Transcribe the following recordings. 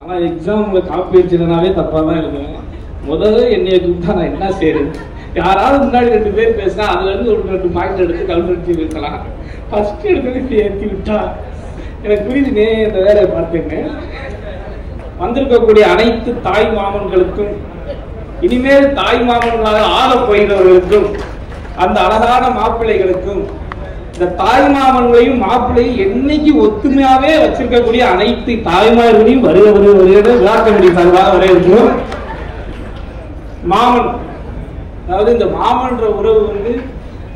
ஆனால் எக்ஸாமில் காப்பி அடிச்சதுனாலே தப்பாக தான் இருக்குங்க. முதல்ல என்னையை கூப்பிட்டா நான் என்ன செய்யறது? யாராவது முன்னாடி 2 பேர் பேசினா அதுலேருந்து ஒரு 2 பாயிண்ட் எடுத்து கல்வெடுத்து வைக்கலாம். ஃபஸ்ட்டு எடுத்து ஏற்றி விட்டா எனக்கு புரியுதுனே. இந்த வேலையை பார்த்துங்க. வந்திருக்கக்கூடிய அனைத்து தாய் மாமன்களுக்கும், இனிமேல் தாய் மாமன்களாக ஆளப் போகிறவர்களுக்கும், அந்த அழகான மாப்பிள்ளைகளுக்கும், இந்த தாய் மாமன்களையும் மாப்பிள்ளையும் என்னைக்கு ஒத்துமையாவே வச்சிருக்கக்கூடிய அனைத்து தாய்மார்களையும் வருகிற விழாக்கமிடி சார்பாக வரவேற்கிறோம். மாமன், அதாவது இந்த மாமன்ற உறவு வந்து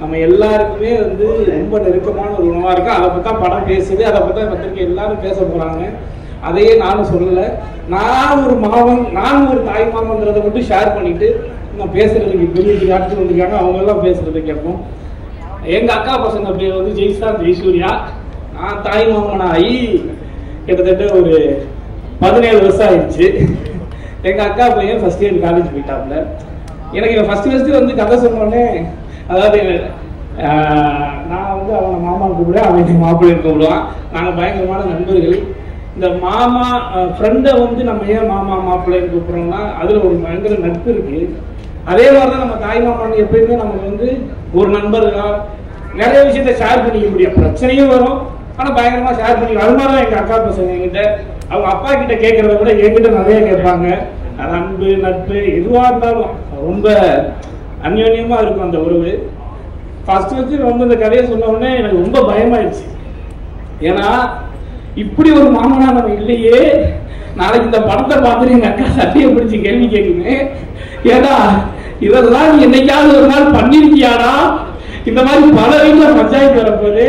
நம்ம எல்லாருக்குமே வந்து ரொம்ப நெருக்கமான ஒரு உணவா இருக்கு. அதை பத்தி படம் பேசுது, அதை பத்தி பத்திரிக்கை எல்லாரும் பேச போறாங்க. அதையே நானும் சொல்லலை. நான் ஒரு மாமன், நான் ஒரு தாய் மாமன்றதை மட்டும் ஷேர் பண்ணிட்டு நான் பேசுறதுக்கு பெரிய ஆட்கள் வந்திருக்காங்க, அவங்க எல்லாம் பேசுறதை கேட்போம். எங்க அக்கா பசங்க பேர் வந்து ஜெய்சாந்த், ஜெய்சூர்யா. நான் தாய் மாமன் ஆகி கிட்டத்தட்ட ஒரு 17 வருஷம் ஆயிடுச்சு. எங்க அக்கா பையன் ஃபர்ஸ்ட் இயர் காலேஜ் போயிட்டாப்ல. எனக்கு ஃபர்ஸ்ட் வந்து கதை சொன்னோடனே, அதாவது நான் வந்து அவனை மாமான்னு கூப்பிடுவேன், அவன் மாப்பிள்ளைன்னு கூப்பிடுவான். நாங்கள் பயங்கரமான நண்பர்கள். இந்த மாமா ஃப்ரெண்டை வந்து நம்ம ஏன் மாமா மாப்பிள்ளைன்னு கூப்பிட்றோம்னா அதில் ஒரு பயங்கர நட்பு இருக்கு. அதே மாதிரி தான் நம்ம தாய் மாமான்னு எப்பயுமே நமக்கு வந்து ஒரு நண்பர்களாக நிறைய விஷயத்த ஷேர் பண்ணிக்க முடியும். பிரச்சனையும் வரும், ஆனால் பயங்கரமாக ஷேர் பண்ணிக்கலாம். அது மாதிரி தான் எங்கள் அக்கா பசங்க என்கிட்ட அவங்க அப்பா கிட்ட கேட்கறத விட என்கிட்ட நிறைய கேட்பாங்க. அது அன்பு, நட்பு எதுவாக இருந்தாலும் ரொம்ப அந்யோன்யமா இருக்கும் அந்த உறவு. ஃபர்ஸ்ட் வந்து இந்த கதையை சொன்ன உடனே எனக்கு ரொம்ப பயமாயிடுச்சு. ஏன்னா இப்படி ஒரு மாமனா நம்ம இல்லையே. நாளைக்கு இந்த படத்தை பார்த்துட்டு எங்க அக்கா சட்டையை பிடிச்சி கேள்வி கேட்குமே, ஏன்னா இதெல்லாம் நீ என்னைக்காவது ஒரு நாள் பண்ணிருக்கியாடா? இந்த மாதிரி பல வீட்டில் பஞ்சாயத்து வரப்போது.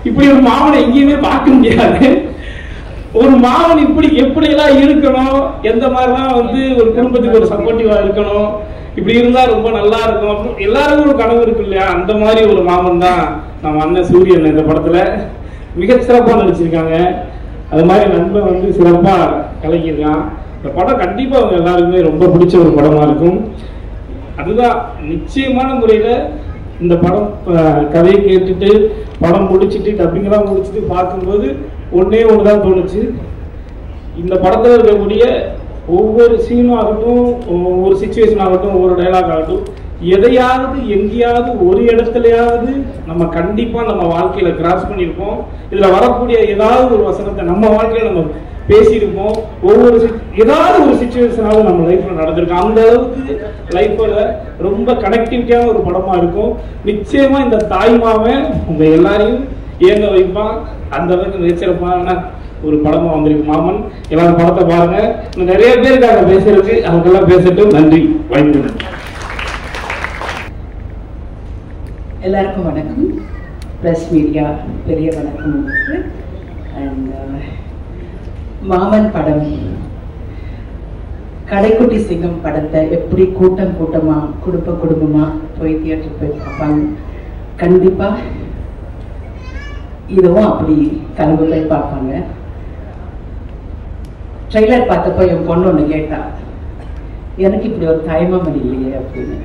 இப்படி ஒரு மாமனை எங்கேயுமே பார்க்க முடியாது. ஒரு மாமன் இப்படி எப்படி எல்லாம் இருக்கணும், எந்த மாதிரிலாம் வந்து ஒரு குடும்பத்துக்கு ஒரு சப்போர்ட்டிவா இருக்கணும், இப்படி இருந்தா ரொம்ப நல்லா இருக்கும். எல்லாருக்கும் ஒரு கனவு இருக்கு இல்லையா? அந்த மாதிரி ஒரு மாமன் தான் நம்ம அண்ணன் சூரியன் இந்த படத்துல மிக சிறப்பாக நடிச்சிருக்காங்க. அது மாதிரி நண்பன் வந்து சிறப்பா கலக்கியிருக்கான். இந்த படம் கண்டிப்பா அவங்க எல்லாருக்குமே ரொம்ப பிடிச்ச ஒரு படமா இருக்கும். அதுதான் நிச்சயமான முறையில இந்த படம் கதையை கேட்டுட்டு படம் முடிச்சுட்டு டப்பிங்கெல்லாம் முடிச்சுட்டு பார்க்கும்போது ஒன்னே ஒண்ணுதான் தோணுச்சு. இந்த படத்துல இருக்கக்கூடிய ஒவ்வொரு சீனும் ஆகட்டும், ஒவ்வொரு சிச்சுவேஷன் ஆகட்டும், ஒவ்வொரு டைலாக் ஆகட்டும், எதையாவது எங்கேயாவது ஒரு இடத்துலயாவது நம்ம கண்டிப்பா நம்ம வாழ்க்கையில கிராஸ் பண்ணியிருப்போம். இதுல வரக்கூடிய ஏதாவது ஒரு வசனத்தை நம்ம வாழ்க்கையில நம்ம பேசியிருப்போம். ஒவ்வொரு ஏதாவது ஒரு சிச்சுவேஷனாவது நம்ம லைஃப்ல நடந்திருக்கோம். அந்த அளவுக்கு லைஃப்ல ரொம்ப கனெக்டிவிட்டியான ஒரு படமா இருக்கும். நிச்சயமா இந்த தாய்மாவன் உங்க எல்லாரையும் இயங்க வைப்பான். அந்த அளவுக்கு மிகச்சிறப்பான ஒரு படமா வந்திருக்கு மாமன். எல்லாரும் படத்தை பாருங்க. நிறைய பேருக்காக பேசுறதுக்கு அவங்கெல்லாம் பேசட்டும். நன்றி, வாய்ப்பு. எல்லாருக்கும் வணக்கம். ப்ரெஸ் மீடியா பெரிய வணக்கம் உங்களுக்கு. அண்ட் மாமன் படம், கடைக்குட்டி சிங்கம் படத்தை எப்படி கூட்டம் கூட்டமா குடும்பமா போய் தியேட்டருக்கு போய் பார்ப்பாங்க. கண்டிப்பா இதுவும் அப்படி கலந்து போய் பார்ப்பாங்க. ட்ரெய்லர் பார்த்தப்போ என் பொண்ணு ஒன்று கேட்டா, எனக்கு இப்படி ஒரு தாய்மாமன் இல்லையே அப்படின்னு.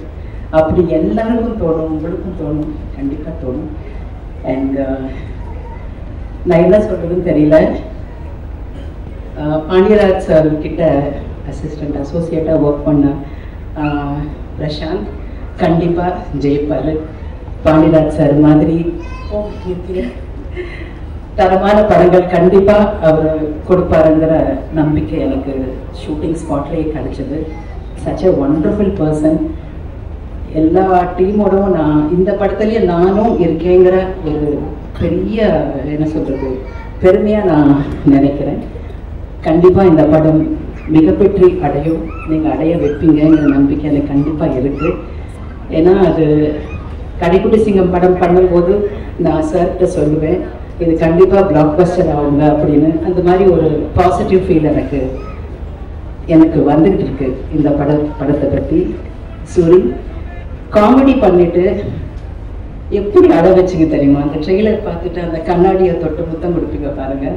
அப்படி எல்லாருக்கும் தோணும், உங்களுக்கும் தோணும், கண்டிப்பா தோணும். அண்ட் நான் என்ன சொல்றதுன்னு தெரியல. பாண்டியராஜ் சார் கிட்ட அசிஸ்டன்ட் அசோசியேட்டா ஒர்க் பண்ண பிரசாந்த் கண்டிப்பா ஜெயிப்பாரு. பாண்டியராஜ் சார் மாதிரி தரமான படங்கள் கண்டிப்பா அவர் கொடுப்பாருங்கிற நம்பிக்கை எனக்கு ஷூட்டிங் ஸ்பாட்லேயே கிடைச்சது. Such a wonderful person. எல்லா டீமோடவும் நான் இந்த படத்துலயே நானும் இருக்கேங்கிற ஒரு பெரிய என்ன சொல்றது பெருமையா நான் நினைக்கிறேன். கண்டிப்பா இந்த படம் மிகப்பெற்றி அடையும், நீங்க அடைய வைப்பீங்கிற நம்பிக்கை எனக்கு கண்டிப்பா இருக்கு. ஏன்னா அது கடைக்குட்டி சிங்கம் படம் பண்ணும்போது நான் சார்கிட்ட சொல்லுவேன், இது கண்டிப்பா பிளாக் பஸ்டர் ஆகுங்க அப்படின்னு. அந்த மாதிரி ஒரு பாசிட்டிவ் ஃபீல் எனக்கு வந்துட்டு இருக்கு இந்த படத்தை பத்தி. சூரி காமெடி பண்ணிட்டு எப்படி அழ வச்சுங்க தெரியுமா? அந்த ட்ரெய்லர் பார்த்துட்டு அந்த கண்ணாடியை தொட்டு முத்தம் கொடுப்பீங்க பாருங்க,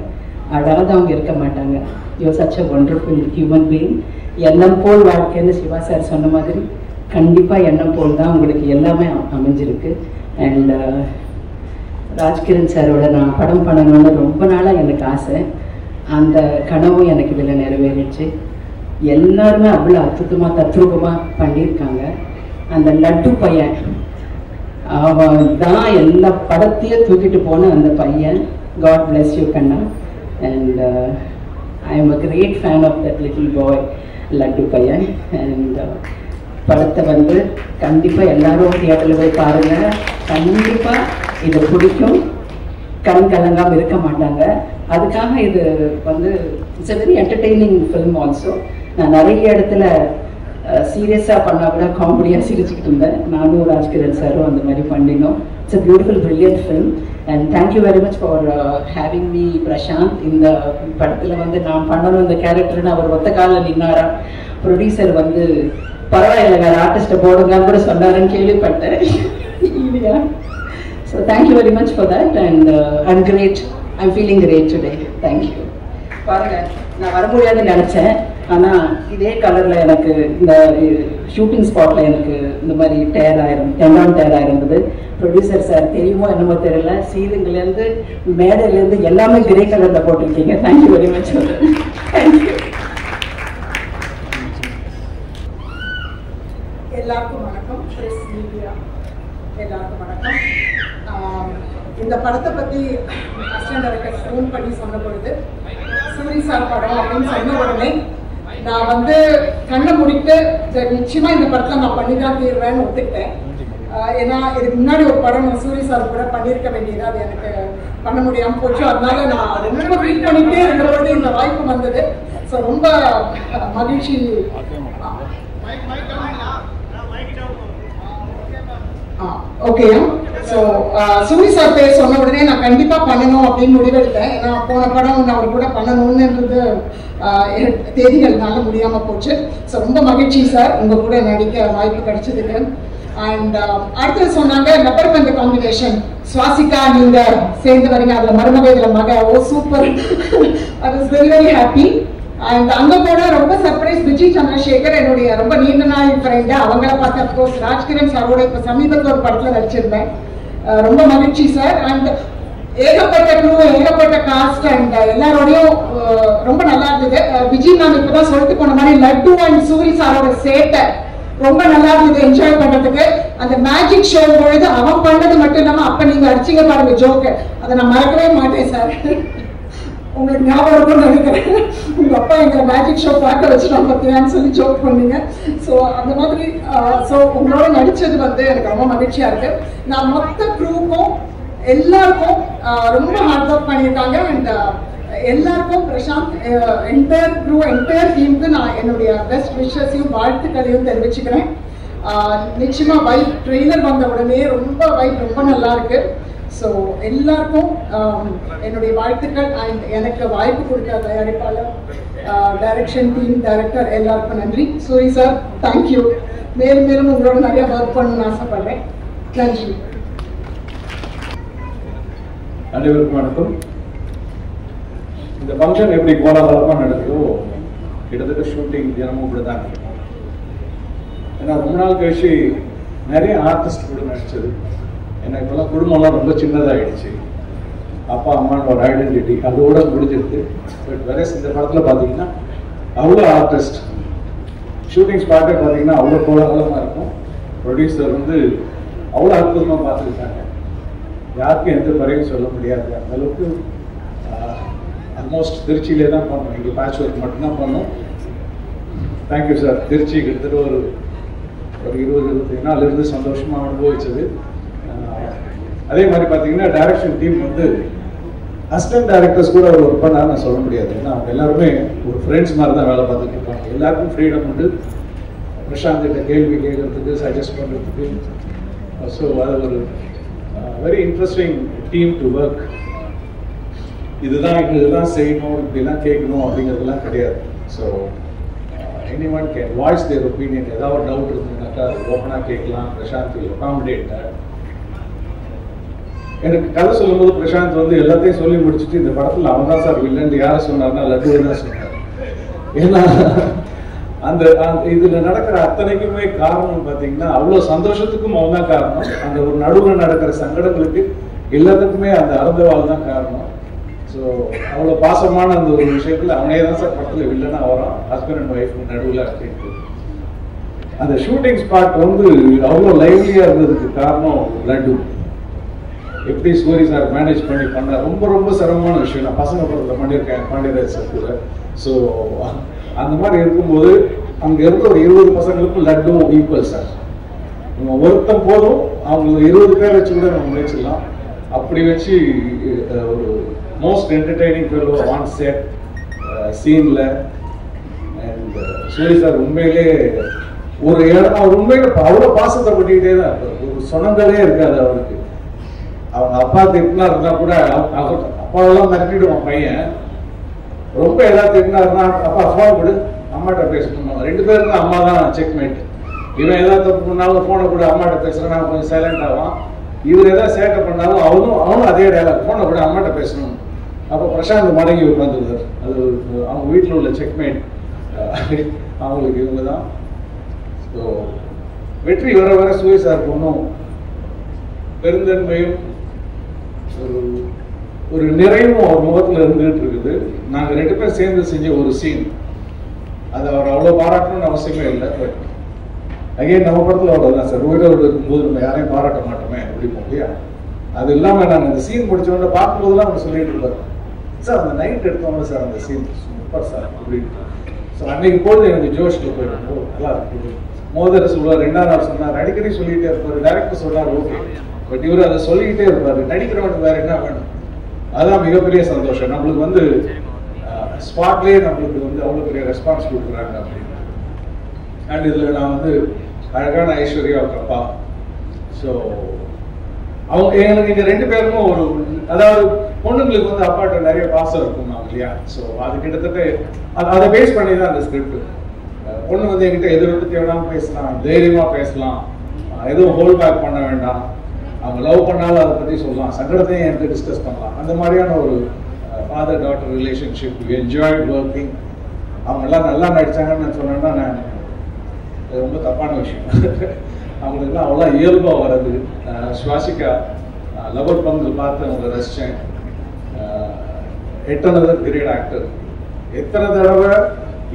அழாதவங்க இருக்க மாட்டாங்க. You such a wonderful human being. எண்ணம் போல் வாழ்க்கைன்னு சிவா சார் சொன்ன மாதிரி கண்டிப்பா எண்ணம் போல் தான் உங்களுக்கு எல்லாமே அமைஞ்சிருக்கு. அண்ட் ராஜ்கிரண் சாரோட நான் படம் பண்ணணும்னு ரொம்ப நாளாக எனக்கு ஆசை. அந்த கனவும் எனக்கு இதில் நிறைவேறிடுச்சு. எல்லாருமே அவ்வளோ அற்புதமாக தத்ரூபமாக பண்ணியிருக்காங்க. அந்த லட்டு பையன் அவன் தான் எல்லா படத்தையும் தூக்கிட்டு போன அந்த பையன். காட் பிளஸ் யூ கண்ணா. And I am a great fan of that little boy Laddu பையன். அண்ட் படத்தை வந்து கண்டிப்பாக எல்லாரும் தியேட்டரில் போய் பாருங்கள். கண்டிப்பாக இது பிடிக்கும். கண் கலங்காமல் இருக்க மாட்டாங்க. அதுக்காக இது வந்து it's a very entertaining film also. நான் நிறைய இடத்துல சீரியஸாக பண்ணால் கூட காமெடியாக சிரிச்சுக்கிட்டு இருந்தேன். நானும் ராஜ்கிரண் சாரும் அந்த மாதிரி பண்ணினோம். It's a beautiful brilliant film. And thank you very much for having me Prashanth. இந்த படத்தில் வந்து நான் பண்ணணும் இந்த கேரக்டர்னு அவர் ஒத்த காலில் நின்னாரா. ப்ரொடியூசர் வந்து பரவாயில்ல வேறு ஆர்டிஸ்ட்டை போடுங்கன்னு கூட சொன்னாருன்னு கேள்விப்பட்டேன். இல்லையா? So thank you very much for that. And I'm great. I'm feeling great today. Thank you. பாருங்கள், நான் வர முடியாதுன்னு நினச்சேன். ஆனால் இதே கலரில் எனக்கு இந்த ஷூட்டிங் ஸ்பாட்டில் எனக்கு இந்த மாதிரி டயர் ஆயிருந்தது. ப்ரொடியூசர் சார் தெரியுமோ என்னமோ தெரியல, சீலிங்லேருந்து மேடையிலேருந்து எல்லாமே கிரே கலரில் போட்டிருக்கீங்க. Thank you very much. தேங்க்யூ. எல்லாருக்கும் வணக்கம். பிரஸ் மீடியா எல்லாருக்கும் வணக்கம். இந்த படத்தை பற்றி அசிஸ்டன்ட் டைரக்டர் ஃபோன் பண்ணி சொன்ன பொழுது சூரி சார் படம் அப்படின்னு சொன்ன உடனே நான் வந்து கண்ணை முடிட்டு நிச்சயமா இந்த படத்தில் நான் பண்ணி தான் தீர்வேன்னு ஒத்துக்கிட்டேன். ஏன்னா இதுக்கு முன்னாடி ஒரு படம் நான் சூரி சார் கூட பண்ணியிருக்க வேண்டியது, அது எனக்கு பண்ண முடியாமல் போச்சு. அதனால நான் ரொம்ப வெயிட் பண்ணிட்டே இருக்கிறபோது இந்த வாய்ப்பு வந்தது. ஸோ ரொம்ப மகிழ்ச்சி. ஓகே. ஸோ சூரி சார் பேர் சொன்ன உடனே நான் கண்டிப்பாக பண்ணணும் அப்படின்னு முடிவெடுத்தேன். ஏன்னா போன படம் நான் அவர் கூட பண்ணணும்ன்றது தேதிகள்னால முடியாமல் போச்சு. ஸோ ரொம்ப மகிழ்ச்சி சார் உங்கள் கூட நடிக்க வாய்ப்பு கிடைச்சதுக்கு. அண்ட் அடுத்தது சொன்னாங்க நபர் பந்த காம்பினேஷன். சுவாசிகா நீங்க சேர்ந்து வரீங்க, அதில் மருமக இதில் மக. ஓ super. I was very very happy. And அங்கே போன ரொம்ப சர்ப்ரைஸ். விஜய் சந்திரசேகர் என்னுடைய ரொம்ப நீண்ட நாள் ஃப்ரெண்டு. அவங்கள பார்த்து அப்கோர்ஸ் ராஜ்கிரண் சாரோட இப்போ சமீபத்தில் ஒரு படத்தில் நடிச்சிருந்தேன். ரொம்ப மகிழ்ச்சி சார். அண்ட் ஏகப்பட்ட க்ரூ, ஏகப்பட்ட காஸ்ட் அண்ட் எல்லாரோடையும் ரொம்ப நல்லா இருந்தது. விஜய் நான் இப்பதான் சொல்லிட்டு போன மாதிரி லட்டு அண்ட் சூரி சாரோட சேட்டை ரொம்ப நல்லா இருந்தது என்ஜாய் பண்றதுக்கு. அந்த மேஜிக் ஷோ பொழுது அவன் பண்ணது மட்டும் இல்லாம அப்ப நீங்க அடிச்சிங்க பாருங்க ஜோக்கு, அதை நான் மறக்கவே மாட்டேன் சார். உங்களுக்கு ஞாபகம் இருக்கும்னு நினைக்கிறேன். உங்க அப்பா எங்களை மேஜிக் ஷோ பார்க்க வச்சுட்டோம் பார்த்தியான்னு சொல்லி ஜோக் பண்ணீங்க. ஸோ அந்த மாதிரி ஸோ உங்களோட நடிச்சது வந்து எனக்கு ரொம்ப மகிழ்ச்சியா இருக்கு. நான் மொத்த க்ரூக்கும் எல்லாருக்கும் ரொம்ப ஹார்ட் ஒர்க் பண்ணியிருக்காங்க. அண்ட் எல்லாருக்கும் பிரசாந்த் என்டையர் க்ரூ என்டையர் டீமுக்கு நான் என்னுடைய பெஸ்ட் விஷஸையும் வாழ்த்துக்களையும் தெரிவிச்சுக்கிறேன். நிச்சயமா வைப் ட்ரெய்லர் வந்த உடனே வைப் ரொம்ப நல்லா இருக்கு. ஸோ எல்லாருக்கும் என்னுடைய வாழ்த்துக்கள். அண்ட் எனக்கு வாய்ப்பு கொடுத்த தயாரிப்பாளர், டைரக்ஷன் டீம், டைரக்டர் எல்லாருக்கும் நன்றி. Soori sir thank you. மேலும் மேலும் உங்களோட நிறைய ஒர்க் பண்ணணும்னு ஆசைப்படுறேன். நன்றி. அனைவருக்கும் வணக்கம். இந்த ஃபங்க்ஷன் எப்படி கோலாகலமாக நடக்குதோ கிட்டத்தட்ட ஷூட்டிங் தினமும் இப்படி தான் இருக்கும். ஏன்னா ரொம்ப நாள் கழிச்சு நிறைய ஆர்டிஸ்ட் கூட நடிச்சது. ஏன்னா இப்போல்லாம் குடும்பம்லாம் ரொம்ப சின்னதாகிடுச்சு. அப்பா அம்மான்ற ஒரு ஐடென்டிட்டி அதோட முடிஞ்சிருக்கு. பட் வேற இந்த படத்தில் பார்த்தீங்கன்னா அவ்வளோ ஆர்டிஸ்ட். ஷூட்டிங் ஸ்பாட்டே பார்த்தீங்கன்னா அவ்வளோ கோலாகலமாக இருக்கும். ப்ரொடியூசர் வந்து அவ்வளோ அற்புதமாக பார்த்துருக்காங்க. யாருக்கும் எந்த குறையும் சொல்ல முடியாது. அந்த அளவுக்கு ஆல்மோஸ்ட் திருச்சியிலே தான் பண்ணோம். இங்கே பேட்ச் ஒர்க் மட்டும்தான் பண்ணோம். Thank you sir. திருச்சி கிட்டத்தட்ட ஒரு 20-25 நாள் இருந்து சந்தோஷமாக அனுபவிச்சது. அதே மாதிரி பார்த்தீங்கன்னா டைரக்ஷன் டீம் வந்து அசிஸ்டன்ட் டைரக்டர்ஸ் கூட ஒரு ஒர்க் பண்ணால் நான் சொல்ல முடியாது. ஏன்னா அவங்க எல்லாருமே ஒரு ஃப்ரெண்ட்ஸ் மாதிரி தான் வேலை பார்த்துட்டு இருப்பாங்க. எல்லாருக்கும் ஃப்ரீடம் உண்டு. பிரசாந்த் கிட்ட கேள்வி கேட்கறதுக்கு, சஜஸ்ட் பண்ணுறதுக்கு. ஸோ அது ஒரு very interesting team to work. இதுதான் செய்யணும், இப்படிலாம் கேட்கணும் அப்படிங்கிறதுலாம் கிடையாது. So anyone can voice their opinion. ஏதாவது டவுட் இருந்ததுனாக்கா ஓப்பனாக கேட்கலாம். பிரசாந்த் அகாமடேட். எனக்கு கதை சொல்லும்போது பிரசாந்த் வந்து எல்லாத்தையும் சொல்லி முடிச்சுட்டு இந்த படத்தில் அவன் தான் சார் வில்லன் யாரை சொன்னார்னா லட்டு தான் சொன்னார். ஏன்னா அந்த இதில் நடக்கிற அத்தனைக்குமே காரணம் பார்த்தீங்கன்னா அவ்வளோ சந்தோஷத்துக்கும் அவன் தான் காரணம். அந்த ஒரு நடுவில் நடக்கிற சங்கடங்களுக்கு எல்லாத்துக்குமே அந்த அறந்தவாள் தான் காரணம். ஸோ அவ்வளோ பாசமான அந்த ஒரு விஷயத்தில் அவனே தான் சார் படத்தில் வில்லனா வரான், ஹஸ்பண்ட் அண்ட் ஒய்ஃப் நடுவில் அப்படின்ட்டு. அந்த ஷூட்டிங் ஸ்பாட் வந்து அவ்வளோ லைவ்லியாக இருந்ததுக்கு காரணம் லட்டு. எப்படி சூரி சார் மேனேஜ் பண்ண ரொம்ப ரொம்ப சிரமமான விஷயம். நான் பசங்க படத்தில் பண்ணியிருக்கேன் பாண்டியராஜ் சார் கூட. ஸோ அந்த மாதிரி இருக்கும்போது அங்கே இருந்த ஒரு 20 பசங்களுக்கும் லட்டும் ஈக்குவல் சார். நம்ம ஒருத்தம் போதும், அவங்க 20 பேர் வச்சு கூட நம்ம முயற்சிடலாம். அப்படி வச்சு ஒரு most entertaining fellow on set சீனில். அண்ட் சூரி சார் உண்மையிலே ஒரு இடம் அவர் உண்மையில அவ்வளோ பாசத்தை பட்டிக்கிட்டே தான் இருப்பார். ஒரு சொன்னங்களே இருக்காது அவருக்கு. அவங்க அப்பா திட்டினா இருந்தா கூட அப்பாவெல்லாம் மிரட்டிடுவான் பையன். ரொம்ப ஏதாவது திட்டினாருன்னா அப்பா கூட அம்மாட்ட பேசணும். 2 பேருக்கு அம்மா தான் செக்மேட். இவன் ஏதாவது தப்பு பண்ணாலும் போனை கூட அம்மாட்ட பேசுறேன்னா கொஞ்சம் சைலண்ட் ஆவான். இவர் ஏதாவது சேட்டை பண்ணாலும் அவனும் அதே டயலாக், போனை கூட அம்மாட்ட பேசணும். அப்போ பிரசாந்த் மடங்கி உட்காந்துருவார். அது அவங்க வீட்டில் உள்ள செக்மேட் அவங்களுக்கு இவங்க தான். ஸோ வெற்றி வர வர சூரி சார் ஒன்றும் பெருந்தன்மையும் ஒரு நிறைவும் அவர் முகத்தில் இருந்துகிட்டு இருக்குது. நாங்கள் 2 பேர் சேர்ந்து செஞ்ச ஒரு சீன், அது அவர் அவ்வளோ பாராட்டணும்னு அவசியமே இல்லை. பட் அகைன் நம்ம படத்தில் அவ்வளோதான் சார். உயிரோடு இருக்கும்போது நம்ம யாரையும் பாராட்ட மாட்டோமே அப்படிப்போம் இல்லையா? அது இல்லாமல் நாங்கள் அந்த சீன் முடிச்சோட பார்க்கும்போதுலாம் அவர் சொல்லிட்டு இருப்பார், சார் அந்த நைட் எடுத்தோம்ல சார் அந்த சீன் சூப்பர் சார் அப்படின்ட்டு. ஸோ அன்னைக்கு போது எனக்கு ஜோஷில் போயிடும், நல்லா இருக்குது. மோதர் சொல்லுவார், 2ஆம் நாள் சொன்னார், அடிக்கடி சொல்லிகிட்டே இருப்பார். டைரக்டர் சொன்னார் ஓகே, பட் இவர் அதை சொல்லிக்கிட்டே இருப்பார். நடிக்கிறவனுக்கு வேற என்ன வேணும்? அதுதான் மிகப்பெரிய சந்தோஷம். நம்மளுக்கு வந்து ஸ்பாட்லேயே நம்மளுக்கு வந்து அவ்வளோ பெரிய ரெஸ்பான்ஸ் கொடுக்குறாங்க அப்படின்னு. அண்ட் இதில் நான் வந்து அழகான ஐஸ்வர்யாவுக்கு அப்பா. ஸோ அவங்க எங்களுக்கு இங்கே 2 பேருக்கும் ஒரு, அதாவது பொண்ணுங்களுக்கு வந்து அப்பாட்ட நிறைய பாசம் இருக்கும் நாங்கள் இல்லையா? ஸோ அது கிட்டத்தட்ட அதை பேஸ் பண்ணி தான் அந்த ஸ்கிரிப்ட். பொண்ணு வந்து என்கிட்ட எதிர்த்து தேவையான பேசலாம், தைரியமாக பேசலாம், எதுவும் ஹோல்ட் பேக் பண்ண வேண்டாம். அவங்க லவ் பண்ணாலும் அதை பற்றி சொல்லலாம், சங்கடத்தையும் என்கிட்ட டிஸ்கஸ் பண்ணலாம். அந்த மாதிரியான ஒரு father daughter relationship. Enjoyed working. அவங்க எல்லாம் நல்லா நடிச்சாங்கன்னு நான் சொன்னேன்னா நான் ரொம்ப தப்பான விஷயம். அவங்களுக்குலாம் அவ்வளோ இயல்பாக வர்றது. ஸ்வாசிகா லவர் பங்கில் பார்த்து அவங்களை ரசித்தேன். எட்டனதர் கிரேட் ஆக்டர். எத்தனை தடவை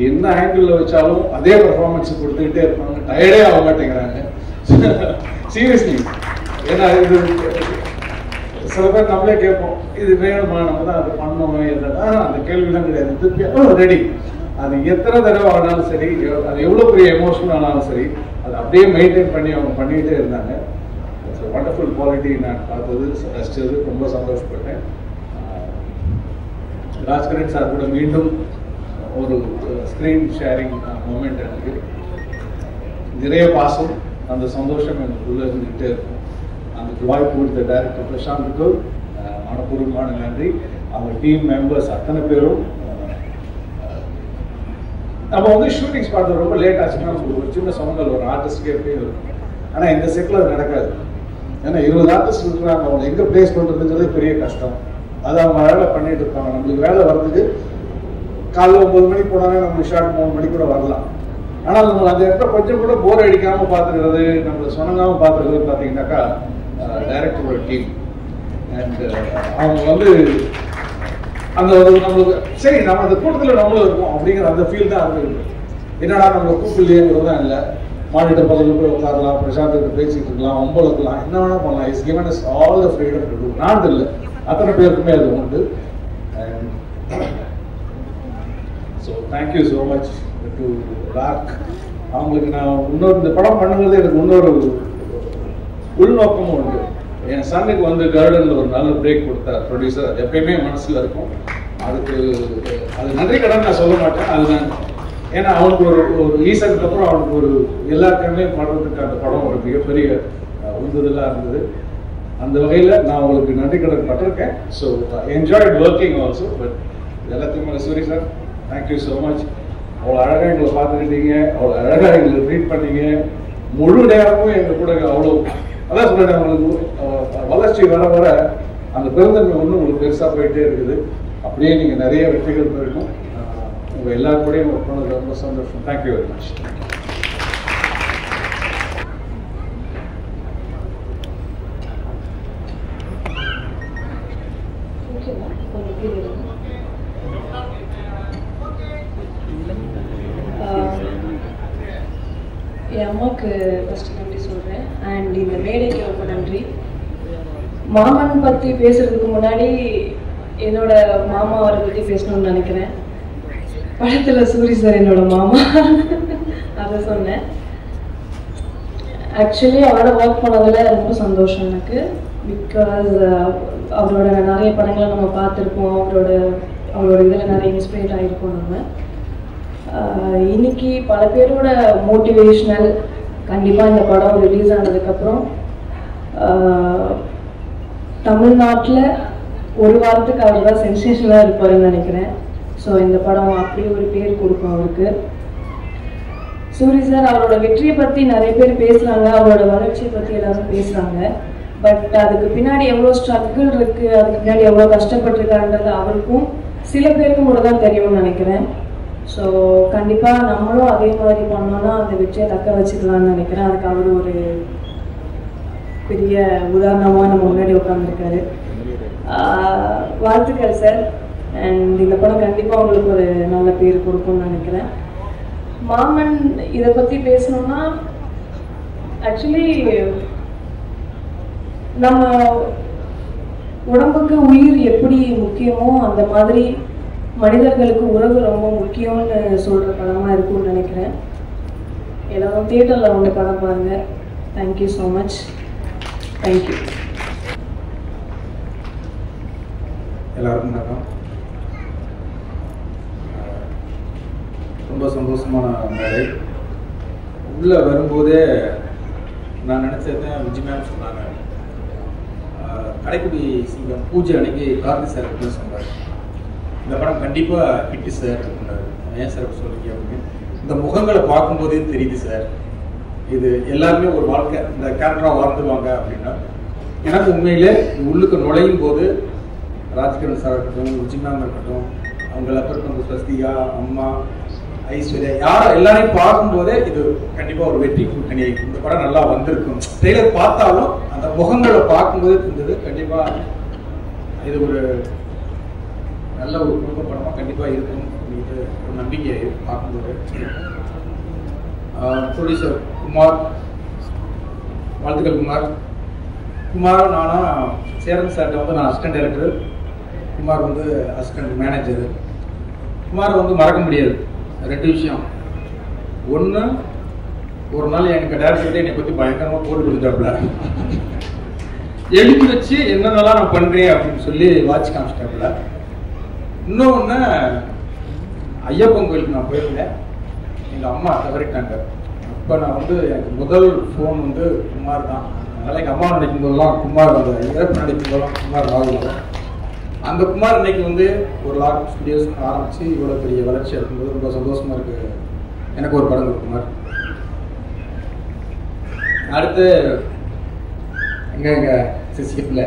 என்ன ஆங்கிளில் வச்சாலும் அதே பர்ஃபார்மன்ஸ் கொடுத்துக்கிட்டே இருப்பாங்க, டயர்டே ஆக மாட்டேங்கிறாங்க சீரியஸ்லி. ஏன்னா இது சில பேர் நம்மளே கேட்போம், இது வேணுமா, நம்ம தான் அதை பண்ணணும், அந்த கேள்விலாம் கிடையாது. திருப்பி ரெடி. அது எத்தனை தடவை ஆனாலும் சரி, அது எவ்வளோ பெரிய எமோஷனல் ஆனாலும் சரி, அதை அப்படியே மெயின்டைன் பண்ணி அவங்க பண்ணிக்கிட்டே இருந்தாங்க. வண்டர்ஃபுல் குவாலிட்டி நான் பார்த்தது, ரசித்தது, ரொம்ப சந்தோஷப்பட்டேன். ராஜ்கரன் சார் கூட மீண்டும் ஒரு ஸ்க்ரீன் ஷேரிங் மூமெண்ட் எனக்கு நிறைய பாசம், அந்த சந்தோஷம் எனக்குள்ளே இருந்துகிட்டே இருக்கும். அந்த வாய்ப்பு கொடுத்த டைரக்டர் பிரசாந்துக்கு மனப்பூர்வமான நன்றி. அவங்க டீம் மெம்பர்ஸ் அத்தனை பேரும். நம்ம வந்து ஷூட்டிங் ஸ்பாட்டில் ரொம்ப லேட் ஆச்சுன்னா ஒரு சின்ன சவுண்டல் ஒரு ஆர்டிஸ்ட்கே எப்படியும் இருக்கும். ஆனால் இந்த செட்டில் அது நடக்காது. ஏன்னா 20 ஆர்டிஸ்ட் இருக்கிறாங்க, அவங்க எங்கே பிளேஸ் பண்ணுறதுங்கிறது பெரிய கஷ்டம். அதை அவங்க வேலை பண்ணிட்டு இருப்பாங்க. நம்மளுக்கு வேலை வர்றதுக்கு காலைல 9 மணிக்கு போனாலே நம்மளுக்கு ஷார்ட் 3 மணிக்கு கூட வரலாம். ஆனால் நம்ம அந்த இடத்துல கொஞ்சம் கூட போர் அடிக்காமல் பார்த்துக்கிறது, நம்மளை சொன்னங்காமல் பார்த்துக்கிறது பார்த்தீங்கன்னாக்கா டைரக்டரோட டீம். அண்ட் அவங்க வந்து அந்த நம்மளுக்கு சரி நம்ம அந்த கூட்டத்தில் நம்மளும் இருக்கும் அப்படிங்கிற அந்த ஃபீல் தான் இருக்குது. என்னடா நம்மளை கூப்பிடலையேங்கிறது தான் இல்லை. மானிட்டர் பக்கத்தில் போய் உட்காரலாம், பிரசாந்த் பேசிட்டு இருக்கலாம், ஒம்பளக்கலாம், என்ன வேணா பண்ணலாம். Is given us all the freedom to to. நான் இல்லை, அத்தனை பேருக்குமே அது உண்டு. And so thank you so much to rock. அவங்களுக்கு நான் இன்னொரு இந்த படம் பண்ணுறது எனக்கு இன்னொரு உள்நோக்கமும் உண்டு. என் சன்னுக்கு வந்து கார்டனில் ஒரு நல்ல பிரேக் கொடுத்தார் ப்ரொடியூசர். அது எப்பயுமே மனசில் இருக்கும். அதுக்கு அது நன்றி கடன் நான் சொல்ல மாட்டேன். அது நான் ஏன்னா அவனுக்கு ஒரு ஈசனுக்கு அப்புறம் அவனுக்கு ஒரு எல்லாருக்குமே பண்ணுறதுக்கு அந்த படம் ஒரு மிகப்பெரிய உந்துதலாக இருந்தது. அந்த வகையில் நான் உங்களுக்கு நன்றி கடன் பட்டிருக்கேன். So enjoyed working also. But எல்லாத்துக்குமே Soori sir thank you so much. அவ்வளோ அழகாக எங்களை பார்த்துக்கிட்டீங்க, அவ்வளோ அழகாக எங்களை ட்ரீட் பண்ணீங்க. முழு நேரமும் எங்கள் கூட அவ்வளோ, அதான் சொல்கிறேன், உங்களுக்கு வளர்ச்சி வர வர அந்த பெருந்தன்மை ஒன்று உங்களுக்கு பெருசாக போயிட்டே இருக்குது. அப்படியே நீங்கள் நிறைய வெற்றிகள் போயிருக்கும். உங்கள் எல்லாருக்கூடையும் ஒர்க் பண்ணது ரொம்ப சந்தோஷம். Thank you very much. என் அம்மாவுக்கு ஃபர்ஸ்ட் நன்றி சொல்கிறேன். அண்ட் இந்த மேடைக்கு ரொம்ப நன்றி. மாமன் பற்றி பேசுறதுக்கு முன்னாடி என்னோட மாமா அவரை பற்றி பேசணும்னு நினைக்கிறேன். படத்தில் சூரி சார் என்னோட மாமா, அதை சொன்னேன். ஆக்சுவலி அவரோட ஒர்க் பண்ணதில் ரொம்ப சந்தோஷம் எனக்கு. பிகாஸ் அவரோட நிறைய படங்களை நம்ம பார்த்துருப்போம், அவரோட இதில் நிறைய இன்ஸ்பைர் ஆகிருக்கோம் நம்ம. இன்னைக்கு பல பேரோட மோட்டிவேஷ்னல். கண்டிப்பாக இந்த படம் ரிலீஸ் ஆனதுக்கப்புறம் தமிழ்நாட்டில் ஒரு வாரத்துக்கு அவர் தான் சென்சேஷனாக இருப்பாருன்னு நினைக்கிறேன். ஸோ இந்த படம் அப்படியே ஒரு பேர் கொடுக்கும் அவருக்கு. சூரி சார் அவரோட வெற்றியை பற்றி நிறைய பேர் பேசுகிறாங்க, அவரோட வளர்ச்சியை பற்றி எல்லாரும் பேசுகிறாங்க. பட் அதுக்கு பின்னாடி எவ்வளோ ஸ்ட்ரகிள் இருக்குது, அதுக்கு பின்னாடி எவ்வளோ கஷ்டப்பட்டுருக்காருன்றது அவருக்கும் சில பேருக்கு மட்டும் தான் தெரியும்னு நினைக்கிறேன். ஸோ கண்டிப்பாக நம்மளும் அதே மாதிரி பண்ணோன்னா அந்த வெற்றியை தக்க வச்சுக்கலாம்னு நினைக்கிறேன். அதுக்கு அவர் ஒரு பெரிய உதாரணமாக நம்ம முன்னாடி உட்காந்துருக்காரு. வாழ்த்துக்கள் சார். அண்ட் இந்த படம் கண்டிப்பாக உங்களுக்கு ஒரு நல்ல பேர் கொடுக்கும்னு நினைக்கிறேன். மாமன் இதை பற்றி பேசணும்னா ஆக்சுவலி நம்ம உடம்புக்கு உயிர் எப்படி முக்கியமோ அந்த மாதிரி மனிதர்களுக்கு உறவு ரொம்ப முக்கியம்னு சொல்கிற படமாக இருக்கும்னு நினைக்கிறேன். எல்லாரும் தியேட்டரில் வந்து படம் பாருங்கள். Thank you so much. தேங்க்யூ. எல்லாருக்கும் வணக்கம். ரொம்ப சந்தோஷமான மேடை. உள்ளே வரும்போதே நான் நினச்சதான் விஜய் மேம் சொன்னாங்க, கடைக்குடி சிங்கம் பூஜை அன்னைக்கு கார்த்தி சார் அப்படின்னு சொன்னார், இந்த படம் கண்டிப்பாக ஹிட்டு சார் அப்படின்னாரு. ஏன் சார் அப்படி சொல்றீங்க அப்படின்னு, இந்த முகங்களை பார்க்கும்போதே தெரியுது சார், இது எல்லாருமே ஒரு வாழ்க்கை இந்த கேரக்டராக வாழ்ந்துருவாங்க அப்படின்னா. எனக்கு உண்மையிலே உள்ளுக்கு நுழையும் போது ராஜ்கிரண் சார் இருக்கட்டும், விஜய் மேம் இருக்கட்டும், அவங்க அப்புறம் ஸ்வஸ்திகா, அம்மா, ஐஸ்வர்யா, யாரும் எல்லாரையும் பார்க்கும்போதே இது கண்டிப்பாக ஒரு வெற்றி கூட்டணி, இந்த படம் நல்லா வந்திருக்கும். ட்ரெய்லர் பார்த்தாலும் அந்த முகங்களை பார்க்கும்போதே இருந்தது கண்டிப்பாக இது ஒரு நல்ல ஒரு குடும்ப படமாக கண்டிப்பாக இருக்கும் அப்படின்ட்டு ஒரு நம்பிக்கை பார்க்கும்போது. ப்ரொடியூசர் குமார், வாழ்த்துக்கள் குமார். குமார் நானா சேரன் சார்கிட்ட வந்து நான் அசிஸ்டன்ட் டைரக்டர், குமார் வந்து அசிஸ்டன்ட் மேனேஜர். குமார் வந்து மறக்க முடியாது ரெண்டு விஷயம். ஒன்று, ஒரு நாள் எனக்கு டேரக்டர் என்னை பற்றி பயங்கரமாக போட்டு கொடுத்தாப்புல, எழுதி வச்சு என்னென்னலாம் நான் பண்ணுறேன் அப்படின்னு சொல்லி வாட்ச் காமிச்சிட்டாப்புல. இன்னொன்று, ஐயப்பன் கோயிலுக்கு நான் போயிருந்தேன், எங்கள் அம்மா தவறிட்டாங்க. அப்போ நான் வந்து எனக்கு முதல் ஃபோன் வந்து குமார் தான். அதனால் எங்கள் அம்மா நினைக்கும் போதெல்லாம் குமார், அந்த இறப்பு நினைக்கும் போதெல்லாம் குமார் ஆகுது. அந்த குமார் இன்னைக்கு வந்து ஒரு லாக் ஸ்டுடியோஸ் ஆரம்பித்து இவ்வளோ பெரிய வளர்ச்சி இருக்கும்போது ரொம்ப சந்தோஷமாக இருக்குது. எனக்கு ஒரு படம் குமார். அடுத்து எங்கள் சிசிஎஃப்ல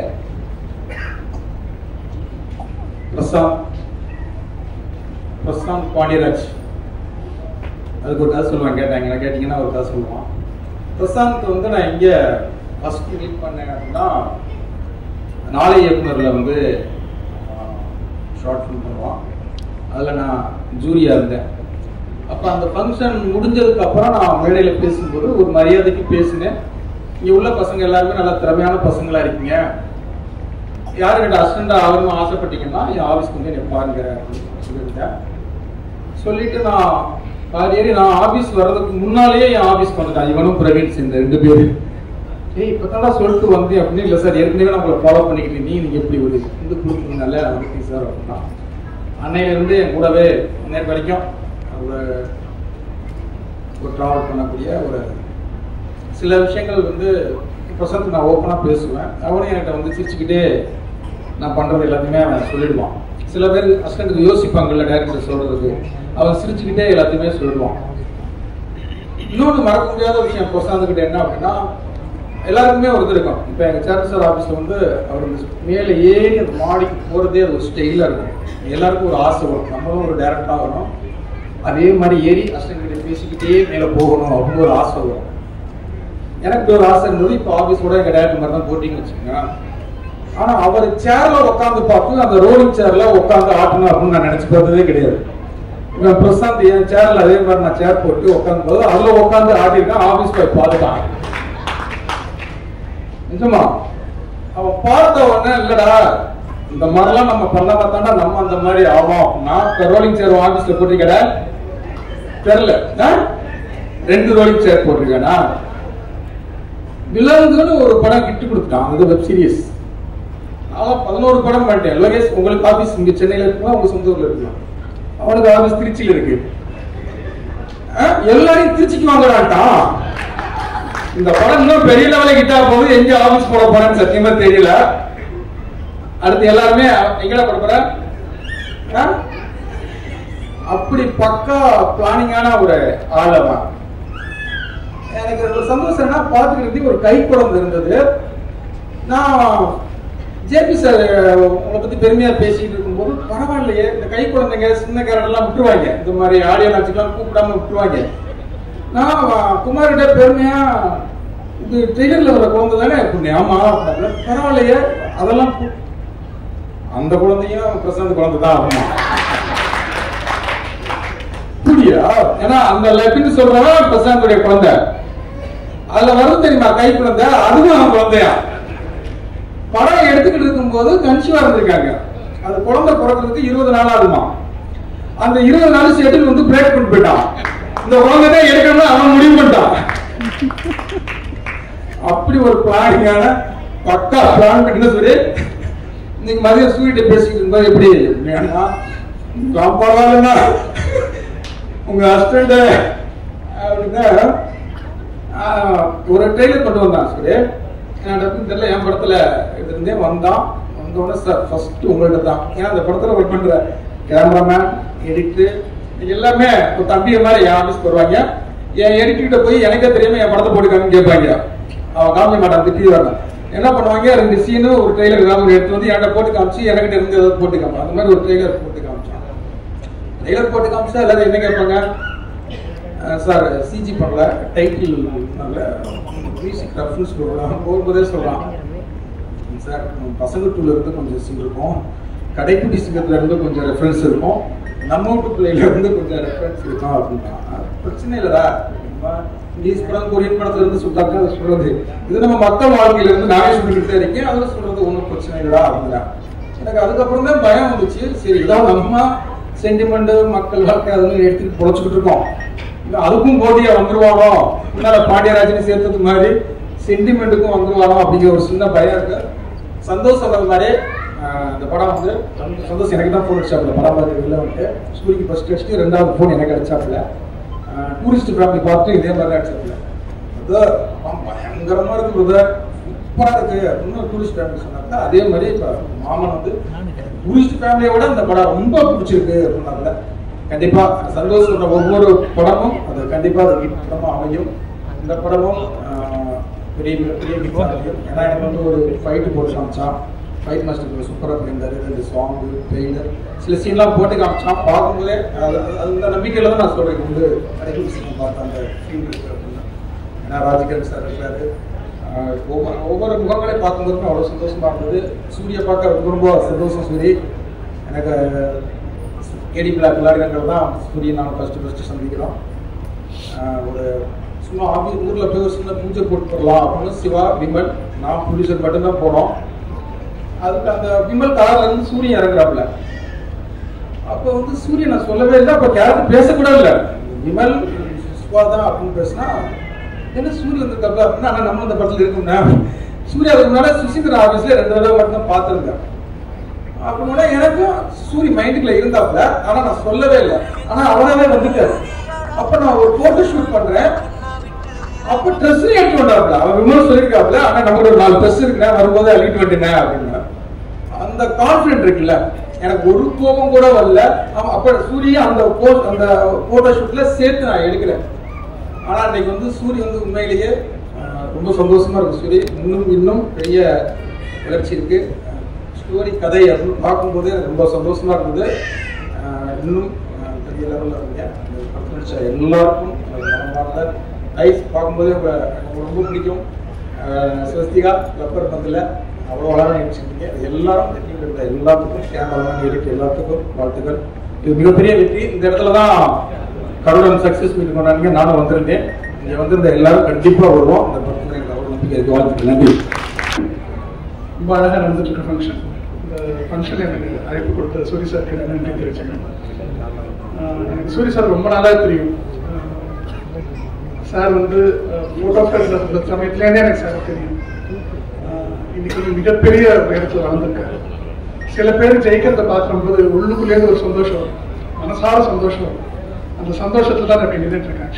பிரசாந்த் பாண்டியராஜ், அதுக்கு ஒரு கதை சொல்லுவாங்க. கேட்டாங்க, கேட்டிங்கன்னா ஒரு கதை சொல்லுவான். பிரசாந்த் வந்து நான் இங்கே ஃபஸ்ட்டு மீட் பண்ணேன் அப்படின்னா நாளை இயக்குனரில் வந்து ஷார்ட் ஃபிலிம் பண்ணுவான். அதில் நான் ஜூரியாக இருந்தேன். அப்போ அந்த ஃபங்க்ஷன் முடிஞ்சதுக்கப்புறம் நான் மேடையில் பேசும்போது ஒரு மரியாதைக்கு பேசினேன். இங்கே உள்ள பசங்க எல்லாருமே நல்லா திறமையான பசங்களாக இருக்கீங்க, யாருக்கிட்ட அசிஸ்டண்டாக ஆகணும்னு ஆசைப்பட்டீங்கன்னா என் ஆஃபீஸ்க்கு வந்து என்னை பாருங்க அப்படின்னு சொல்லியிருந்தேன். சொல்லிட்டு நான் பாதியேறி நான் ஆஃபீஸ் வர்றதுக்கு முன்னாலேயே என் ஆஃபீஸ்க்கு வந்துட்டேன். இவனும் பிரவீன் சேர்ந்த 2 பேர். இப்போ தான் சொல்லிட்டு வந்தேன் அப்படின்னு. இல்லை சார், ஏற்கனவே நான் உங்களை ஃபாலோ பண்ணிக்கிட்டு நீங்கள் எப்படி ஒரு இது கொடுக்குறீங்கல்ல வந்துருக்கீங்க சார் அப்படின்னா. அன்னையிலேருந்து என் கூடவே நேற்று வரைக்கும் ஒரு ட்ராவல் பண்ணக்கூடிய ஒரு சில விஷயங்கள் வந்து பிரசாந்த் நான் ஓப்பனாக பேசுவேன். அவனும் என்கிட்ட வந்து சிரிச்சுக்கிட்டே நான் பண்ணுறது எல்லாத்தையுமே அவன் சொல்லிடுவான். சில பேர் அசிஸ்டண்ட்டுக்கு யோசிப்பாங்கல்ல டேரக்டர் சொல்கிறதுக்கு, அவன் சிரிச்சுக்கிட்டே எல்லாத்தையுமே சொல்லிடுவான். இன்னொன்று மறக்க முடியாத விஷயம் பிரசாந்த்கிட்ட என்ன அப்படின்னா, எல்லாருக்குமே ஒரு இது இருக்கும். இப்போ எங்கள் சேரன் சார் ஆஃபீஸில் வந்து அவர் மேலே ஏறி அந்த மாடிக்கு போகிறதே அது ஒரு ஸ்டைலாக இருக்கும். எல்லாருக்கும் ஒரு ஆசை வரும், நம்மளும் ஒரு டேரக்டர் ஆகணும், அதே மாதிரி ஏறி அசிஸ்டன்ட் கிட்ட பேசிக்கிட்டே மேலே போகணும் அப்படின்னு ஒரு ஆசை வரும். எனக்கு ஒரு ஆசை இருந்தது. இப்போ ஆஃபீஸோட எங்கள் டேரக்டர் மாதிரி தான் போட்டிங்கன்னு வச்சுக்கோங்க. ஆனால் அவர் சேரில் உட்காந்து பார்த்து அந்த ரோலிங் சேரில் உட்காந்து ஆட்டணும் அப்படின்னு நான் நினச்சி பார்த்ததே கிடையாது. பிரசாந்த் என் சேர்ல அதே மாதிரி நான் சேர் போட்டு உட்காந்து போது அதுல உட்காந்து ஆடிருக்கான். ஆபீஸ் போய் பார்த்துட்டான். நிஜமா அவன் பார்த்த உடனே இல்லடா இந்த மாதிரிலாம் நம்ம பண்ண பார்த்தாண்டா நம்ம அந்த மாதிரி ஆகும். நான் ரோலிங் சேர் ஆபீஸ்ல போட்டிருக்கடா தெரியல. 2 ரோலிங் சேர் போட்டிருக்கேனா. விலங்குன்னு ஒரு படம் கிட்டு கொடுத்துட்டான். அது வெப் சீரிஸ். 11 படம் பண்ணிட்டேன். லோகேஷ் உங்களுக்கு ஆபீஸ் இங்க சென்னையில இருக்குமா உங்க சொந்த ஊர்ல இருக்கலாம். அவனுக்கு ஆபீஸ் திருச்சியில இருக்கு. எல்லாரையும் திருச்சிக்கு வாங்கடான்ட்டான். இந்த படம் இன்னும் பெரிய லெவலில் கிட்டா போது எங்க ஆபீஸ் போட போறேன்னு சத்தியமா தெரியல. அடுத்து எல்லாருமே எங்கடா போட போற? அப்படி பக்கா பிளானிங்கான ஒரு ஆளவன். எனக்கு ஒரு சந்தோஷம்னா பார்த்துக்கிட்டு ஒரு கை குழந்தை இருந்தது. நான் ஜேபி சார் உங்களை பத்தி பெருமையா பேசிட்டு இருக்கும்போது பரவாயில்லையே இந்த கை குழந்தைங்க சின்ன கேரக்டர்லாம் விட்டுருவாங்க. இந்த மாதிரி ஆடியோ நாச்சுக்கெல்லாம் கூப்பிடாம விட்டுருவாங்க. நான் குமார்கிட்ட பெருமையா இது ட்ரெய்லர்ல வர குழந்தை தானே அப்படின்னு. ஆமா பரவாயில்லையே அதெல்லாம் அந்த குழந்தையும் பிரசாந்த் குழந்தை தான். ஆமா புரியா? ஏன்னா அந்த லெப்ட்னு சொல்றவன் பிரசாந்துடைய குழந்தை. அதுல வரும் தெரியுமா கை குழந்தை, அதுவும் அவன் குழந்தையா. படம் எடுத்துக்கிட்டு இருக்கும் போது கன்சீவா இருந்திருக்காங்க. அது குழந்தை பிறக்கிறதுக்கு 20 நாள் ஆகுமா. அந்த 20 நாள் ஷெட்யூல் வந்து பிரேக் பண்ணி போயிட்டான். இந்த குழந்தை எடுக்கணும்னு அவன் முடிவு பண்ணிட்டான். அப்படி ஒரு பிளானிங்கான பக்கா பிளான் பண்ணி சொல்லி இன்னைக்கு மதியம் சூரியட்ட பேசிட்டு இருக்கும்போது எப்படி பரவாயில்லன்னா உங்க ஹஸ்பண்ட் அப்படின்னா ஒரு ட்ரெய்லர் கொண்டு வந்தான். சரி தெரியல என் படத்துல இருந்தே வந்தான். வந்தோடனே சார் ஃபர்ஸ்ட் உங்கள்கிட்ட தான். ஏன்னா அந்த படத்துல ஒர்க் பண்ற கேமராமேன் எடிட்டர் எல்லாமே ஒரு தம்பிய மாதிரி என் ஆபீஸ்க்கு வருவாங்க. என் எடிட்டர்கிட்ட போய் எனக்கே தெரியாம என் படத்தை போட்டுக்கான்னு கேட்பாங்க. அவன் காமிக்க மாட்டான், திட்டி வரலாம். என்ன பண்ணுவாங்க, 2 சீனு ஒரு ட்ரெய்லர் ஏதாவது எடுத்து வந்து என்கிட்ட போட்டு காமிச்சு எனக்கிட்ட இருந்து ஏதாவது போட்டு காமிப்பான். அந்த மாதிரி ஒரு ட்ரெய்லர் போட்டு காமிச்சான். ட்ரெய்லர் போட்டு காமிச்சா எல்லாரும் என்ன கேட்பாங்க, சார் சிஜி பண்ணல, டைட்டில் நல்ல மியூசிக் ரெஃபரன்ஸ் கொடுக்கலாம் போகும்போதே சொல்றான். சார் பசங்க டூல இருந்து கொஞ்சம் சீன் இருக்கும், கடைக்குடி சிங்கத்துல இருந்து கொஞ்சம் ரெஃபரன்ஸ் இருக்கும், நம்ம வீட்டு பிள்ளைல இருந்து கொஞ்சம் ரெஃபரன்ஸ் இருக்கும் அப்படின்னா. பிரச்சனை இல்லடா, இங்கிலீஷ் படம் கொரியன் படத்துல இருந்து சொல்றாங்க அதை சொல்றது. இது நம்ம மக்கள் வாழ்க்கையில இருந்து நானே சொல்லிக்கிட்டே இருக்கேன், அதுல சொல்றது ஒன்றும் பிரச்சனை இல்லடா அப்படின்னா. எனக்கு அதுக்கப்புறம் தான் பயம் வந்துச்சு. சரி இதான் நம்ம சென்டிமெண்ட் மக்கள் வாழ்க்கை அதெல்லாம் எடுத்துட்டு பொழைச்சிக்கிட்டு இருக்கோம், அதுக்கும் போட்டியா வந்துருவானோ, முன்னால பாண்டியராஜனை சேர்த்தது மாதிரி சென்டிமெண்ட்டுக்கும் வந்துருவானோ அப்படிங்கிற ஒரு சின்ன பயம் இருக்கு. சந்தோஷம் சொல்றது மாதிரி இந்த படம் வந்து சந்தோஷம் எனக்கு தான் ஃபோன் அடிச்சாப்புல. படம் பார்த்து வந்துட்டு சூரியக்கு ஃபர்ஸ்ட் அடிச்சுட்டு 2வது ஃபோன் எனக்கு அடிச்சாப்புல. டூரிஸ்ட் ஃபேமிலி பார்த்து இதே மாதிரி அடிச்சாப்புல. அது பயங்கரமா இருக்கு பிரதர், சூப்பரா இருக்கு அப்படின்னு டூரிஸ்ட் ஃபேமிலி சொன்னாங்க. அதே மாதிரி இப்ப மாமன் வந்து டூரிஸ்ட் ஃபேமிலியை விட இந்த படம் ரொம்ப பிடிச்சிருக்கு அப்படின்னாங்க. கண்டிப்பா சந்தோஷம் ஒவ்வொரு படமும் அது கண்டிப்பா அது ஹிட் படமா அமையும். இந்த படமும் பெரிய பெரிய ஹிட் அமையும். ஏன்னா எனக்கு வந்து ஒரு ஃபைட்டு போட்டு காமிச்சான், ஃபைட் மாஸ்டர் சூப்பராக பண்ணியிருந்தாரு. 2 சாங்கு ட்ரெய்லர் சில சீன்லாம் போட்டு காமிச்சான். பார்க்கும்போதே அந்த நம்பிக்கையில தான் நான் சொல்றேன் வந்து கடைக்குடி சீன் பார்த்து அந்த ஃபீல் இருக்கு அப்படின்னா. ஏன்னா ராஜகிரண் சார் இருக்காரு, ஒவ்வொரு முகங்களையும் பார்க்கும்போது அவ்வளோ சந்தோஷமா இருந்தது. சூரிய பார்க்க ரொம்ப சந்தோஷம். சூரி எனக்கு கேடி பிளாக் விளையாடுகள் தான் சூரியன் நான் ஃபர்ஸ்ட் சந்திக்கிறோம். ஒரு சும்மா ஊரில் போய் ஒரு சின்ன பூஜை போட்டு போடலாம் அப்படின்னு சிவா விமல் நான் ப்ரொடியூசர் மட்டும்தான் போனோம். அதுக்கு அந்த விமல் கார்ல இருந்து சூரியன் இறங்குறாப்புல. அப்போ வந்து சூரியன் நான் சொல்லவே இல்லை, அப்போ யாரும் பேசக்கூட இல்லை, விமல் சிவா தான் அப்படின்னு பேசினா என்ன சூரியன் இருந்திருக்காப்ல அப்படின்னா. ஆனால் நம்ம இந்த படத்தில் இருக்கும்னா சூர்யா அதுக்கு முன்னாடி சுசீந்திரன் ஆஃபீஸில் 2 தடவை மட்டும் பார்த்துருக்கேன். அப்படின்னா எனக்கும் சூரிய மைண்டுக்குள்ள இருந்தாப்புல, ஆனா நான் சொல்லவே இல்லை. ஆனா அவனாவே வந்துட்டாரு. அப்ப நான் ஒரு போட்டோ ஷூட் பண்றேன், அப்ப ட்ரெஸ் எடுத்து வந்தாப்புல. அவன் விமர்சனம் சொல்லியிருக்காப்புல, ஆனா நமக்கு ஒரு 4 ட்ரெஸ் இருக்குன்னா வரும்போது அள்ளிட்டு வந்துட்டேன் அப்படின்னா. அந்த கான்பிடன்ட் இருக்குல்ல, எனக்கு ஒரு கோபம் கூட வரல. அப்ப சூரிய அந்த போட்டோ ஷூட்ல சேர்த்து நான் எடுக்கிறேன். ஆனா இன்னைக்கு வந்து சூரிய வந்து உண்மையிலேயே ரொம்ப சந்தோஷமா இருக்கு. சூரிய இன்னும் பெரிய வளர்ச்சி இருக்கு. ஸ்டோரி கதை அப்படின்னு பார்க்கும்போதே எனக்கு ரொம்ப சந்தோஷமா இருந்தது. இன்னும் பெரிய லெவலில் இருந்தீங்க. படத்தில் நடிச்ச எல்லாருக்கும் ஐஸ் பார்க்கும்போதே எனக்கு ரொம்ப பிடிக்கும். ஸ்வஸ்திகா லப்பர் பந்தில் அவ்வளோ அழகாக நடிச்சிருக்கீங்க. எல்லாரும் இந்த டீமில் இருந்த எல்லாத்துக்கும், கேமராமேன் எடிட் எல்லாத்துக்கும் வாழ்த்துக்கள். இது மிகப்பெரிய வெற்றி. இந்த இடத்துல தான் கருடன் சக்சஸ் மீட் கொண்டாடிங்க. நானும் வந்திருந்தேன். இங்கே வந்திருந்த எல்லாரும் கண்டிப்பாக வருவோம். இந்த படத்தில் எனக்கு அவ்வளோ நம்பிக்கை இருக்கு. வாழ்த்துக்கள். நன்றி. ரொம்ப அழகாக நடந்துட்டு இருக்க ஃபங்க்ஷன். இந்த ஃபங்க்ஷன் எனக்கு அழைப்பு கொடுத்த சூரி சாருக்கு நன்றி தெரிவிச்சுக்கிறேன். எனக்கு சூரி சார் ரொம்ப நாளாக தெரியும். சார் வந்து ஃபோட்டோகிராஃபர் சமயத்துலேருந்தே எனக்கு சார் தெரியும். இன்னைக்கு மிகப்பெரிய இடத்துல வளர்ந்துருக்காரு. சில பேர் ஜெயிக்கிறத பார்க்கும்போது உள்ளுக்குள்ளேருந்து ஒரு சந்தோஷம் வரும், மனசார சந்தோஷம் வரும். அந்த சந்தோஷத்தில் தான் நான் நின்றுட்டு இருக்கேன்.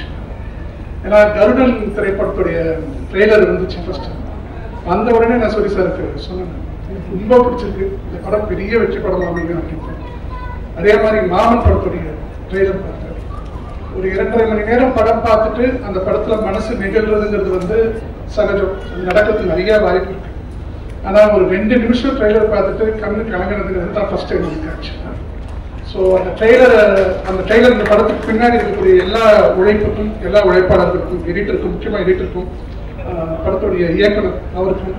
ஏன்னா கருடன் திரைப்படத்துடைய ட்ரெய்லர் வந்துச்சு ஃபர்ஸ்ட். வந்த உடனே நான் சூரி சாருக்கு சொன்னேன், எனக்கு ரொம்ப பிடிச்சிருக்கு, இந்த படம் பெரிய வெற்றி படம் அமைங்க அப்படின்னு. அதே மாதிரி மாமன் படத்துடைய ட்ரெய்லர் பார்த்தேன். ஒரு 2.5 மணி நேரம் படம் பார்த்துட்டு அந்த படத்துல மனசு நிகழ்றதுங்கிறது வந்து சகஜம், நடக்கிறதுக்கு நிறைய வாய்ப்பு இருக்கு. ஆனால் ஒரு 2 நிமிஷம் ட்ரெய்லர் பார்த்துட்டு கண்ணு கலங்கினதுங்கிறது தான் ஃபர்ஸ்ட் டைம் இருக்கு ஆக்சுவலாக. ஸோ அந்த ட்ரெய்லர் இந்த படத்துக்கு பின்னாடி இருக்கக்கூடிய எல்லா உழைப்புக்கும், எல்லா உழைப்பாளர்களுக்கும், எடிட்டருக்கும், முக்கியமாக எடிட்டருக்கும், படத்துடைய இயக்குனர் அவருக்கும்,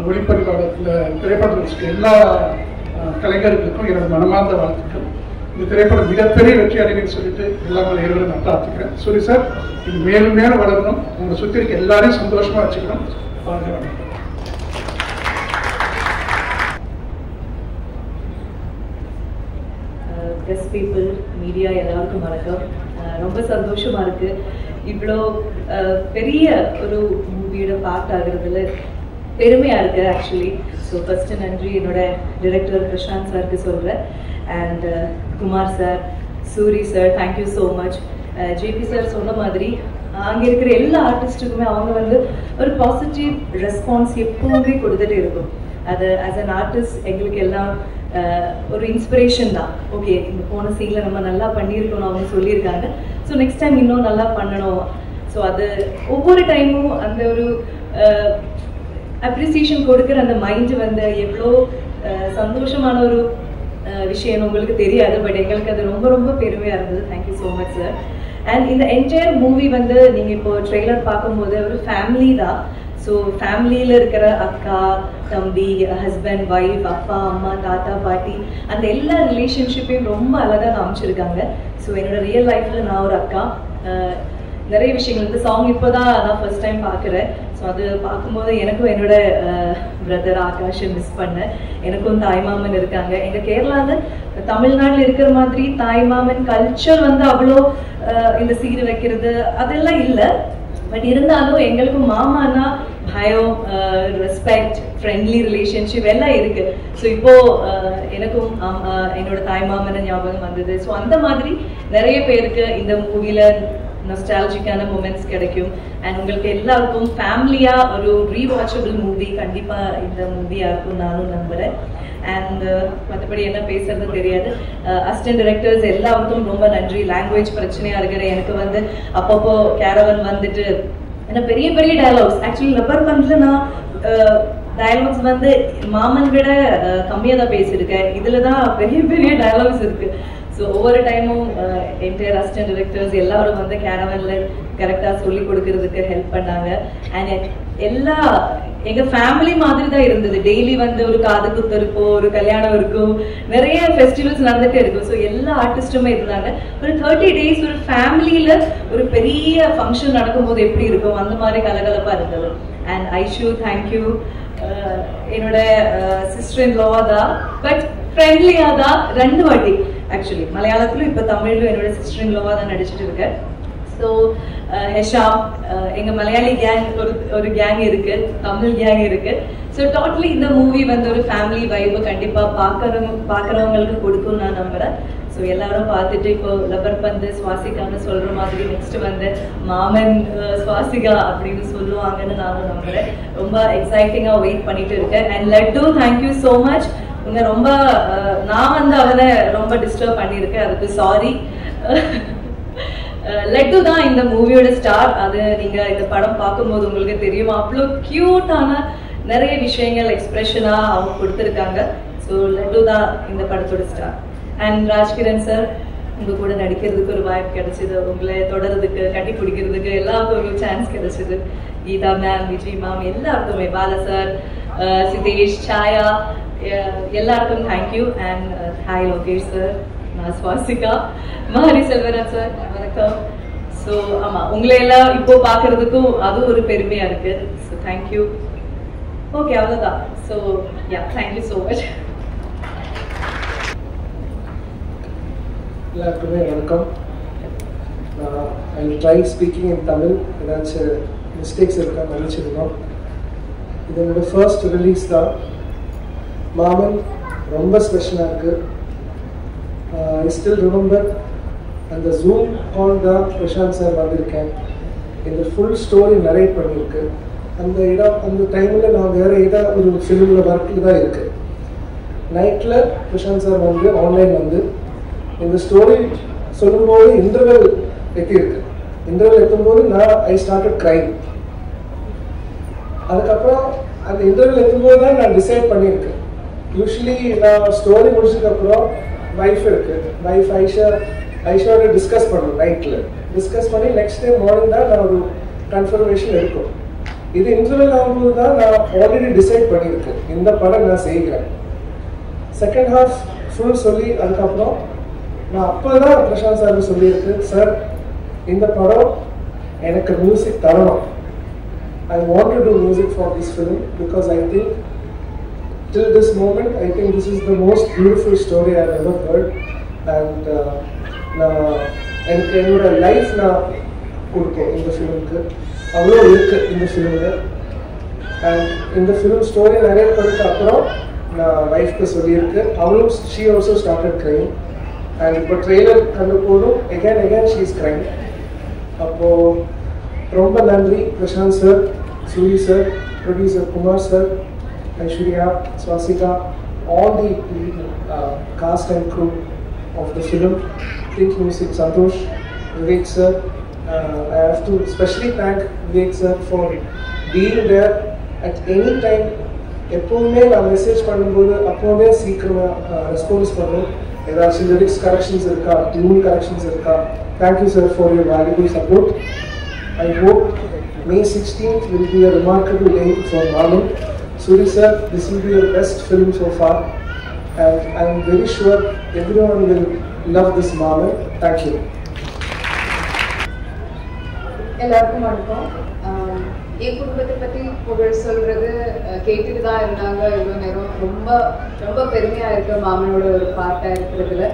ஒளிப்பதிவாளர், இந்த திரைப்படத்திற்கு எல்லா கலைஞர்களுக்கும் எனது மனமார்ந்த வாழ்த்துக்கள். இந்த திரைப்படம் மிகப்பெரிய வெற்றி அடைன்னு சொல்லிட்டு எல்லாமே இருவரும் நான் பிரார்த்திக்கிறேன். சூரி சார், இது மேலும் மேலும் வளரணும், உங்களை சுற்றி இருக்க எல்லாரையும் சந்தோஷமா வச்சுக்கணும். வாழ்க. ப்ரெஸ் பீப்புள், மீடியா எல்லாருக்கும் வணக்கம். ரொம்ப சந்தோஷமா இருக்கு இவ்வளோ பெரிய ஒரு மூவியோட பார்ட் ஆகுறதுல பெருமையா இருக்கு ஆக்சுவலி. ஸோ ஃபர்ஸ்ட் நன்றி என்னோட டிரெக்டர் பிரசாந்த் சாருக்கு சொல்றேன். And Kumar sir, Soori sir, thank you so much. JP sir சொன்ன மாதிரி அங்கே இருக்கிற எல்லா ஆர்டிஸ்ட்டுக்குமே அவங்க வந்து ஒரு பாசிட்டிவ் ரெஸ்பான்ஸ் எப்பவுமே கொடுத்துட்டு இருக்கும். அது ஆஸ் அன் ஆர்டிஸ்ட் எங்களுக்கு எல்லாம் ஒரு இன்ஸ்பிரேஷன் தான். ஓகே, இந்த போன சீனில் நம்ம நல்லா பண்ணியிருக்கணும் அவங்க சொல்லியிருக்காங்க, ஸோ நெக்ஸ்ட் டைம் இன்னும் நல்லா பண்ணணும். ஸோ அது ஒவ்வொரு டைமும் அந்த ஒரு அப்ரிசியேஷன் கொடுக்குற அந்த மைண்டு வந்து எவ்வளோ சந்தோஷமான ஒரு விஷயம் உங்களுக்கு தெரியாது. பட் எங்களுக்கு அது ரொம்ப ரொம்ப பெருமையாக இருந்தது. Thank you so much sir. And இந்த என்டையர் மூவி வந்து நீங்கள் இப்போ ட்ரெய்லர் பார்க்கும்போது ஒரு ஃபேமிலி தான். ஸோ ஃபேமிலியில் இருக்கிற அக்கா, தம்பி, ஹஸ்பண்ட், ஒய்ஃப், அப்பா, அம்மா, தாத்தா, பாட்டி, அந்த எல்லா ரிலேஷன்ஷிப்பையும் ரொம்ப அழகாக காமிச்சிருக்காங்க. ஸோ என்னோட ரியல் லைஃப்பில் நான் ஒரு அக்கா, நிறைய விஷயங்கள் இந்த சாங் இப்போ தான் நான் ஃபர்ஸ்ட் டைம் பார்க்குறேன். ஸோ அது பார்க்கும்போது எனக்கும் என்னோட பிரதர் ஆகாஷை மிஸ் பண்ணேன். எனக்கும் தாய்மாமன் இருக்காங்க. எங்கள் கேரளாவில் தமிழ்நாட்டில் இருக்கிற மாதிரி தாய்மாமன் கல்ச்சர் வந்து அவ்வளோ இந்த சீர் வைக்கிறது அதெல்லாம் இல்லை. பட் இருந்தாலும் எங்களுக்கும் மாமானா பயம், ரெஸ்பெக்ட், ஃப்ரெண்ட்லி ரிலேஷன்ஷிப் எல்லாம் இருக்கு. ஸோ இப்போ எனக்கும் என்னோட தாய்மாமன ஞாபகம் வந்தது. ஸோ அந்த மாதிரி நிறைய பேருக்கு இந்த மூவில நொஸ்டாலஜிக்கான மூமெண்ட்ஸ் கிடைக்கும். அண்ட் உங்களுக்கு எல்லாருக்கும் ஃபேமிலியா ஒரு ரீவாச்சபிள் மூவி கண்டிப்பா இந்த மூவியா இருக்கும் நானும் நம்புறேன். அண்ட் மற்றபடி என்ன பேசுறது தெரியாது. அசிஸ்டன்ட் டைரக்டர்ஸ் எல்லாருக்கும் ரொம்ப நன்றி. லாங்குவேஜ் பிரச்சனையா இருக்கிற எனக்கு வந்து அப்பப்போ கேரவன் வந்துட்டு ஏன்னா பெரிய பெரிய டயலாக்ஸ் ஆக்சுவலி லப்பர் பண்ட்ல நான் டயலாக்ஸ் வந்து மாமன் விட கம்மியாக தான் பேசியிருக்கேன். இதில் தான் பெரிய பெரிய டயலாக்ஸ் இருக்கு. ஸோ ஒவ்வொரு டைமும் என்டையர் அசிஸ்டன்ட் டைரக்டர்ஸ் எல்லாரும் வந்து கேரவன்ல கரெக்டாக சொல்லி கொடுக்கறதுக்கு ஹெல்ப் பண்ணாங்க. அண்ட் எல்லா எங்க ஃபேமிலி மாதிரி தான் இருந்தது. டெய்லி வந்து ஒரு காது குத்து இருக்கும், ஒரு கல்யாணம் இருக்கும், நிறைய ஃபெஸ்டிவல்ஸ் நடந்துட்டே இருக்கும். ஸோ எல்லா ஆர்டிஸ்டுமே இருந்தாங்க. ஒரு 30 days ஒரு ஃபேமிலியில ஒரு பெரிய ஃபங்க்ஷன் நடக்கும்போது எப்படி இருக்கும் அந்த மாதிரி கலகலப்பா இருந்தது. And Aishu, thank you. என்னோட சிஸ்டர் இன் லோவா தான், பட் ஃப்ரெண்ட்லியா தான் 2 வாட்டி ஆக்சுவலி மலையாளத்திலும் இப்போ தமிழ்லும் என்னோட சிஸ்டர் இன் லோவா தான் நடிச்சிட்டு இருக்கேன். ஸோ ஹெஷாம், எங்க மலையாளி கேங் ஒரு கேங் இருக்கு, தமிழ் கேங் இருக்கு. ஸோ டோட்டலி இந்த மூவி வந்து ஒரு ஃபேமிலி வைபு கண்டிப்பா பார்க்குறவங்களுக்கு கொடுக்கும் நான் நம்புறேன். ஸோ எல்லாரும் பார்த்துட்டு இப்போ லப்பர் பந்து சுவாசிகான்னு சொல்ற மாதிரி நெக்ஸ்ட் வந்து மாமன் சுவாசிகா அப்படின்னு சொல்லுவாங்கன்னு நானும் நம்புறேன். ரொம்ப எக்ஸைட்டிங்கா வெயிட் பண்ணிட்டு இருக்கேன். And laddu, thank you so much. உங்க ரொம்ப நான் வந்து அவனை ரொம்ப டிஸ்டர்ப் பண்ணியிருக்கேன், அதுக்கு சாரி. லட்டு தான் இந்த மூவியோட ஸ்டார். அது நீங்க இந்த படம் பார்க்கும்போது உங்களுக்கு தெரியும். அவ்வளோ கியூட்டான நிறைய விஷயங்கள் எக்ஸ்பிரஷனா அவங்க கொடுத்துருக்காங்க. ஸோ லட்டு தான் இந்த படத்தோட ஸ்டார். அண்ட் ராஜ்கிரண் சார், உங்க கூட நடிக்கிறதுக்கு ஒரு வாய்ப்பு கிடைச்சது, உங்களை தொடர்றதுக்கு, கட்டி பிடிக்கிறதுக்கு எல்லாருக்கும் ஒரு சான்ஸ் கிடைச்சது. கீதா மேம், விஜய் மேம், எல்லாருக்குமே, பாலா சார், சிதேஷ், சாயா, எல்லாருக்கும் thank you. And hi Lokesh sir, Swasika, Mari Selvaraj sir வணக்கம். ஸோ ஆமா, உங்களை எல்லாம் இப்போ பார்க்கறதுக்கும் அது ஒரு பெருமையா இருக்கு. So thank you. ஓகே, அவ்வளோதான். So yeah, thank you so much. எல்லாருக்குமே வணக்கம். I will try speaking in Tamil. ஏதாச்சும் மிஸ்டேக்ஸ் இருக்கா மன்னிச்சிருக்கோம். இது என்னோட ஃபர்ஸ்ட் ரிலீஸ் தான். மாமன் ரொம்ப ஸ்பெஷலாக இருக்குது. ஐ ஸ்டில் ரிமெம்பர் அந்த ஜூம் கால் தான் பிரசாந்த் சார் வந்திருக்கேன். இந்த ஃபுல் ஸ்டோரி நரேட் பண்ணியிருக்கு. அந்த இடம் அந்த டைமில் நான் வேறு ஏதாவது ஒரு ஃபிலிமில் ஒர்க்கில் தான் இருக்குது. நைட்டில் பிரசாந்த் சார் வந்து ஆன்லைன் வந்து இந்த ஸ்டோரி சொல்லும்போது இன்டர்வல் எத்தியிருக்கு. இன்டர்வல் எத்தும்போது ஐ ஸ்டார்டட் கிரைம். அதுக்கப்புறம் அந்த இன்டர்வல் எத்தும்போது தான் நான் டிசைட் பண்ணியிருக்கேன். யூஸ்வலி நான் ஸ்டோரி முடிச்சதுக்கப்புறம் வைஃப் இருக்குது, வைஃப் ஐஷாவோட டிஸ்கஸ் பண்ணுவோம். நைட்டில் டிஸ்கஸ் பண்ணி நெக்ஸ்ட் டே மார்னிங் தான் நான் ஒரு கன்ஃபர்மேஷன் எடுக்கும். இது இன்டர்வல் ஆகும்போது தான் நான் ஆல்ரெடி டிசைட் பண்ணியிருக்கேன் இந்த படம் நான் செய்கிறேன். செகண்ட் ஹாஃப் ஃபுல் சொல்லி அதுக்கப்புறம் நான் அப்போ தான் பிரசாந்த் சார் சொல்லியிருக்கேன், சார் இந்த படம் எனக்கு மியூசிக் தரணும். I want to do music for this film because I think till this moment I think this is the most beautiful story I've ever heard, and எனக்கு என்னோட லைஃப் நான் கொடுத்தேன் இந்த ஃபிலிமுக்கு. அவ்வளோ இருக்கு இந்த ஃபிலிமில். அண்ட் இந்த ஃபிலிம் ஸ்டோரி நிறைய படித்த அப்புறம் நான் வைஃப்க்கு சொல்லியிருக்கேன். அவளும் she also started crying. And இப்போ ட்ரெய்லர் கண்டு போதும் again she is crying. அப்போது ரொம்ப நன்றி Prashanth sir, Soori sir, producer Kumar sir, Aishwarya, Swasika, all the cast and crew of the film, Think Music, Santosh, Vivek sir. I have to especially thank Vivek sir for being there at any time. எப்போவுமே நான் message பண்ணும்போது அப்போவே சீக்கிரமாக response பண்ணும். ஏதாச்சும் lyrics corrections இருக்கா, tune corrections இருக்கா. Thank you sir for your valuable support. I hope May 16th will be a remarkable day for Maman. Suri sir, this will be your best film so far, and I am very sure everyone will love this Maman. Thank you. எல்லாருக்கும் வணக்கம். என் குடும்பத்தை பற்றி புகழ் சொல்றது கேட்டுட்டு தான் இருந்தாங்க இவ்வளோ நேரம். ரொம்ப ரொம்ப பெருமையாக இருக்கு மாமனோட ஒரு பார்ட்டாக இருக்கிறதுல.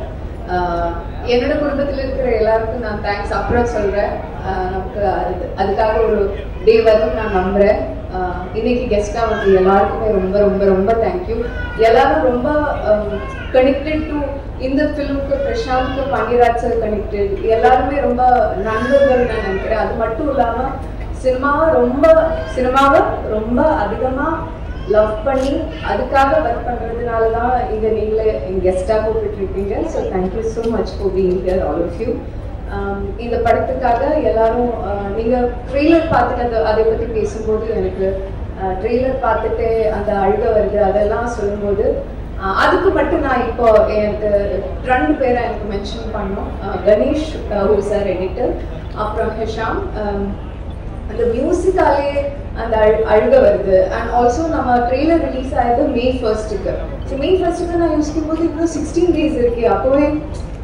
என்னோட குடும்பத்தில் இருக்கிற எல்லாருக்கும் நான் தேங்க்ஸ் அப்புறம் சொல்கிறேன். நமக்கு அதுக்காக ஒரு டே வரும் நான் நம்புகிறேன். இன்னைக்கு கெஸ்ட்டாக வந்து எல்லாருக்குமே ரொம்ப ரொம்ப ரொம்ப தேங்க்யூ. எல்லாரும் ரொம்ப கனெக்டட் டு இந்த ஃபிலிமுக்கு. Prashanth, Pandiraj sir connected. எல்லாருமே ரொம்ப நண்பர்கள் நான் நினைக்கிறேன். அது மட்டும் இல்லாமல் சினிமாவை ரொம்ப அதிகமாக லவ் பண்ணி அதுக்காக ஒர்க் பண்ணுறதுனால தான் இங்கே நீங்களே கெஸ்ட்டாக கூப்பிட்டுருக்கீங்க. So thank you so much for being here all of you. இந்த படத்துக்காக எல்லாரும் நீங்கள் ட்ரெய்லர் பார்த்துட்டு அதை பற்றி பேசும்போது எனக்கு ட்ரெய்லர் பார்த்துட்டு அந்த அழுக வருது அதெல்லாம் சொல்லும்போது அதுக்கு மட்டும் நான் இப்போ எனக்கு 2 பேரை எனக்கு மென்ஷன் பண்ணோம். கணேஷ் ஹூ சார் எடிட்டர், அப்புறம் ஹிஷாம். அந்த மியூசிக்காலே அந்த அழுக வருது. அண்ட் ஆல்சோ நம்ம ட்ரெய்லர் ரிலீஸ் ஆகிது May 1st. So May 1st நான் யோசிக்கும் போது இன்னும் 16 days இருக்கு. அப்போவே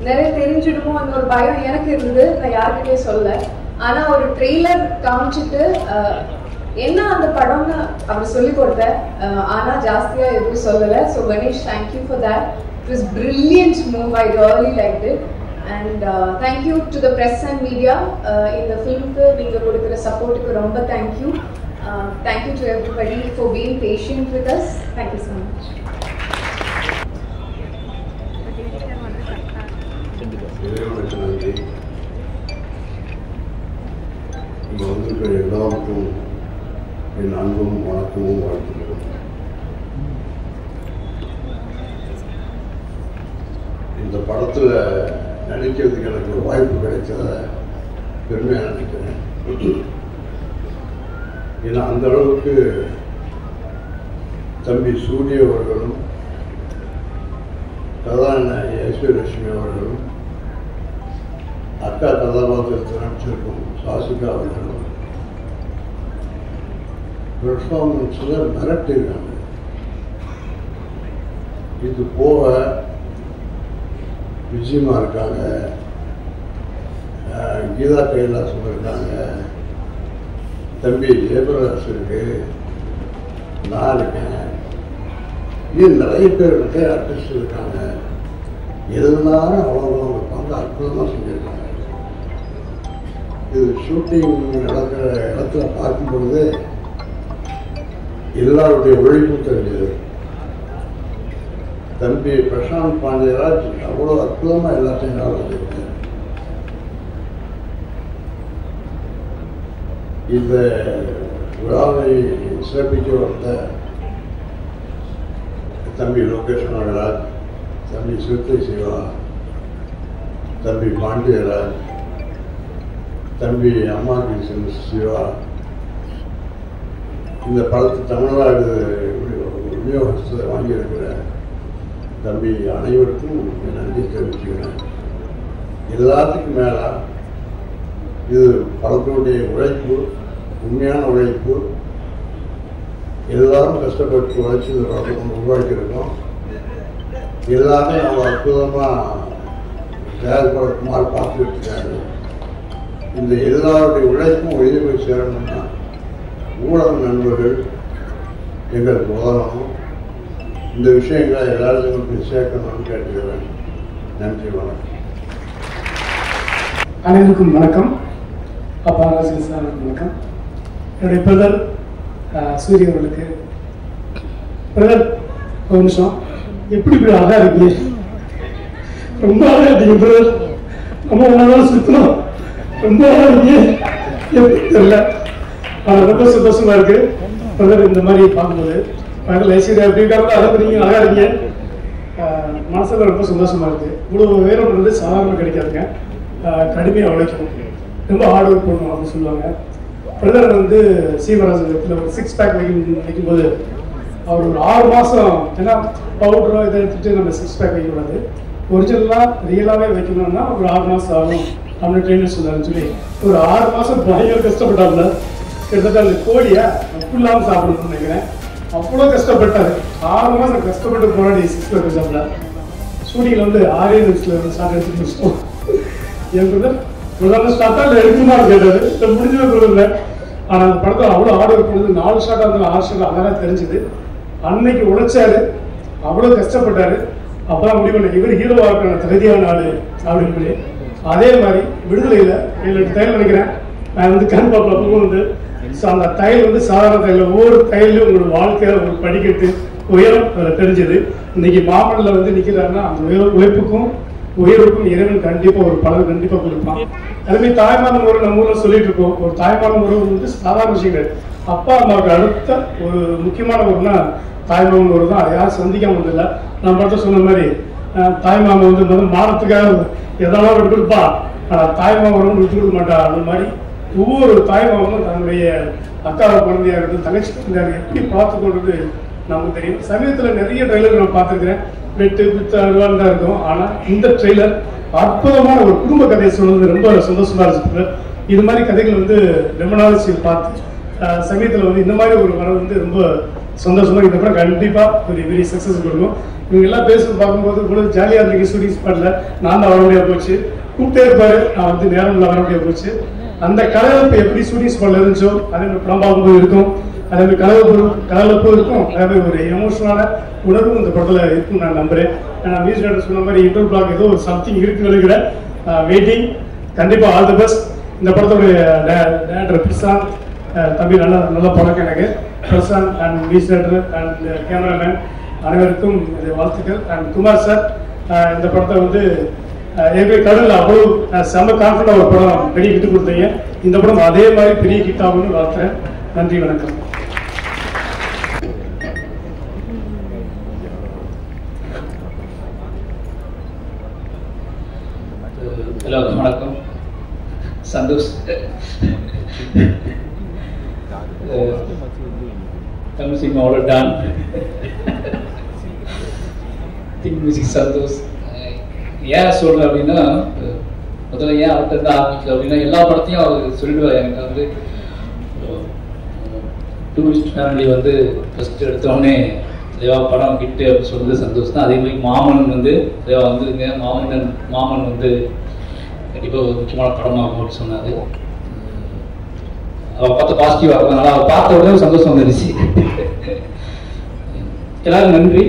நிறைய தெரிஞ்சிடுமோ அந்த ஒரு பயம் எனக்கு இருந்தது. நான் யாருக்கிட்டே சொல்ல. ஆனால் ஒரு ட்ரெய்லர் காமிச்சிட்டு என்ன அந்த படம்னு அவர் சொல்லி கொடுத்தேன். ஆனால் ஜாஸ்தியாக எதுவும் சொல்லலை. So Ganesh, thank you for that. It was brilliant move. I really liked it. And thank you to the press and media. In the film நீங்க கொடுக்கிற சப்போர்ட்டுக்கு ரொம்ப thank you. Thank you to everybody for being patient with us. Thank you so much. இங்கே வந்திருக்கிற எல்லாருக்கும் என் அன்பும் வணக்கமும் வாழ்த்துக்கிறோம். இந்த படத்தில் நடிக்கிறதுக்கு எனக்கு ஒரு வாய்ப்பு கிடைச்சத பெருமையாக நினைக்கிறேன். ஏன்னா அந்த அளவுக்கு தம்பி சூரிய அவர்களும் கதாநாயகி ஐஸ்வர்யலட்சுமி அவர்களும் அக்கா கதாபாத்திரத்தை நடிச்சிருக்கும் சாசிகா அவர்களும் பெர்ஃபார்மன்ஸில் மிரட்டிருக்காங்க. இது போக விஜயமா இருக்காங்க, கீதா கைலாசம் இருக்காங்க, தம்பி ஜெயபிரகாஷ் இருக்கு, நான் இருக்கேன், இன்னும் நிறைய பேர் இருக்கு, ஆர்டிஸ்ட் இருக்காங்க. எல்லாரும் அவ்வளோ இருப்பாங்க, அற்புதமாக செஞ்சுருக்காங்க. இது ஷூட்டிங் நடக்கிற இடத்துல பார்க்கும் பொழுது எல்லாருடைய உழைப்பும் தெரிஞ்சது. தம்பி பிரசாந்த் பாண்டியராஜ் அவ்வளோ அற்புதமாக எல்லாத்தையும் நடந்திருக்கு. இந்த விழாவை சிறப்பிக்க வந்த தம்பி லோகேஷ் நாகராஜ், தம்பி சிறுத்தை சிவா, தம்பி பாண்டியராஜ், தம்பி அம்மா கிருஷ்ணன் சிவா, இந்த படத்தை தமிழ்நாடு விநியோகத்தை வாங்கியிருக்கிற தம்பி அனைவருக்கும் நன்றி தெரிவிச்சுக்கிறேன். எல்லாத்துக்கும் மேலே இது படத்தினுடைய உழைப்பு, உண்மையான உழைப்பு. எல்லாரும் கஷ்டப்பட்டு உழைச்சி இந்த படத்தை உருவாக்கியிருக்கோம். எல்லாமே அவங்க அற்புதமாக தயாரிப்பாளர் பார்த்துக்கிட்டு இருக்காங்க. இந்த எல்லாருடைய உழைப்பும் வெளியே போய் சேரணும்னா ஊடக நண்பர்கள் எங்களுக்கு உதவணும். இந்த விஷயங்களை எல்லாருக்கும் போய் சேர்க்கணும்னு கேட்டுக்கிறேன். நன்றி, வணக்கம். அனைவருக்கும் வணக்கம். அப்பா ராஜன் சார் வணக்கம். என்னுடைய பிரதர் சூரிய அவர்களுக்கு, பிரதர் ஒரு நிமிஷம், எப்படி இப்படி அழகா இருக்கீங்க, ரொம்ப அழகா இருக்கீங்க பிரதர், நம்ம ஒன்னாலும் சுத்தணும், ரொம்ப அழகா இருக்கீங்க, எப்படி தெரியல, ஆனால் ரொம்ப சந்தோஷமா இருக்கு பிரதர் இந்த மாதிரி பார்க்கும்போது. ஐஸ்வர்யா எப்படி இருக்காங்க, அதை பண்ணீங்க, அழகா இருக்கீங்க, மனசுல ரொம்ப சந்தோஷமா இருக்கு. இவ்வளவு உயரம் வந்து சாதாரண கிடைக்காதுங்க, கடுமையாக உழைக்கணும், ரொம்ப ஹார்ட் ஒர்க் பண்ணணும் அப்படின்னு சொல்லுவாங்க. பிரதர் வந்து சீவராஜத்தில் ஒரு 6 பேக் வைக்கும்போது அவர் ஒரு 6 மாதம், ஏன்னா பவுடரோ இதை எடுத்துகிட்டு நம்ம 6 பேக் வைக்கக்கூடாது, ஒரிஜினலாக ரியலாகவே வைக்கணும்னா ஒரு 6 மாதம் ஆகும் அப்படின்னு ட்ரெயினர் சொன்னாருன்னு சொல்லி ஒரு 6 மாதம் பயங்கர கஷ்டப்பட்டார்ல. கிட்டத்தட்ட அந்த கோழியை ஃபுல்லாகவும் சாப்பிடணும்னு நினைக்கிறேன், அவ்வளோ கஷ்டப்பட்டார். 6 மாதம் கஷ்டப்பட்டு போராடி 6 பேக் சாப்பிட ஷூட்டிங்கில் வந்து 6 நிமிஷத்தில் வந்து ஸ்டார்ட் எடுத்து முடிச்சிட்டோம். என் பிரதர் முதல்ல ஸ்டார்ட்டாக இல்லை எடுக்குமான்னு கேட்டார், இல்லை முடிஞ்சது பிரதர். ஆனால் அந்த படத்தை அவ்வளோ ஆர்டர் பண்ணுறது 4 ஷாட்டாக இருந்தாலும் 6 ஷாட் அழகாக தெரிஞ்சுது. அன்னைக்கு உழைச்சாரு, அவ்வளோ கஷ்டப்பட்டாரு. அப்பதான் முடிவு பண்ண இவர் ஹீரோவாக இருக்கிற தகுதியான ஆளு அப்படின்னு சொல்லி. அதே மாதிரி விடுதலையில் 7-8 தையல் நினைக்கிறேன், நான் வந்து கேன் பாப்பில் அப்பவும் வந்து அந்த தையல் வந்து சாதாரண தையல், ஒவ்வொரு தையலையும் உங்களோட வாழ்க்கையில ஒரு படிக்கட்டு உயரம் அதில் தெரிஞ்சது. இன்னைக்கு மாமல்ல வந்து நிற்கிறாருன்னா அந்த உழைப்புக்கும் உயர்வுக்கும் இறைவன் கண்டிப்பாக ஒரு பலன் கண்டிப்பாக கொடுப்பான். அதுமாதிரி தாய்மான முறை நம்ம ஊரில் சொல்லிட்டு இருக்கோம், ஒரு தாய்மான முறை வந்து சாதாரண விஷயங்கள். அப்பா அம்மாவுக்கு அடுத்த ஒரு முக்கியமான ஒருனா தாய்மாமன் ஒரு தான், அதை யாரும் சந்திக்காம வந்ததில்லை. நான் பார்த்து சொன்ன மாதிரி தாய்மாமன் வந்து முதல் மானத்துக்காக எதெல்லாம் விட்டு கொடுப்பா, ஆனால் தாய்மாமன் விட்டு கொடுக்க மாட்டா. அந்த மாதிரி ஒவ்வொரு தாய்மாமனும் தன்னுடைய அக்காவை குழந்தையா இருக்கட்டும், தங்கச்சி குழந்தையாக எப்படி பார்த்துக்கொள்றது நமக்கு தெரியும். சமீபத்தில் நிறைய ட்ரெய்லர் நான் பார்த்துருக்கிறேன், வெட்டு பித்து அருவான் தான் இருக்கும். ஆனால் இந்த ட்ரெய்லர் அற்புதமான ஒரு குடும்ப கதையை சொல்றது ரொம்ப சந்தோஷமா இருந்துச்சு. இது மாதிரி கதைகள் வந்து ரொம்ப நாள் பார்த்து சமயத்தில் வந்து இந்த மாதிரி ஒரு வர வந்து ரொம்ப சந்தோஷமா. இந்த படம் கண்டிப்பாக ஒரு பெரிய சக்ஸஸ் கொடுக்கும். இவங்க எல்லாம் பேசுறது பார்க்கும்போது இவ்வளவு ஜாலியாக இருந்தீங்க. ஷூட்டிங் ஸ்பாட்ல நான் தான் வர முடியாது போச்சு, கூப்பிட்டே இருப்பாரு, நான் வந்து நேரம் வர முடியாது போச்சு. அந்த கலகலப்பு எப்படி ஷூட்டிங் ஸ்பாட்ல இருந்துச்சோ அதே மாதிரி படம் பார்க்கும்போது இருக்கும், அதே மாதிரி கலகலப்பும் இருக்கும், அதே மாதிரி ஒரு எமோஷனலான உணர்வும் இந்த படத்துல இருக்குன்னு நான் நம்புறேன். ஏன்னா மியூசிக் சொன்ன மாதிரி இன்டர் பிளாக் ஏதோ ஒரு சம்திங் இருக்குன்னு நினைக்கிறேன். வெயிட்டிங், கண்டிப்பா ஆல் தி பெஸ்ட். இந்த படத்தோடைய டேரக்டர் பிரசாந்த் தம்பி நல்ல பழக்கம் எனக்கு. Prashanth and music and cameraman அனைவருக்கும் வாழ்த்துக்கள். அண்ட் குமார் சார் இந்த படத்தை வந்து எங்கள் கடலில் அவ்வளோ செம்ம கான்ஃபிடண்டாக ஒரு படம் பெரிய ஹிட் கொடுத்தீங்க. இந்த படம் அதே மாதிரி பெரிய ஹிட் ஆகும்னு வாழ்த்துறேன். நன்றி, வணக்கம். எல்லாருக்கும் வணக்கம். சந்தோஷ் தமிழ் சினிமாவோட டான் திங்க் மியூசிக் சந்தோஷ். ஏன் சொல்கிறேன் அப்படின்னா, முதல்ல ஏன் அவர்கிட்ட இருந்து ஆரம்பிக்கல அப்படின்னா, எல்லா படத்தையும் அவர் சொல்லிடுவார். எனக்கு வந்து டூரிஸ்ட் ஃபேமிலி வந்து ஃபஸ்ட்டு எடுத்தோடனே தேவா படம் கிட்டு அப்படின்னு சொல்றது சந்தோஷம் தான். அதே மாதிரி மாமன் வந்து தேவா வந்துருங்க, மாமன் வந்து கண்டிப்பாக ஒரு முக்கியமான படமாக அப்படின்னு சொன்னார். அவள் பார்த்து பாசிட்டிவாக இருக்கனால அவள் பார்த்த உடனே ஒரு சந்தோஷம் வந்துருச்சு. எல்லாரும் நன்றி.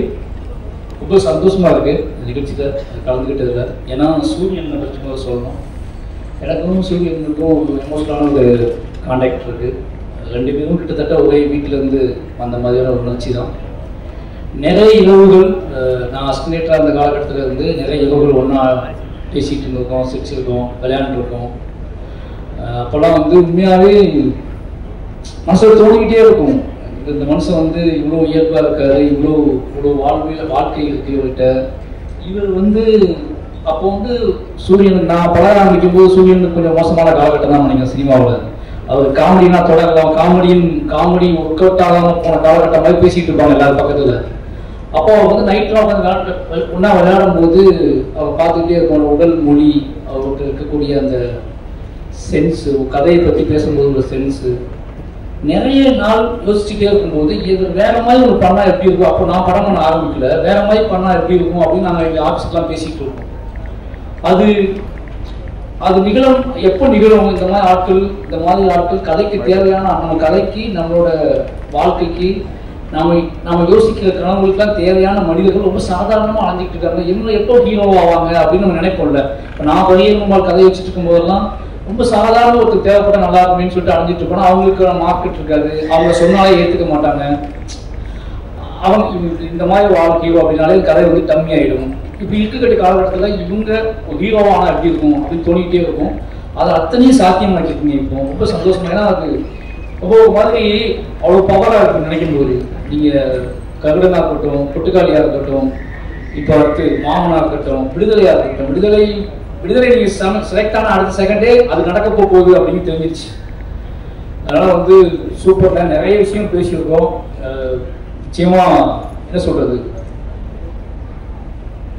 ரொம்ப சந்தோஷமா இருக்கு நிகழ்ச்சியில் கலந்துக்கிட்டதில். ஏன்னா சூரியன் பற்றி சொல்லணும், எனக்கும் சூரியனுக்கும் ஒரு எமோஷனலான ஒரு கான்டாக்ட் இருக்கு. 2 பேரும் கிட்டத்தட்ட ஒரே வீட்டிலேருந்து அந்த மாதிரியான ஒரு உணர்ச்சி தான். நிறைய இரவுகள் நான் அஸ்டினேட்டராக அந்த காலகட்டத்தில் இருந்து நிறைய இரவுகள் ஒன்றா பேசிகிட்டு இருந்திருக்கோம், சிரிச்சிருக்கோம், விளையாண்டுருக்கோம். அப்போல்லாம் வந்து உண்மையாகவே மனசில் தோணிக்கிட்டே இருக்கும், இந்த மனுஷன் வந்து இவ்வளோ இயல்பாக இருக்காரு, இவ்வளோ வாழ்க்கை இருக்கு இவர்கிட்ட. இவர் வந்து அப்போ வந்து சூரியன் நான் பழக ஆரம்பிக்கும் போது சூரியனுக்கு கொஞ்சம் மோசமான காலகட்டம் தான் நினைக்கிறேன் சினிமாவில். அவர் காமெடினா தொடங்கலாம், காமெடி ஒர்க் அவுட் ஆகாமல் போன காலகட்டம் மாதிரி பேசிகிட்டு இருப்பாங்க எல்லாரும் பக்கத்தில். அப்போ அவர் வந்து நைட்லாம் உட்காந்து ஒன்றா விளையாடும் போது அவர் பார்த்துக்கிட்டே இருப்பாங்க. உடல் மொழி, அவருக்கு இருக்கக்கூடிய அந்த சென்ஸு, கதையை பற்றி பேசும்போது ஒரு சென்ஸு, நிறைய நாள் யோசிச்சுட்டே இருக்கும்போது இது வேற மாதிரி ஒரு பண்ணால் எப்படி இருக்கும். அப்போ நான் படம் பண்ண ஆரம்பிக்கல, வேற மாதிரி பண்ணால் எப்படி இருக்கும் அப்படின்னு நாங்கள் எங்கள் ஆஃபீஸ்க்கெலாம் பேசிகிட்டு இருக்கோம். அது நிகழும், எப்போ நிகழும் இந்த மாதிரி ஆட்கள் கதைக்கு தேவையான, நம்ம கதைக்கு நம்மளோட வாழ்க்கைக்கு நாம யோசிக்கிற கனவுகளுக்குலாம் தேவையான மனிதர்கள் ரொம்ப சாதாரணமாக அழைஞ்சிட்டு இருக்காங்க. இவங்க எப்போ ஹீரோ ஆவாங்க அப்படின்னு நம்ம நினைப்போம்ல. இப்போ நான் பையன் கதை வச்சுட்டு இருக்கும் போதெல்லாம் ரொம்ப சாதாரண ஒருத்தர் தேவைப்பட்ட நல்லா இருக்குன்னு சொல்லிட்டு அழைஞ்சிட்டு இருக்கோம். அவங்களுக்கு மார்க்கெட் இருக்காது, அவங்க சொன்னாலே ஏற்றுக்க மாட்டாங்க. அவங்க இந்த மாதிரி வாழ்க்கையோ அப்படின்னாலே கதை வந்து கம்மி ஆகிடும். இப்போ இருக்கக்கூடிய காலகட்டத்தில் இவங்க ஹீரோவானா எப்படி இருக்கும் அப்படின்னு தோணிக்கிட்டே இருக்கும். அதை அத்தனையும் சாத்தியமாக்கிருக்கீங்க. இப்போ ரொம்ப சந்தோஷமா, ஏன்னா அது ரொம்ப மாதிரி அவ்வளோ பவராக இருக்குன்னு நினைக்கும் போது, நீங்கள் கருடனாக இருக்கட்டும், பொட்டுக்காளியாக இருக்கட்டும், இப்போ அடுத்து மாமனாக இருக்கட்டும், விடுதலையாக இருக்கட்டும், விடுதலை நீங்கள் செலக்ட் ஆன அடுத்த செகண்டே அது நடக்க போகுது அப்படின்னு தெரிஞ்சிருச்சு. அதனால் வந்து சூப்பராக நிறைய விஷயம் பேசியிருக்கோம். நிச்சயமா என்ன சொல்றது,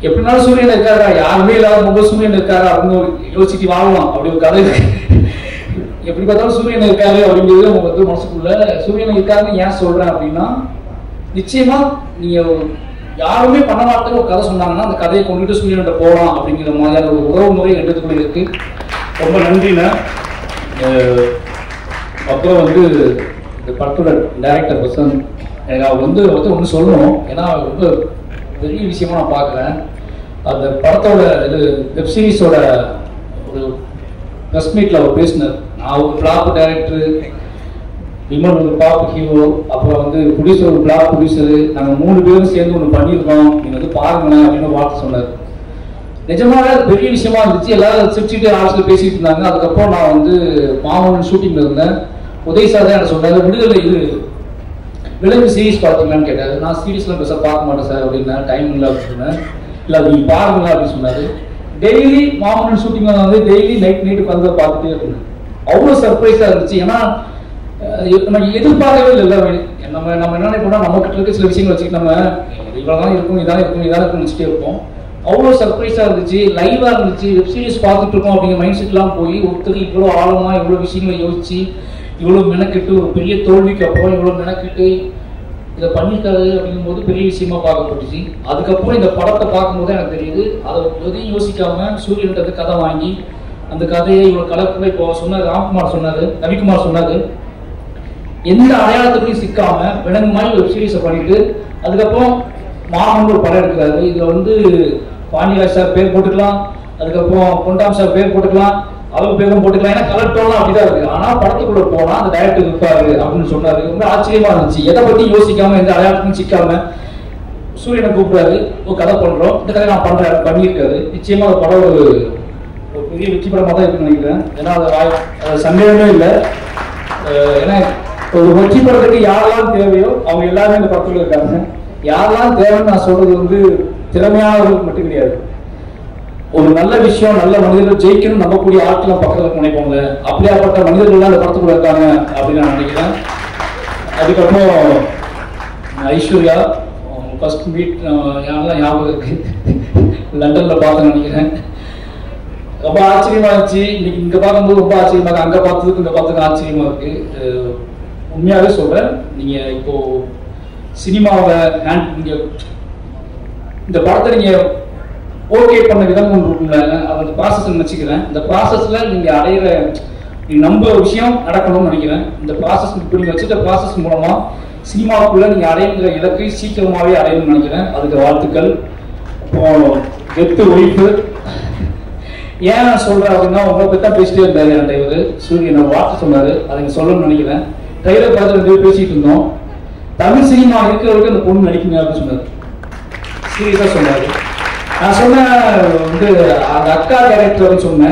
எப்படினாலும் சூரியன் இருக்காரா, யாருமே இல்லாத ரொம்ப சூரியன் இருக்காரா அப்படின்னு யோசிச்சுட்டு வாழலாம். அப்படி ஒரு கதை இருக்கு. எப்படி பார்த்தாலும் சூரியன் இருக்காரு அப்படிங்கிறது அவங்க வந்து மனசுக்குள்ள. சூரியன் இருக்காருன்னு ஏன் சொல்றேன் அப்படின்னா, நிச்சயமா நீங்க யாருமே பண்ண மாட்டேன்னு ஒரு கதை சொன்னாங்கன்னா அந்த கதையை கொண்டுட்டு சூரியன்கிட்ட போகலாம் அப்படிங்கிற மாதிரியான ஒரு உறவு முறை எடுத்துக்கொண்டு இருக்கு. ரொம்ப நன்றிண்ணா. அப்புறம் வந்து இந்த படத்தோட டைரக்டர் பர்சன் எனக்கு அவர் வந்து ஒன்று சொல்லணும். ஏன்னா ரொம்ப பெரிய விஷயமா நான் பார்க்குறேன். அந்த படத்தோட இது வெப்சீரிஸோட ஒரு ப்ரெஸ் மீட்டில் அவர் பேசினார். நான் ஒரு பிளாப் டைரக்டர், விமல் ஒரு பிளாப் ஹீரோ, அப்புறம் வந்து ப்ரொடியூசர் ஒரு பிளாப் ப்ரொடியூசரு, நாங்கள் 3 பேரும் சேர்ந்து ஒன்று பண்ணியிருக்கோம், நீங்கள் வந்து பாருங்களேன் அப்படின்னு வார்த்தை சொன்னார். நிஜமாக பெரிய விஷயமா இருந்துச்சு. எல்லாரும் சிரிச்சுட்டு ஆஃபீஸில் பேசிட்டு இருந்தாங்க. அதுக்கப்புறம் நான் வந்து மாமன் ஷூட்டிங்கில் இருந்தேன். உதய் சார் தான் எனக்கு சொன்னார், விடுதலை இது விலங்கு சீரீஸ் பார்த்தீங்களான்னு கேட்டார். நான் சீரீஸ்லாம் பெருசாக பார்க்க மாட்டேன் சார் அப்படின்னா, டைம் இல்லை அப்படின்னு சொன்னேன். இல்லை அது நீங்கள் பாருங்களா அப்படின்னு சொன்னார். டெய்லி மாமன் ஷூட்டிங்கில் வந்து டெய்லி நைட்டு வந்து பார்த்துட்டே இருக்கணும். அவ்வளோ சர்ப்ரைஸாக இருந்துச்சு. ஏன்னா நம்ம எதிர்பார்க்கவே இல்லை. நம்ம என்ன நினைப்போம்னா, நம்மகிட்ட இருக்க சில விஷயங்கள் வச்சுக்கிட்டு நம்ம இவ்வளோதான் இருக்கும், இதான் இருக்கும்னு நினச்சிட்டே இருப்போம். அவ்வளோ சர்ப்ரைஸாக இருந்துச்சு, லைவாக இருந்துச்சு. வெப்சீரிஸ் பார்த்துட்டு இருக்கோம் அப்படிங்கிற மைண்ட் செட்லாம் போய் ஒருத்தர் இவ்வளோ ஆழமாக இவ்வளோ விஷயங்களை யோசிச்சு இவ்வளோ மெனக்கிட்டு ஒரு பெரிய தோல்விக்கு அப்புறம் இவ்வளோ மெனக்கிட்டு இதை பண்ணியிருக்காரு அப்படிங்கும்போது பெரிய விஷயமா பார்க்கப்பட்டுச்சு. அதுக்கப்புறம் இந்த படத்தை பார்க்கும்போது எனக்கு தெரியுது, அதை எதையும் யோசிக்காம சூரியன்றது கதை வாங்கி அந்த கதையை இவ்வளோ கலப்புல இப்போ சொன்னார் ரவிக்குமார் சொன்னாரு, எந்த அடையாளத்துலையும் சிக்காம விலங்கு மாதிரி வெப் சீரிஸை பண்ணிட்டு அதுக்கப்புறம் மாமன் ஒரு படம் எடுக்கிறாரு. இதுல வந்து பாண்டியராஜ் சார் பேர் போட்டுக்கலாம், அதுக்கப்புறம் பொண்டாம் சார் பேர் போட்டுக்கலாம், அவங்க பேரும் போட்டுக்கலாம். ஏன்னா கலர் டோன்லாம் அப்படிதான் இருக்கு. ஆனா படத்துக்குள்ள போனா அந்த டைரக்டர் இருப்பாரு அப்படின்னு சொன்னாரு. ரொம்ப ஆச்சரியமா இருந்துச்சு. எதை பத்தி யோசிக்காம எந்த அடையாளத்தையும் சிக்காம சூரியனை கூப்பிடாரு, ஒரு கதை பண்றோம், இந்த கதை நான் பண்ணியிருக்காரு. நிச்சயமா அந்த படம் ஒரு பெரிய வெற்றி படமா தான் இருக்குன்னு நினைக்கிறேன். ஏன்னா அது சந்தேகமே இல்லை. ஏன்னா ஒரு வெற்றி படத்துக்கு யாரெல்லாம் தேவையோ அவங்க எல்லாருமே இந்த படத்துல இருக்காங்க. யாரெல்லாம் தேவைன்னு நான் சொல்றது வந்து திறமையானவர்களுக்கு மட்டும் கிடையாது. ஒரு நல்ல விஷயம், நல்ல மனிதர்கள் ஜெயிக்கணும் நம்பக்கூடிய ஆட்கள் பக்கத்தில் நினைப்பாங்க. அப்படியாப்பட்ட மனிதர்கள் அந்த படத்துக்குள்ள இருக்காங்க அப்படின்னு நான் நினைக்கிறேன். அதுக்கப்புறம் ஐஸ்வர்யா ஃபர்ஸ்ட் மீட் யாரெல்லாம் ஞாபகம் இருக்கு, லண்டன்ல பார்த்தேன்னு நினைக்கிறேன். ரொம்ப ஆச்சரியமா இருந்துச்சு. இன்னைக்கு இங்க பார்க்கும்போது ரொம்ப ஆச்சரியமா இருக்கு, அங்க பார்த்ததுக்கு இங்க பார்த்ததுக்கு ஆச்சரியமா இருக்கு. உண்மையாவே சொல்றேன், நீங்க இப்போ சினிமாவை நீங்கள் இந்த படத்தை நீங்கள் ஓகே பண்ண விதம் ஒன்று இருக்குல்ல, அந்த ப்ராசஸ் நினச்சிக்கிறேன். இந்த ப்ராசஸில் நீங்கள் அடையிற நீங்கள் நம்ப விஷயம் நடக்கணும்னு நினைக்கிறேன். இந்த ப்ராசஸ் இப்போ நீங்கள் வச்சுட்ட ப்ராசஸ் மூலமாக சினிமாவுக்குள்ளே நீங்கள் அடைகிற இலக்கை சீக்கிரமாகவே அடையணும்னு நினைக்கிறேன். அதுக்கு வாழ்த்துக்கள். இப்போ கெத்து ஒய்ஃபு ஏன் நான் சொல்கிறேன் அப்படின்னா, உங்களை பற்றி தான் பேசிட்டே இருந்தார் என் டிரைவர் சூரியன். ஒரு வார்த்தை சொன்னார், அதை நீங்கள் சொல்லணும்னு நினைக்கிறேன். ட்ரைலர் பார்த்து 2 பேர் பேசிகிட்டு இருந்தோம். தமிழ் சினிமா இருக்கிறவருக்கு அந்த பொண்ணு நடிக்குங்க அப்படின்னு சொன்னார். சீரியஸாக சொன்னார். நான் சொன்னேன் வந்து அந்த அக்கா கேரக்டர் சொன்ன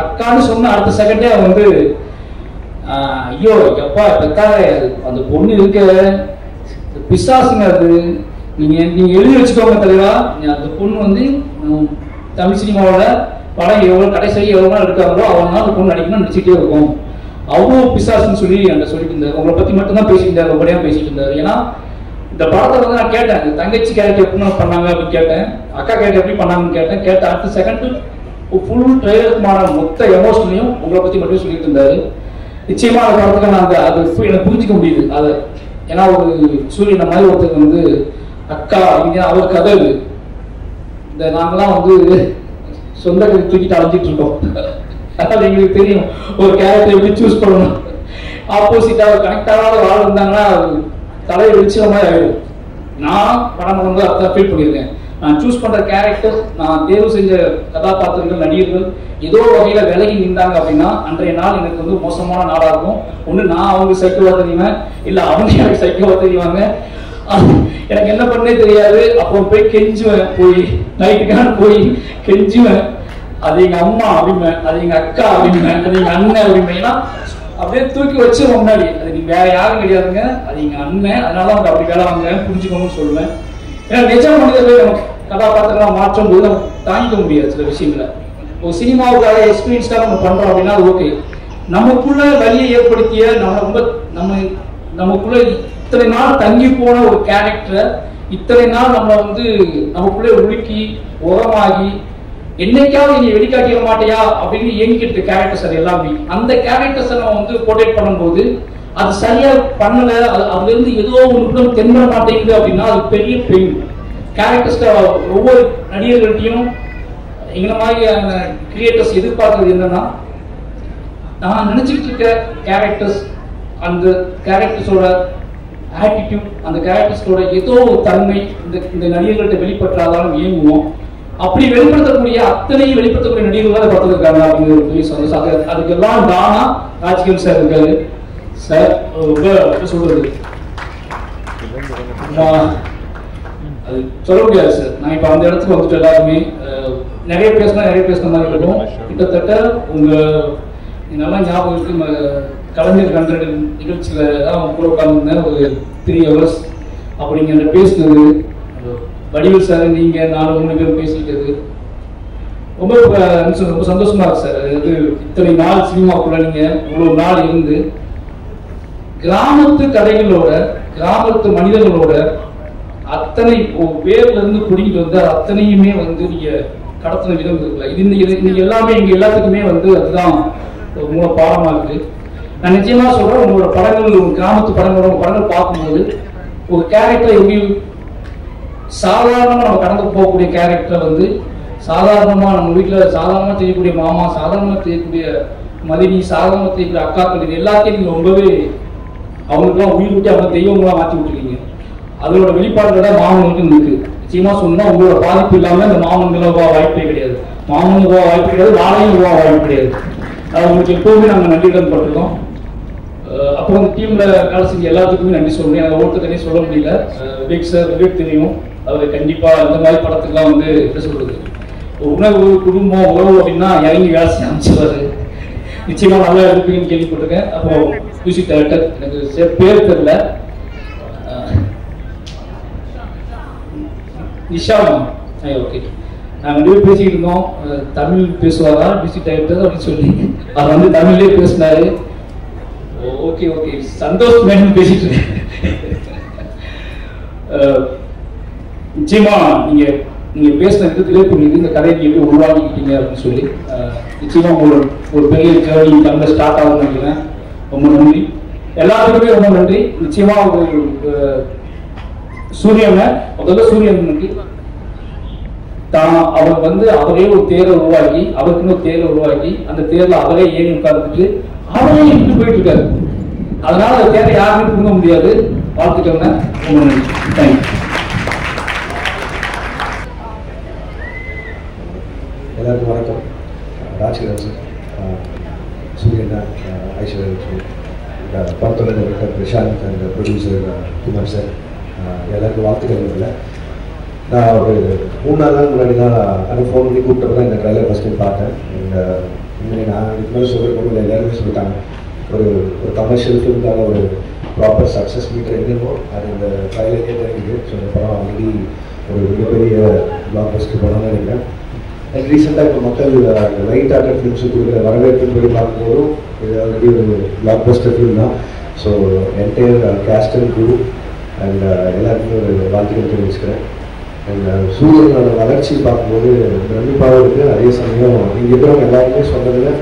அக்கான்னு சொன்ன அடுத்த செகண்டே அவன் வந்து ஐயோ எப்பா பெத்தார அந்த பொண்ணு இருக்க பிசாசுங்க, அது நீங்க எழுதி வச்சுக்கோங்க தலைவா. அந்த பொண்ணு வந்து தமிழ் சினிமாவோட படம் எவ்வளவு கடைசி எவ்வளவு நாள் எடுக்காங்களோ அவ்வளவு நாள் அந்த பொண்ணு நடிக்கணும்னு நடிச்சுட்டே இருக்கும். அவ்வளோ பிசாசுன்னு சொல்லி அந்த சொல்லிட்டு இருந்தார். உங்களை பத்தி மட்டும்தான் பேசிட்டு இருந்தார், ரொம்ப நேரம் பேசிட்டு இருந்தார். ஏன்னா இந்த படத்தை வந்து நான் கேட்டேன், தங்கச்சி கேரக்டர் எப்படி பண்ணாங்க அப்படின்னு கேட்டேன், அக்கா கேரக்டர் எப்படி பண்ணாங்கன்னு கேட்ட அடுத்த செகண்ட் ஃபுல் ட்ரெய்லருக்குமான மொத்த எமோஷனையும் உங்களை பத்தி மட்டும் சொல்லிட்டு இருந்தாரு. நிச்சயமா அந்த படத்துக்கு நான் அது எனக்கு புரிஞ்சிக்க முடியுது. அது ஏன்னா ஒரு சூரியனை மாதிரி ஒருத்தருக்கு வந்து அக்கா அப்படிங்க அவர் கதை. இந்த நாங்கெல்லாம் வந்து சொந்த கதை தூக்கிட்டு அழைஞ்சிட்டு இருக்கோம். அதனால எங்களுக்கு தெரியும் ஒரு கேரக்டர் எப்படி சூஸ் பண்ணணும். ஆப்போசிட்டா ஒரு கனெக்டான ஒரு ஆள் இருந்தாங்கன்னா தலையை வெளிச்ச மாதிரி ஆயிடும். நான் படம் பண்ணும்போது அதான் ஃபீல் பண்ணியிருக்கேன். நான் சூஸ் பண்ற கேரக்டர், நான் தேர்வு செஞ்ச கதாபாத்திரங்கள், நடிகர்கள் ஏதோ வகையில விலகி நின்றாங்க அப்படின்னா அன்றைய நாள் எனக்கு வந்து மோசமான நாளா இருக்கும். ஒண்ணு நான் அவங்க சைக்கோவா தெரியுவேன், இல்ல அவங்க எனக்கு சைக்கோவா தெரியுவாங்க. எனக்கு என்ன பண்ணே தெரியாது. அப்போ போய் கெஞ்சுவேன், போய் நைட்டுக்கான போய் கெஞ்சுவேன். அது எங்க அம்மா அப்படிம்பேன், அது எங்க அக்கா அப்படிம்பேன், அது எங்க அண்ணன் அப்படிம்பேன். அப்படியே தூக்கி வச்சு முன்னாடி அது நீங்க வேற யாரும் கிடையாதுங்க, அது எங்க அண்ணன், அதனால அவங்க அப்படி வேலை வாங்க புரிஞ்சுக்கணும்னு சொல்லுவேன். ஏன்னா நிஜம் மனிதர்கள் நமக்கு கதாபாத்திரம் மாற்றும் போது நமக்கு தாங்கிக்க முடியாது சில விஷயங்களை. ஒரு சினிமாவுக்காக எக்ஸ்பீரியன்ஸ்க்காக நம்ம பண்றோம் அப்படின்னா அது ஓகே. நமக்குள்ள வழியை ஏற்படுத்திய நமக்குள்ள இத்தனை நாள் தங்கி போன ஒரு கேரக்டரை இத்தனை நாள் நம்ம வந்து நமக்குள்ளே உருக்கி உரமாகி என்னைக்காவது நீ வெளிக்காட்டிட மாட்டியா அப்படின்னு இயங்கிட்டு கேரக்டர்ஸ் அது எல்லாமே. அந்த கேரக்டர்ஸை நம்ம வந்து போர்ட்ரேட் பண்ணும்போது அது சரியா பண்ணல, அதுல இருந்து ஏதோ ஒன்று தென்பட மாட்டேங்குது அப்படின்னா அது பெரிய பெயின். கேரக்டர்ஸ் ஒவ்வொரு நடிகர்கள்ட்டையும் எங்களை மாதிரி கிரியேட்டர்ஸ் எதிர்பார்க்கறது என்னன்னா, நான் நினைச்சிட்டு இருக்க கேரக்டர்ஸ், அந்த கேரக்டர்ஸோட ஆட்டிடியூட், அந்த கேரக்டர்ஸோட ஏதோ ஒரு தன்மை இந்த நடிகர்கள்ட்ட வெளிப்பட்டாலும் இயங்குவோம். அப்படி வெளிப்படுத்தக்கூடிய அத்தனையும் வெளிப்படுத்தக்கூடிய நடிகர்கள் தான் பார்த்துருக்காங்க அப்படிங்கிற ஒரு பெரிய சந்தோஷம். அதுக்கெல்லாம் தானா ராஜ்கிரண் சார் இருக்காரு. சார் ரொம்ப சொல்றது அது சொல்ல முடியாது சார். நான் இப்போ அந்த இடத்துக்கு வந்துட்டு எல்லாருமே நிறைய பேசின மாதிரி இருக்கும். கிட்டத்தட்ட நல்லா ஞாபகம் இருக்கு, கலைஞர் 100 நிகழ்ச்சியில தான் அவங்க கூட உட்காந்துருந்தேன் ஒரு 3 hours. அப்படிங்கிற பேசுனது வடிவில் சார், நீங்க 4-3 பேர் பேசிக்கிட்டது ரொம்ப சந்தோஷமா இருக்கு சார். அது இத்தனை நாள் சினிமாக்குள்ள நீங்க இவ்வளவு நாள் இருந்து கிராமத்து கதைகளோட, கிராமத்து மனிதர்களோட அத்தனை பேர்ல இருந்து குடிக்கிட்டு வந்து அத்தனையுமே வந்து நீங்க கடத்தின விதம் இருக்குல்ல, இது எல்லாமே எங்க எல்லாத்துக்குமே வந்து அதுதான் மூல பாடமா இருக்கு. நான் நிச்சயமா சொல்றேன், உங்களோட படங்கள், கிராமத்து படங்கள் பார்க்கும்போது ஒரு கேரக்டர் எப்படி சாதாரணமா நம்ம கடந்து போகக்கூடிய கேரக்டர் வந்து சாதாரணமா நம்ம வீட்டுல சாதாரணமா தெரியக்கூடிய மாமா, சாதாரணமா தெரியக்கூடிய மதினி, சாதாரணமா தெரியக்கூடிய அக்காக்கள், இது எல்லாத்தையும் நீங்க ரொம்பவே அவங்களுக்குலாம் உயிர் விட்டு அவங்க தெய்வங்களா மாற்றி விட்டுருக்கீங்க. அதோட வெளிப்பாடுகள் தான் மாமனுக்கு இருக்கு. நிச்சயமா சொன்னா உங்களோட பாதிப்பு இல்லாம இந்த மாமன்கள் வாய்ப்பே கிடையாது, மாமன் வாய்ப்பு கிடையாது, நாளையும் வாய்ப்பு கிடையாது. அது உங்களுக்கு எப்பவுமே நாங்க நன்றிடன் பட்டிருக்கோம். அப்போ அந்த டீம்ல வேலை செஞ்ச எல்லாத்துக்குமே நன்றி சொல்லணும். எனக்கு ஒருத்தரையே சொல்ல முடியல. விவேக் சார், விவேக் தெரியும், அவர் கண்டிப்பா இந்த மாதிரி படத்துக்குலாம் வந்து என்ன சொல்றது, உணவு, குடும்பம், உறவு அப்படின்னா இறங்கி வேலை செய்ய அமைச்சிருவாரு. நிச்சயமா நல்லா இருப்பீங்கன்னு கேள்விப்பட்டிருக்கேன். அப்போ மியூசிக் டைரக்டர், எனக்கு பேர் தெரியல, நிஷா மேம். ஓகே, நாங்கள் 2 பேரும் பேசிக்கிட்டு இருந்தோம், தமிழ் பேசுவாரா மியூசிக் டைரக்டர் அப்படின்னு சொல்லி அவர் வந்து தமிழ்லேயே பேசினாரு. ஓகே ஓகே, சந்தோஷ் மேடம் பேசிட்டு இருக்கேன். நிச்சயமா நீங்க பேசின விதத்திலே புரியுது இந்த கதையை எப்படி உருவாக்கிக்கிட்டீங்க அப்படின்னு சொல்லி. நிச்சயமா உங்களோட ஒரு பெரிய ஜேர்னி தமிழ்ல ஸ்டார்ட் ஆகும்னு நினைக்கிறேன். ரொம்ப நன்றி. எல்லாத்துக்குமே ரொம்ப நன்றி. நிச்சயமா சூரியனை முதல்ல சூரியன் நன்றி. அவர் வந்து அவரே ஒரு தேரை உருவாக்கி, அவருக்குன்னு ஒரு தேரை உருவாக்கி, அந்த தேர்ல அவரே ஏறி உட்கார்ந்துட்டு அவரே இப்படி போயிட்டு இருக்காரு. அதனால அந்த தேரை யாருமே தூங்க முடியாது. வாழ்த்துக்கோங்க. ரொம்ப நன்றி. தேங்க்யூ. எல்லாருக்கும் வணக்கம். ராஜ்கிரண் சார், சூரியனா, ஐஸ்வர்யா, படத்தோட director Prashanth and producer Kumar sir, எல்லாருக்கும் வாழ்த்துக்கள். இல்லை, நான் ஒரு 3-4 நாள் முன்னாடி தான் அதை ஃபோன் பண்ணி கூப்பிட்டப்ப தான் இந்த ட்ரைலர் ஃபஸ்ட் டைம் பார்த்தேன். அண்ட் நான் இதுக்கு மேலே சொல்லிருக்கோம், இல்லை எல்லாருமே சொல்லிட்டாங்க, ஒரு கமர்ஷியல் ஃபிலிம்கான ஒரு ப்ராப்பர் சக்ஸஸ் மீட்டர் எங்கேருமோ அது இந்த ட்ரைலர்லேயே தெரிஞ்சுது. ஸோ இந்த படம் ஆல்ரெடி ஒரு மிகப்பெரிய பிளாக் பஸ்டர் படம்னு நினைக்கிறேன். அண்ட் ரீசெண்டாக இப்போ மக்கள் லைட் ஆர்டர் ஃபிலிம்ஸுக்கு கொடுக்குற வரவேற்பின் படி பார்க்கும்போதும் இது ஆல்ரெடி ஒரு பிளாக் பஸ்டர் ஃபிலிம் தான். So entire cast and crew and எல்லாருக்குமே ஒரு வாழ்த்துக்கள் தெரிவிச்சுக்கிறேன். அண்ட் சூரியனோட வளர்ச்சி பார்க்கும்போது பிரமிப்பாகவும் இருக்குது. அதே சமயம் இங்கே இருக்கிறவங்க எல்லாருமே சொன்னதில்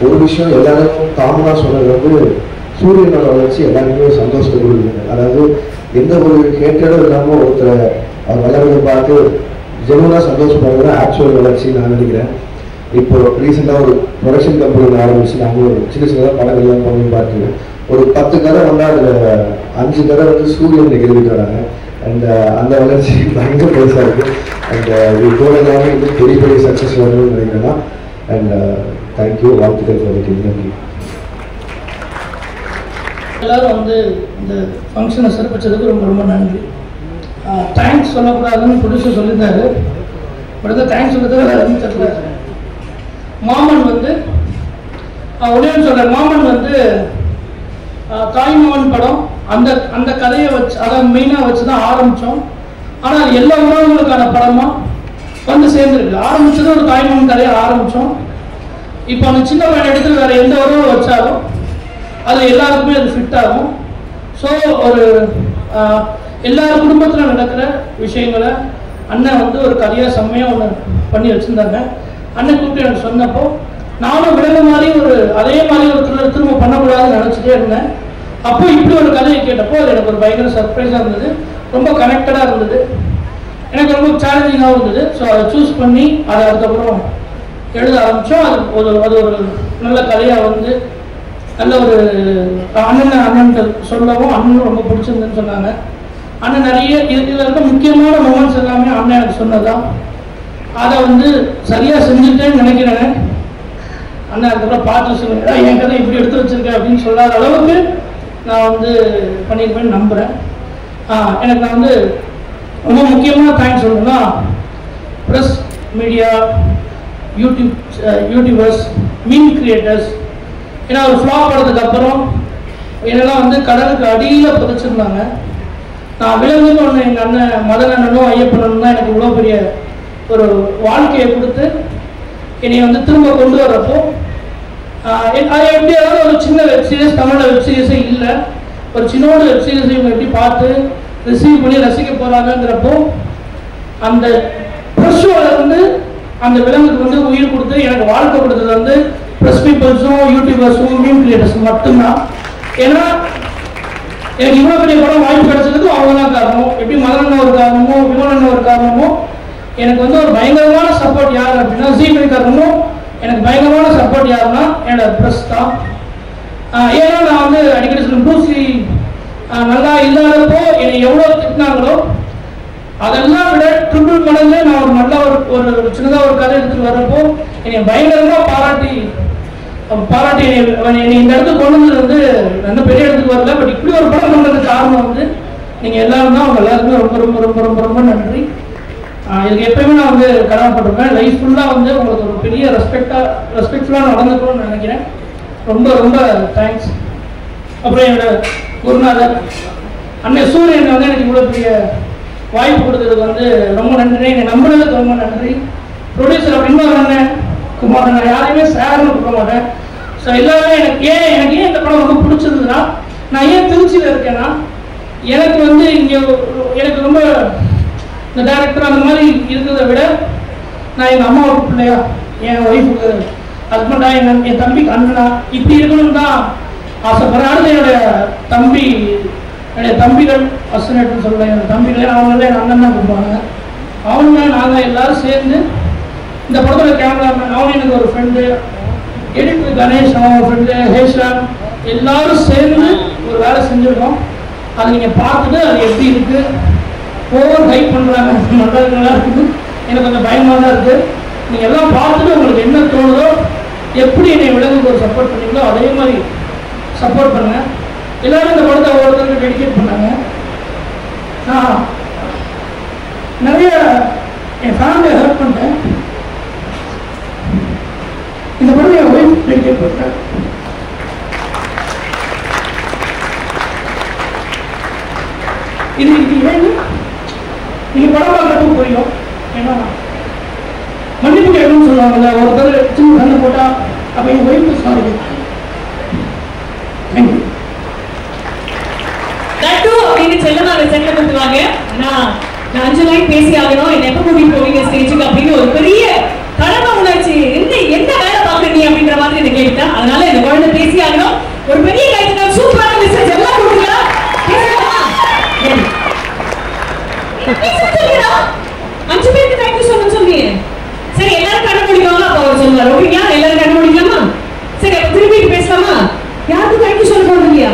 ஒரு விஷயம் எல்லாருக்கும் காமனாக சொன்னது வந்து சூரியனோட வளர்ச்சி எல்லாருமே சந்தோஷத்தை கொடுக்குது. அதாவது எந்த ஒரு கேட்டடும் இல்லாமல் ஒருத்தரை அவர் வளர்றதை பார்த்து ஜெனுவனாக சந்தோஷப்படுறது ஆக்சுவல் வளர்ச்சி நான் நினைக்கிறேன். இப்போ ரீசெண்டாக ஒரு ப்ரொடக்ஷன் கம்பெனி ஆரம்பிச்சு நாங்கள் ஒரு சின்ன சின்னதாக படங்கள்லாம் பண்ணி பார்த்து ஒரு 10 கதை வந்தால் அதில் 5 கதை வந்து சூரியன் எழுதிட்டு வராங்க. அண்ட் அந்த வளர்ச்சி பயங்கர பெருசாக இருக்குது. அண்ட் இது எல்லாமே இன்னும் பெரிய பெரிய சக்ஸஸ் வரணும்னு நினைக்கிறேன்னா. அண்ட் தேங்க்யூ, வாழ்த்துக்கள் ஃபார் தி டீம். நன்றி. எல்லாரும் வந்து இந்த ஃபங்க்ஷனை சிறப்பிச்சதுக்கு ரொம்ப ரொம்ப நன்றி. தேங்க்ஸ் சொல்லக்கூடாதுன்னு ப்ரொடியூசர் சொல்லியிருந்தாரு. பட் அந்த தேங்க்ஸ் சொல்லுறது வேறு தெரியல. மாமன் வந்து ஒரே சொல்கிறேன், மாமன் வந்து தாய்மாமன் படம் அந்த அந்த கதையை வச்சு அதை மெயினாக வச்சு தான் ஆரம்பித்தோம். ஆனால் எல்லா உறவுகளுக்கான படமாக வந்து சேர்ந்துருக்கு. ஆரம்பித்தது ஒரு தாய்மாமன் கதையை ஆரம்பித்தோம். இப்போ அந்த சின்ன பையன் எடுத்து வேறு எந்த உறவு வச்சாலும் அது எல்லாருக்குமே அது ஃபிட் ஆகும். ஸோ ஒரு எல்லார் குடும்பத்தில் நடக்கிற விஷயங்களை அண்ணன் வந்து ஒரு கதையாக செம்மையாக ஒன்று பண்ணி வச்சுருந்தாங்க. அண்ணன் கூப்பிட்டு எனக்கு சொன்னப்போ நானும் விலங்கு மாதிரி ஒரு அதே மாதிரி ஒரு திரும்ப பண்ணக்கூடாதுன்னு நினச்சிட்டே இருந்தேன். அப்போ இப்படி ஒரு கதையை கேட்டப்போ அது எனக்கு ஒரு பயங்கர சர்ப்ரைஸாக இருந்தது. ரொம்ப கனெக்டடாக இருந்தது. எனக்கு ரொம்ப சேலஞ்சிங்காகவும் இருந்தது. ஸோ அதை சூஸ் பண்ணி அதை அதுக்கப்புறம் எழுத ஆரம்பித்தோம். அது ஒரு நல்ல கதையாக வந்து நல்ல ஒரு அண்ணன் சொல்லவும் அண்ணனும் ரொம்ப பிடிச்சிருந்துன்னு சொன்னாங்க. அண்ணன் நிறைய இதில் இருக்க முக்கியமான மொமெண்ட்ஸ் எல்லாமே அண்ணன் எனக்கு சொன்னதான். அதை வந்து சரியாக செஞ்சுட்டேன்னு நினைக்கிறேன். அண்ணன் அதுக்கப்புறம் பார்த்து சொல்லுங்க, என் கதை இப்படி எடுத்து வச்சிருக்கேன் அப்படின்னு சொல்லாத அளவுக்கு நான் வந்து பண்ணியிருப்பேன்னு நம்புகிறேன். எனக்கு நான் வந்து ரொம்ப முக்கியமான தேங்க்ஸ் சொல்லணும்னா ப்ரெஸ் மீடியா, யூடியூபர்ஸ், மீன் கிரியேட்டர்ஸ். ஏன்னா ஒரு ஃப்ளாப் படத்துக்கு அப்புறம் என்னெல்லாம் வந்து கடலுக்கு அடியில் புதைச்சிருந்தாங்க. நான் விலங்குன்னு ஒன்று எங்கள் அண்ணன் மதன் அண்ணனும் ஐயப்பனும் தான் எனக்கு இவ்வளோ பெரிய ஒரு வாழ்க்கையை கொடுத்து என்னை வந்து திரும்ப கொண்டு வர்றப்போ அது எப்படியாவது ஒரு சின்ன வெப்சீரிஸ், தமிழோட வெப்சீரிஸே இல்லை, ஒரு சின்னோட வெப்சீரிஸ் இவங்க எப்படி பார்த்து ரிசீவ் பண்ணி ரசிக்க போகிறாங்கங்கிறப்போ அந்த ப்ரெஷ்ஷோலேருந்து அந்த விலங்குக்கு வந்து உயிர் கொடுத்து எனக்கு வாழ்க்கை கொடுத்தது வந்து ப்ரெஸ் பீப்புள்ஸும் யூடியூபர்ஸும் மீன் கிரியேட்டர்ஸும் மட்டும்தான். ஏன்னா எனக்கு இவ்வளோ பெரிய படம் வாய்ப்பு கிடைச்சதுக்கு அவங்க தான் காரணம். எப்படி மதன் ஒரு காரணமோ விமலன் ஒரு காரணமோ எனக்கு வந்து ஒரு பயங்கரமான சப்போர்ட் யார் அப்படின்னா ஜீவி காரணமும் எனக்கு பயங்கரமான சப்போர்ட் யாருன்னா என்னோட ப்ரெஸ் தான். ஏன்னா நான் வந்து அடிக்கடி சொல்லுவேன், ப்ரூஸ்லி நல்லா இல்லாதப்போ என்னை எவ்வளோ திட்டினாங்களோ அதெல்லாம் விட ட்ரிபிள் மடங்கு நான் ஒரு நல்ல ஒரு சின்னதாக ஒரு கதை எடுத்துகிட்டு வர்றப்போ என்னை பயங்கரமாக பாராட்டி என்னை இந்த இடத்துக்கு கொண்டு வந்தது வந்து நல்ல பெரிய இடத்துக்கு வரல. பட் இப்படி ஒரு படம் பண்ணுறதுக்கு காரணம் வந்து நீங்கள் எல்லாரும் தான். அவங்க எல்லாருக்குமே ரொம்ப ரொம்ப ரொம்ப ரொம்ப ரொம்ப நன்றி. இதுக்கு எப்பயுமே நான் வந்து கடமைப்பட்டிருப்பேன். லைஃப் ஃபுல்லாக வந்து உங்களுக்கு ஒரு பெரிய ரெஸ்பெக்ட்ஃபுல்லாக நடந்துக்கணும்னு நினைக்கிறேன். ரொம்ப ரொம்ப தேங்க்ஸ். அப்புறம் என்னோட குருநாதர் அண்ணன் சூரியன் வந்து எனக்கு இவ்வளோ பெரிய வாய்ப்பு கொடுத்ததுக்கு வந்து ரொம்ப நன்றி. என்னை நம்பினதுக்கு ரொம்ப நன்றி. ப்ரொடியூசர் அப்படின்னு அண்ணன் குமார், நான் யாரையுமே சார்னு கூப்பிட மாட்டேன். ஸோ எல்லாருமே எனக்கு ஏன் இந்த படம் ரொம்ப பிடிச்சிருந்ததுன்னா, நான் ஏன் திருச்சியில் இருக்கேன்னா எனக்கு வந்து இங்கே எனக்கு ரொம்ப இந்த டேரக்டர் அந்த மாதிரி இருக்கிறத விட நான் எங்கள் அம்மாவுக்கு பிள்ளையா, என் ஒய்ஃபுக்கு ஹஸ்பண்டா, என் தம்பிக்கு அண்ணனா இப்படி இருக்கணும் தான் ஆசைப்படுறேன். அடுத்து என்னுடைய தம்பிகள் அசனேட்னு சொல்லுவேன். என்னோட தம்பிகளே அவங்களே என் அண்ணன் தான் கூப்பிடுவாங்க. அவங்க நாங்கள் எல்லாரும் சேர்ந்து இந்த படத்தில் கேமராமேன் அவன் எனக்கு ஒரு ஃப்ரெண்டு, எடிட்டர் கணேஷ் அவன் ஒரு ஃப்ரெண்டு, ஹேஷாம் எல்லாரும் சேர்ந்து ஒரு வேலை செஞ்சுருக்கோம். அதை நீங்கள் பார்த்துட்டு அது எப்படி இருக்குது, ஓவர் ஹைப் பண்ணுறாங்க, நல்லா இருக்குது, எனக்கு கொஞ்சம் பயமாக தான் இருக்குது. நீங்கள் எல்லாம் பார்த்துட்டு உங்களுக்கு என்ன தோணுதோ, எப்படி என்னை விலங்குக்கு ஒரு சப்போர்ட் பண்ணீங்களோ அதே மாதிரி சப்போர்ட் பண்ணுங்க. எல்லாரும் இந்த படத்தை ஒவ்வொருத்தருக்கு டெடிகேட் பண்ணாங்க. நான் நிறைய என் ஃபேமிலியை ஹெல்ப் பண்ணிட்டேன். இந்த படத்தை என் ஒய்ஃப் டெடிகேட் பண்ணிட்டேன். இது ஏன்னு நீங்கள் படம் பார்க்கறதுக்கு புரியும். ஏன்னா மன்னிப்பு கேட்கணும்னு சொல்லுவாங்கல்ல, ஒருத்தர் சின்ன சண்டை போட்டா அப்போ என் ஒய்ஃபு சாரி தேங்க்யூ தட்டு அப்படின்னு செல்லமாக செல்ல கொடுத்துவாங்க. நான் 5 லைன் பேசி ஆகணும், என்ன எப்போ கூட்டிட்டு போவீங்க ஸ்டேஜுக்கு அப்படின்னு ஒரு பெரிய கடமை உணர்ச்சி. என்ன வேலை பார்க்குறீங்க அப்படின்ற மாதிரி என்ன கேட்டா, அதனால இந்த குழந்தை பேசி ஆகணும். ஒரு பெரிய கைத்தட்ட சூப்பரான மெசேஜ் எல்லாம் கொடுக்கலாம். 5 பேருக்கு தேங்க்யூ சொன்னீங்க. சரி, எல்லாரும் கண்ண முடிக்கலாமா? அப்ப அவர் சொல்லுவார். ஓகேங்களா, எல்லாரும் கண்ண முடிக்கலாமா? சரி, அப்ப திருப்பிட்டு பேசலாமா? யாருக்கும் தேங்க்யூ சொல்ல போறது இல்லையா?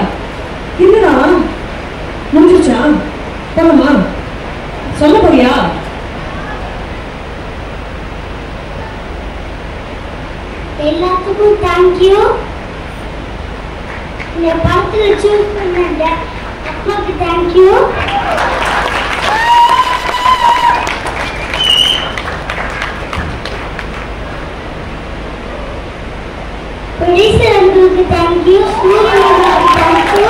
என்னடா முடிஞ்சிருச்சா? போலாமா? சொல்ல போறியா? எல்லாத்துக்கும் தேங்க்யூ. இந்த படத்துல சூஸ் பண்ண அப்பாவுக்கு தேங்க்யூ. ப்ரொடியூசர் அங்கிளுக்கு தேங்க்யூ. சூரியனுக்கு தேங்க்யூ.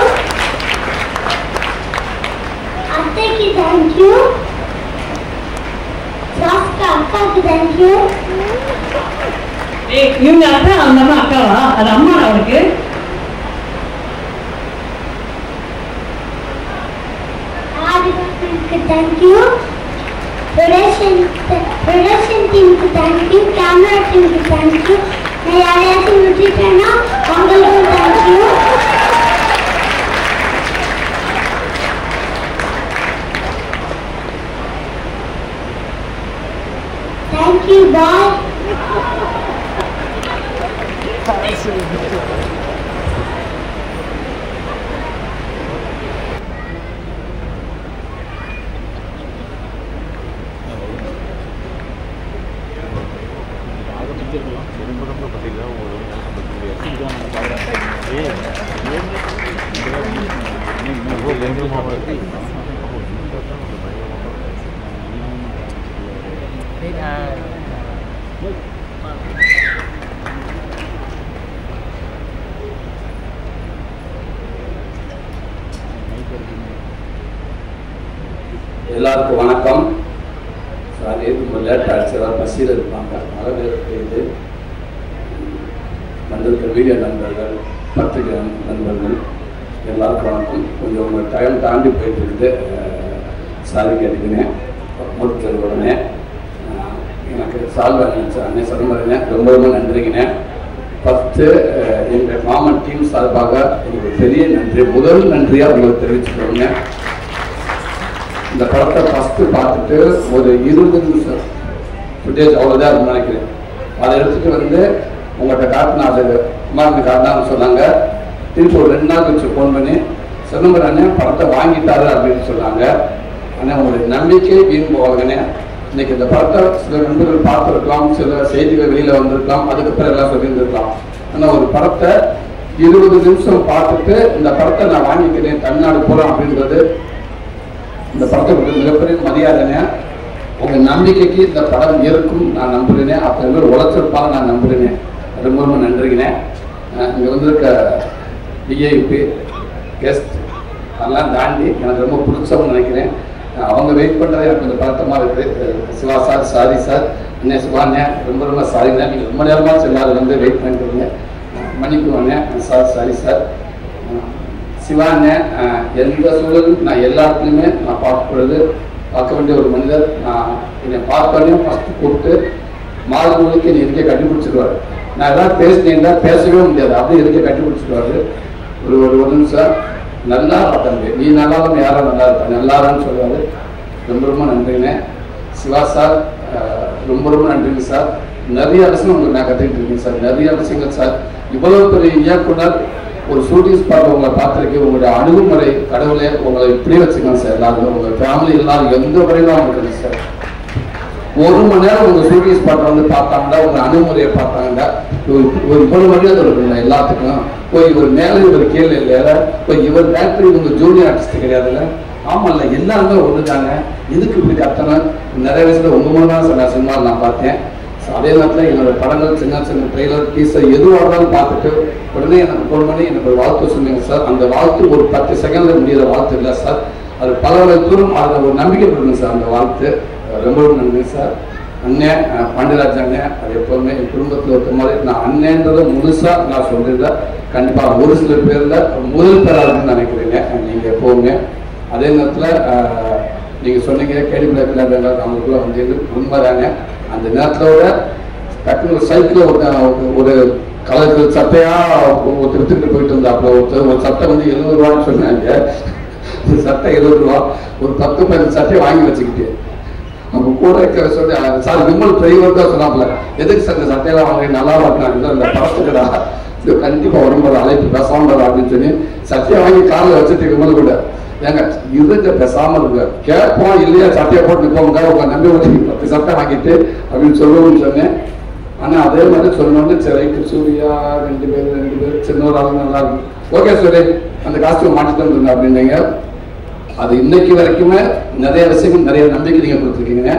அத்தைக்கு தேங்க்யூ. சாஸ்கா அக்காவுக்கு தேங்க்யூ. இவங்க அக்கா, அந்த அம்மா அக்காவா? அது அம்மா அவனுக்கு. ஆதிவாசிக்கு தேங்க்யூ. ப்ரொடக்ஷன் டீமுக்கு தேங்க்யூ. கேமரா டீமுக்கு தேங்க்யூ. நான் யாரையாச்சும் விட்டுட்டேன்னா அவங்களுக்கும் தேங்க்யூ. தேங்க்யூ. பாய். எல்லாருக்கும் வணக்கம். சாரி, ரொம்ப லேட் ஆகிடுச்சு. எல்லாம் பசியில் இருப்பாங்க. மழை பெய்யுது. வந்திருக்க மீடியா நண்பர்கள், பத்திரிகை நண்பர்கள் எல்லாருக்கும் வணக்கம். கொஞ்சம் உங்கள் டைம் தாண்டி போயிட்டு இருக்குது. சாரி கேட்டுக்கினேன். முடிச்ச உடனே எனக்கு சால்வ் அண்ணே சொன்னேன். ரொம்ப ரொம்ப நன்றிங்கண்ணே. ஃபஸ்ட்டு எங்கள் மாமன் டீம் சார்பாக எனக்கு பெரிய நன்றி, முதல் நன்றியாக உங்களுக்கு தெரிவிச்சுக்கிறோங்க. இந்த படத்தை ஃபஸ்ட்டு பார்த்துட்டு ஒரு 20 நிமிஷம் ஃபுட்டேஜ் அவ்வளோதான் இருக்குன்னு நினைக்கிறேன். அதை எடுத்துகிட்டு வந்து உங்கள்கிட்ட காட்டினா, அது குமாரனை காட்டினான்னு சொன்னாங்க. திருப்பி ஒரு 2 நாள் கழிச்சு ஃபோன் பண்ணி சொன்னவர் அண்ணே படத்தை வாங்கிட்டாரு அப்படின்னு சொன்னாங்க. ஆனால் உங்களுடைய நம்பிக்கை வீண் போவாங்கண்ணே. இன்னைக்கு இந்த படத்தை சில நண்பர்கள் பார்த்துருக்கலாம், சில செய்திகள் வெளியில் வந்திருக்கலாம், அதுக்கப்புறம் எல்லாம் சொல்லியிருந்திருக்கலாம். ஆனால் ஒரு படத்தை 20 நிமிஷம் பார்த்துட்டு இந்த படத்தை நான் வாங்கிக்கிறேன், தமிழ்நாடு போகிறோம் அப்படின்றது இந்த படத்துக்கு மிகப்பெரிய மரியாதைனே. உங்கள் நம்பிக்கைக்கு இந்த படம் இருக்கும் நான் நம்புகிறேன். அப்போ எல்லாம் உழைச்சிருப்பாங்க நான் நம்புகிறேன். ரொம்ப ரொம்ப நன்றிங்கண்ணே. இங்கே வந்திருக்க டிஐபி கெஸ்ட் அதெல்லாம் தாண்டி எனக்கு ரொம்ப பிடிச்சவங்க நினைக்கிறேன். அவங்க வெயிட் பண்ணுறது எனக்கு கொஞ்சம் பதட்டமாக இருக்குது. சிவா சார் சாரி சார், அண்ணே சிவாண்ணே ரொம்ப ரொம்ப சாரிண்ணே. நீங்கள் ரொம்ப நேரமாக எல்லாரும் வந்து வெயிட் பண்ணிட்டுருங்க, மன்னிக்குவாண்ணே சார் சாரி சார். சிவாண்ணே எந்த சூழலும் நான் எல்லாத்துலேயுமே நான் பார்க்க வேண்டிய ஒரு மனிதர். நான் என்னை பார்த்தோன்னே ஃபஸ்ட்டு கூப்பிட்டு மாதங்களுக்கு என்னை இருக்க கண்டுபிடிச்சிடுவார். நான் எல்லாம் பேசினேன்னா பேசவே முடியாது, அப்படியே இருக்க கண்டுபிடிச்சிடுவார். ஒரு நிமிஷம். நல்லா தம்பி, நீ நல்லா தான் யாரும் நல்லா இருப்பா, நல்லாதான்னு சொல்லுவாரு. ரொம்ப ரொம்ப நன்றிங்க. சிவா சார் ரொம்ப ரொம்ப நன்றிங்க சார். நிறைய விஷயம் உங்களுக்கு நான் கற்றுக்கிட்டு இருக்கேன் சார், நிறைய விஷயங்கள் சார். இவ்வளவு பெரிய இயக்குனர் ஒரு ஷூட்டிங் ஸ்பாட் உங்களை பார்த்துருக்கேன். உங்களுடைய அணுகுமுறை கடவுளே உங்களை இப்படியே வச்சுக்கணும் சார். எல்லாரும் உங்கள் ஃபேமிலி எல்லாரும் எந்த வரையிலும் இருக்கணும் சார். 1 மணி நேரம் உங்கள் ஷூட்டிங் ஸ்பாட் வந்து பார்த்தாங்கன்னா, உங்கள் அணுகுமுறையை பார்த்தாங்கன்னா ஒரு மரியாதை இருக்குங்க எல்லாத்துக்கும். இவர் மேலே இவர் கீழே இல்லையா, இவர் டேரக்டர் இவங்க ஜூனியர் ஆர்டிஸ்ட் கிடையாதுல்ல. ஆமாம்ல, எல்லாருமே ஒன்று தாங்க. இதுக்கு இப்படி அத்தனை நிறைய விஷயத்தில் உங்கள் மூலம் தான் சார் நான் சினிமாவில் நான் பார்த்தேன். அதே நேரத்தில் என்னோட படங்கள் சின்ன சின்ன ட்ரெய்லர் டீசர் எதுவாக இருந்தாலும் பார்த்துட்டு உடனே எனக்கு ஃபோன் பண்ணி எனக்கு ஒரு வாழ்த்து சொன்னீங்க சார். அந்த வாழ்த்து ஒரு 10 செகண்ட்ல முடியாத வாழ்த்து இல்லை சார். அது பல தூரம் அதில் ஒரு நம்பிக்கை கொடுங்க சார். அந்த வாழ்த்து ரொம்ப ரொம்ப நன்றி சார். அண்ணன் பாண்டியராஜ் அண்ணன், அது எப்போவுமே என் குடும்பத்தில் இருக்க மாதிரி நான் அண்ணன்றதை முழுசாக நான் சொல்லியிருந்தேன். கண்டிப்பாக ஒரு சில பேரில் முதல் பேராக இருக்குன்னு நினைக்கிறீங்க நீங்கள் எப்போவுமே. அதே நேரத்தில் நீங்கள் சொன்னீங்க கேடி பிளாக்ல அவங்களுக்குள்ள வந்து உண்மைதாங்க. அந்த நேரத்தோட டக்குனு சைக்கிள் ஒரு கலர் சட்டையா ஒருத்தர் போயிட்டு இருந்தாப்புல ஒரு சட்டை வந்து 70 ரூபான்னு சொன்னாங்க. ஒரு சட்டை 70 ரூபா, ஒரு 10-15 சட்டையை வாங்கி வச்சுக்கிட்டு நம்ம கூட இருக்கிற சொல்லி சார் விமல் டிரைவர் தான் சொன்னாப்புல, எதுக்கு சார் இந்த சட்டையெல்லாம் வாங்க நல்லா வாங்கினாங்க இந்த படத்துக்குடா கண்டிப்பாக வரும்போது அழைப்பு பேசாமல் அப்படின்னு சொல்லி சட்டையை வாங்கி காரில் வச்சுட்டு விமல் கூட ஏங்க இருங்க பேசாமல் இருங்க கேட்போம் இல்லையா சட்டையை போட்டு நிற்போங்க உங்க நம்பி ஒரு 10 சட்டை வாங்கிட்டு அப்படின்னு சொல்லணும்னு சொன்னேன். ஆனால் அதே மாதிரி சொல்லணும்னு சரி சூர்யா 2 பேர் சின்ன ஒரு ஆளுங்க நல்லா இருக்கும். ஓகே சரி அந்த காஸ்டியூம் மாட்டிட்டு வந்துருங்க அப்படின்னீங்க. அது இன்னைக்கு வரைக்குமே நிறைய விஷயங்கள் நிறைய நம்பிக்கை நீங்கள் கொடுத்துருக்கீங்க.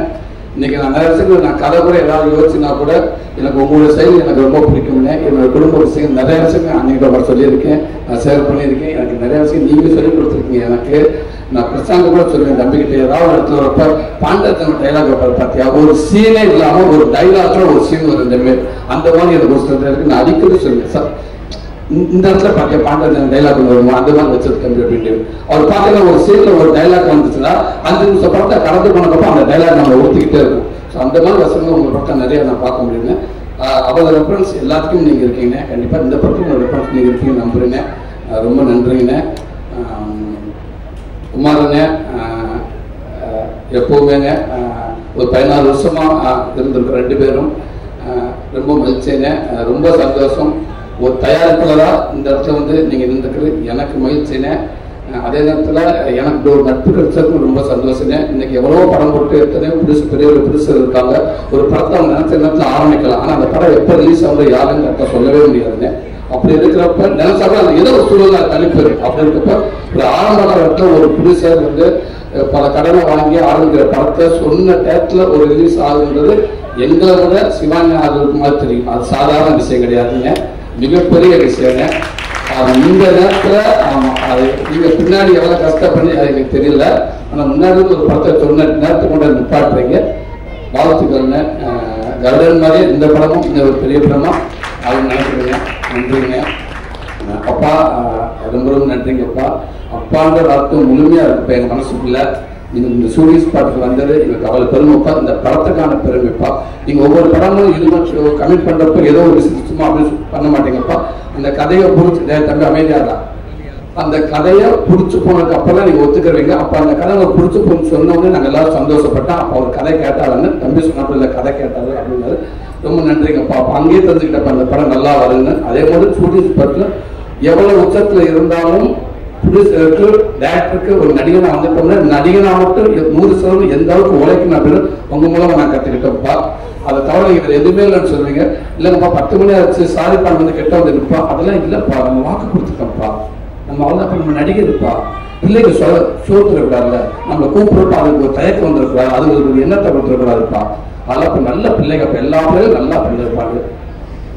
இன்னைக்கு நான் நிறைய விஷயங்கள் நான் கதை கூட ஏதாவது யோசிச்சுனா கூட எனக்கு உங்களோட செயல் எனக்கு ரொம்ப பிடிக்கும்னே. என்னோட குடும்ப விஷயம் நிறைய விஷயங்கள் அன்னைக்கு சொல்லியிருக்கேன், நான் ஷேர் பண்ணியிருக்கேன். எனக்கு நிறைய விஷயம் நீங்கள் சொல்லி கொடுத்துருக்கீங்க. எனக்கு நான் பிரசாங்க கூட சொல்லுவேன் தம்பிக்கிட்ட ஏதாவது இடத்துல வரப்ப பாண்டத்தன டைலாக் வைப்பார் பார்த்தியா, ஒரு சீனே இல்லாமல் ஒரு டைலாக்ல ஒரு சீன் வரும் இந்த மாதிரி அந்த மாதிரி எனக்கு ஒரு சில இருக்கு. நான் அடிக்கடி சொல்லுவேன் சார் இந்த இடத்துல பார்த்தியா பாண்டத்தன டைலாக் ஒன்று வருமா அந்த மாதிரி வச்சிருக்கேன் அப்படின்னு. அவர் பார்த்தீங்கன்னா ஒரு சீன்ல ஒரு டைலாக் வந்துச்சுன்னா 5 நிமிஷம் படத்தை கடந்து போனப்போ அந்த டைலாக் நம்ம ஒத்துக்கிட்டே இருக்கும். ஸோ அந்த மாதிரி வசனங்கள் உங்கள் பக்கம் நிறைய நான் பார்க்க முடியுங்க. அவரோட ரெஃபரன்ஸ் எல்லாத்துக்கும் நீங்கள் இருக்கீங்க. கண்டிப்பாக இந்த படத்துக்கு ஒரு ரெஃபரன்ஸ் நீங்கள் இருக்கீங்க நம்புறீங்க. ரொம்ப நன்றிங்கண்ணே. குமாரண்ணே எப்போவுமேங்க ஒரு 14 வருஷமா இருந்திருக்க 2 பேரும் ரொம்ப மகிழ்ச்சிங்க. ரொம்ப சந்தோஷம். ஒரு தயாரிப்பாளராக இந்த இடத்துல வந்து நீங்கள் இருந்துக்கிறது எனக்கு மகிழ்ச்சினே. அதே நேரத்தில் எனக்கு ஒரு நட்பு கிடைச்சதுக்கு ரொம்ப சந்தோஷங்க. இன்னைக்கு எவ்வளோ படம் போட்டு எத்தனையோ பெரிய புதுசு இருக்காங்க. ஒரு படத்தை அவங்க நினைச்ச நேரத்தில் ஆரம்பிக்கலாம், ஆனால் அந்த படம் எப்போ ரிலீஸ் ஆகுது யாருன்னு கரெக்டாக சொல்லவே முடியாதுங்க. அப்படி இருக்கிறப்ப நினைச்சாலும் அது ஏதோ ஒரு சூழலாக தனிப்பது. அப்படி இருக்கப்ப ஒரு ஆரம்ப காலத்தில் ஒரு புதுசார் வந்து பல கடனை வாங்கி ஆரம்பிக்கிற படத்தை சொன்ன டேட்டில் ஒரு ரிலீஸ் ஆகுன்றது எங்களை விட சிவானி ஆளுக்கு மாதிரி தெரியும். அது சாதாரண விஷயம் கிடையாதுங்க, மிகப்பெரிய விஷயங்க. இந்த நேரத்தில் அது நீங்கள் பின்னாடி எவ்வளோ கஷ்டப்பண்ணி அது எனக்கு தெரியல. ஆனால் முன்னாடி ஒரு படத்தை சொன்ன நேரத்துக்கு கொண்டு நிப்பாட்டுறீங்க. வாழ்த்துக்கள்ங்க. கருடன் மாதிரி இந்த படமும் இந்த ஒரு பெரிய படமா அது நினைக்கிறீங்க. நன்றிங்க அப்பா, ரொம்ப ரொம்ப நன்றிங்கப்பா. அப்பான்ற வார்த்தை முழுமையாக இருக்குப்பா எங்கள் மனசுக்குள்ள. நீங்கள் இந்த ஷூட்டிங் ஸ்பாட்டுக்கு வந்தது எங்களுக்கு அவ்வளோ பெருமைப்பா. இந்த படத்துக்கான பெருமைப்பா. நீங்கள் ஒவ்வொரு படமும் இது கமிட் பண்ணுறப்ப ஏதோ ஒரு சும்மா அப்படின்னு பண்ண மாட்டீங்கப்பா. அந்த கதையை பிடிச்சி தம்பி அமைதியாடா, அந்த கதையை பிடிச்சி போனதுக்கு அப்புறம் தான் நீங்கள் ஒத்துக்கிறீங்க. அப்போ அந்த கதை உங்களுக்கு பிடிச்சி போன்னு சொன்னோடனே நாங்கள் எல்லாரும் சந்தோஷப்பட்டோம். அப்போ அவர் கதை கேட்டாருன்னு தம்பி சொன்னப்போ இல்லை கதை கேட்டாரு அப்படின்னாரு. ரொம்ப நன்றிங்கப்பா. அப்போ அங்கேயே தெரிஞ்சுக்கிட்டப்ப அந்த படம் நல்லா வருங்க. அதே மாதிரி ஷூட்டிங் ஸ்பாட்டில் எவ்வளோ உச்சத்தில் இருந்தாலும் ப்ரொடியூசருக்கு டேரக்டருக்கு ஒரு நடிகனாக வந்துட்டோம்னா நடிகனாக மட்டும் 100% எந்த அளவுக்கு உழைக்கணும் அப்படின்னு உங்கள் மூலமாக நான் கற்றுக்கிட்டோம்ப்பா. அதை தவிர நீங்கள் எதுவுமே இல்லைன்னு சொல்லுவீங்க. இல்லைங்கப்பா 10 மணி ஆச்சு சாரிப்பா வந்து கெட்ட வந்து இருப்பா, அதெல்லாம் இல்லைப்பா நம்ம வாக்கு கொடுத்துட்டோம்ப்பா, நம்ம அவ்வளோதான் நம்ம நடிகருப்பா. பிள்ளைக்கு சோத்துடக்கூடாதுல்ல, நம்மளை கூப்பிடுறப்ப அதுக்கு ஒரு தயக்கம் வந்துடக்கூடாது, அதுக்கு ஒரு எண்ணத்தை கொடுத்துடக்கூடாதுப்பா. அதெல்லாம் இப்போ நல்ல பிள்ளைங்க, இப்போ எல்லா பிள்ளைகளும் நல்லா பிள்ளை இருப்பாங்க.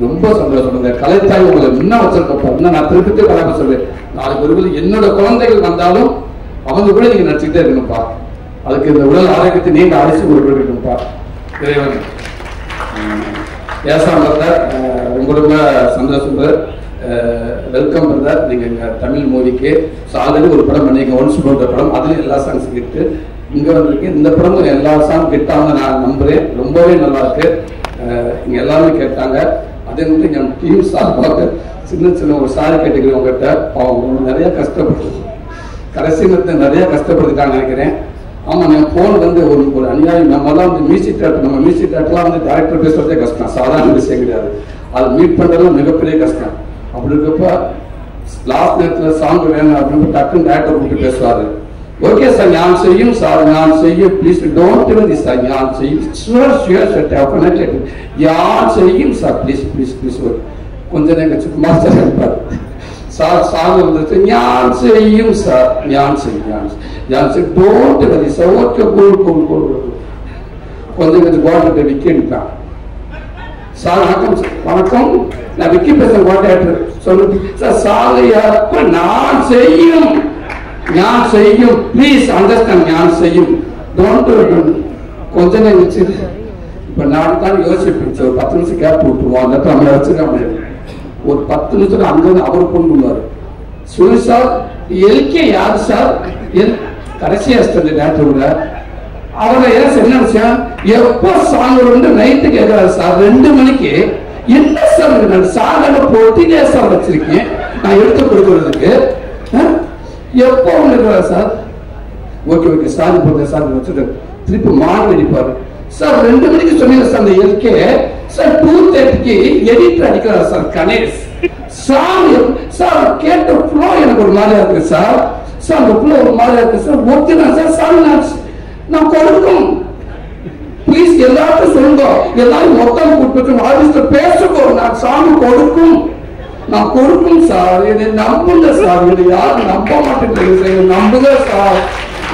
ரொம்ப சந்தோஷம். இந்த கலைத்தாய் உங்களை முன்ன வச்சிருக்கப்போ இன்னும் நான் திருப்பிட்டு கலாக்க சொல்வேன். நாளைக்கு ஒரு என்னோட குழந்தைகள் வந்தாலும் அவங்க கூட நீங்க நடிச்சுக்கிட்டே இருக்கணும்ப்பா. அதுக்கு இந்த உடல் ஆரோக்கியத்தை நீங்க அரிசி கொடுக்கணும்ப்பா. இறைவன் ஏசாம் பிரதர் ரொம்ப ரொம்ப சந்தோஷம் பிரதர். Welcome brother. நீங்க எங்க தமிழ் மூவிக்கு ஆல்ரெடி ஒரு படம் பண்ணீங்க, ஒன்ஸ் போன்ற படம், அதுலயும் எல்லா சாங்ஸ் கிட்டு இங்க வந்திருக்கு. இந்த படம் எல்லா சாங் கிட்டாங்க நான் நம்புறேன். ரொம்பவே நல்லா இருக்கு. இங்க எல்லாருமே கேட்டாங்க. அதே மாதிரி என் டீம் சார்பாக சின்ன ஒரு சாரி கேட்டுக்கிறேன் உங்ககிட்ட. அவங்க நிறைய கஷ்டப்பட்டு கடைசி நேரத்தில் நிறைய கஷ்டப்படுத்திட்டான்னு நினைக்கிறேன். ஆமாம், என் ஃபோன் வந்து ஒரு அநியாயம். நம்மலாம் வந்து மியூசிக் தேட்டர்லாம் வந்து டேரக்டர் பேசுறதே கஷ்டம், சாதாரண விஷயம் கிடையாது. அது மீட் பண்ணுறதுலாம் மிகப்பெரிய கஷ்டம். அப்படி இருக்கப்ப லாஸ்ட் நேரத்தில் சாங் வேணும் அப்படின்னு டக்குன்னு டேரக்டர் கூப்பிட்டு பேசுவார். ஓகே சார், ஞான் செய்யும் சார், ஞான் செய்யும், ப்ளீஸ் டோன்ட் வந்து சார், ஞான் செய்யும் ஷுவர் சார், யான் செய்யும் சார், ப்ளீஸ் கொஞ்சம் நேரம் கழிச்சு குமார் சார் இருப்பார். சாங் வந்துச்சு, ஞான் செய்யும் சார், ஞான் செய்யும் டோன்ட் வந்து சார், ஓகே கூல் கொஞ்சம் கோட்டை விக்கி எடுப்பான். சார் வணக்கம் சார், வணக்கம், நான் விக்கி பேசுறேன் கோட்டை சொல்லுங்க சார். சாலையா நான் செய்யும், ஞான் செய்யும், ப்ளீஸ் அண்டர்ஸ்டாண்ட், ஞான் செய்யும் டோன்ட் கொஞ்ச நேரம் வச்சு. இப்போ நான் தான் யோசிப்பேன், ஒரு 10 நிமிஷம் கேப் விட்டுருவோம், அந்த இடத்துல நம்மளை வச்சுருக்கேன். ஒரு 10 நிமிஷத்துல அங்கே அவர் கொண்டு வந்தார். சுனி சார் எல்கே யார் சார், கடைசி அசிஸ்டன்ட் டேரக்டர் அவரை ஏன் என்ன விஷயம், எப்போ சாங் வந்து நைட்டு கேட்கிறாரு சார் 2 மணிக்கு. என்ன சார் நான் சாங்கோட போட்டிலே சார் வச்சிருக்கேன் நான் எடுத்து கொடுக்கறதுக்கு, எப்போ இருக்கிறார் சார். ஓகே சார் போட்டேன் சார் வச்சுட்டு திருப்பி மாடு அடிப்பாரு சார். 2 மணிக்கு சொன்னீங்க சார் அந்த எல்கே சார், 2:30க்கு எடிட்டர் அடிக்கிறார் சார் கணேஷ். சார் கேட்ட ஃப்ளோ எனக்கு ஒரு மாதிரியா இருக்கு சார், அந்த ஃப்ளோ ஒரு மாதிரியா இருக்கு சார். ஓகே சார் நான் கொடுக்கும், ப்ளீஸ் எல்லாத்தையும் சொல்லுங்க, எல்லாரும் மொத்தம் கூப்பிட்டு ஆர்டிஸ்ட் பேசுங்க, நான் சாமி கொடுக்கும், நான் கொடுக்கும் சார், என்னை நம்புங்க சார், என்னை யாரும் நம்ப மாட்டேங்கிறீங்க, நம்புங்க சார்,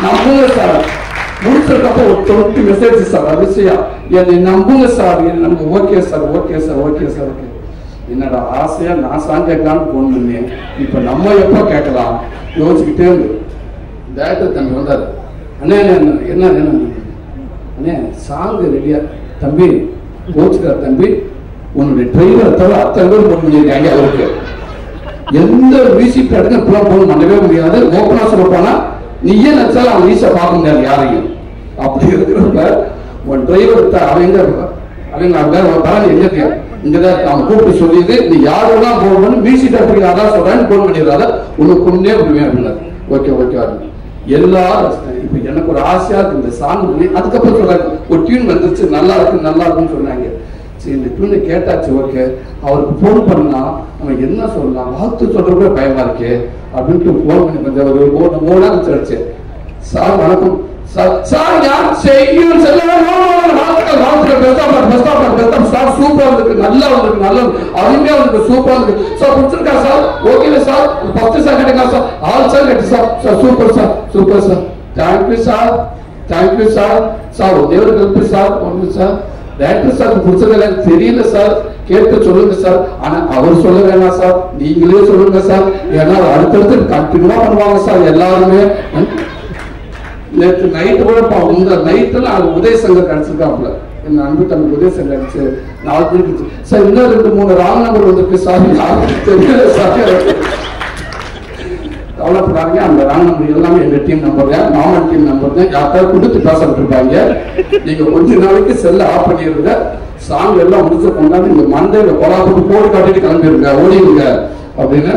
நம்புங்க சார். முடிச்சிருக்கப்போ ஒரு 20 மெசேஜ் சார், அதிசயம், என்னை நம்புங்க சார், என்னை நம்ப. ஓகே சார், என்னோட ஆசையா நான் சாங் கேட்கலான்னு போன் பண்ணேன். இப்ப நம்ம எப்போ கேட்கலாம் யோசிச்சுக்கிட்டே இருந்து டேரக்டர் தம்பி வந்தார். அண்ணே என்ன அண்ணே சாங் ரெடியா தம்பி, கோச்சுக்கார் தம்பி, உன்னுடைய ட்ரெயிலரை தவிர அத்தனை பேர் போன் பண்ணியிருக்காங்க. அவருக்கு எந்த மியூசிக் இடத்துல இப்பெல்லாம் போன் பண்ணவே முடியாது. ஓப்பனா சொல்ல போனா நீயே நினைச்சாலும் அவன் ஈஸியா பார்க்க முடியாது யாரையும். அப்படி இருக்கிறப்ப உன் டிரைவர் அவங்க எங்க இங்கதான் அவன் கூப்பிட்டு சொல்லிது, நீ யாரெல்லாம் போகணும் மியூசிக் டேரக்டர் அதான் சொல்றேன்னு போன் பண்ணிடுறாங்க, உனக்கு கொண்டே விடுவேன் அப்படின்னாரு. ஓகே எல்லாரும் இப்ப எனக்கு ஒரு ஆசையா இருக்கு இந்த சாங். அதுக்கப்புறம் சொல்றாங்க ஒரு டியூன் வந்துருச்சு, நல்லா இருக்குன்னு சொன்னாங்க. சரி இந்த டியூனை கேட்டாச்சு, ஓகே. அவருக்கு போன் பண்ணா அவன் என்ன சொல்லலாம், வாழ்த்து சொல்ற கூட பயமா இருக்கு அப்படின்ட்டு போன் பண்ணி கொஞ்சம் ஒரு 3 நாள் வச்சு சார் வணக்கம் சார் யார் செய்யும் சார், சூப்பரா இருக்கு, நல்லா இருக்கு, நல்லா அருமையா இருக்கு, சூப்பரா இருக்கு சார், பிடிச்சிருக்கா சார், ஓகே சார், 10 சார் கேட்டுங்க சார், ஆல் சார் கேட்டு sir, super sir, thank you sir, தேவர் கல்பி சார், ஒன்று சார், டேரக்டர் சார் பிடிச்சதில்ல தெரியல சார், கேட்டு சொல்லுங்க சார். ஆனா அவர் சொல்ல வேணாம் சார், நீங்களே சொல்லுங்க சார், ஏன்னா அடுத்தடுத்து கண்டினியூவா பண்ணுவாங்க சார் எல்லாருமே. நேற்று நைட்டு கூட இந்த நைட்டுல அது உதயசங்கர் கிடைச்சிருக்காப்புல, என் அன்பு தம்பி உதயசங்கர் அடிச்சு 4 மணிக்கு சார், இன்னும் 2-3 ராங் நம்பர் வந்துருக்கு சார், யாருக்கு தெரியல சார். கவலைப்படாதீங்க, அந்த ராங் நம்பர் எல்லாமே எங்க டீம் நம்பர் தான், மாமன் டீம் நம்பர் தான், யாருக்காவது கொடுத்து பேசப்பட்டு இருப்பாங்க. நீங்க கொஞ்ச நாளைக்கு செல்ல ஆஃப் பண்ணிடுங்க, சாங் எல்லாம் முடிச்ச கொண்டாந்து இந்த மண்டையில கொலாப்பட்டு போடு காட்டிட்டு கிளம்பிடுங்க, ஓடிடுங்க அப்படின்னு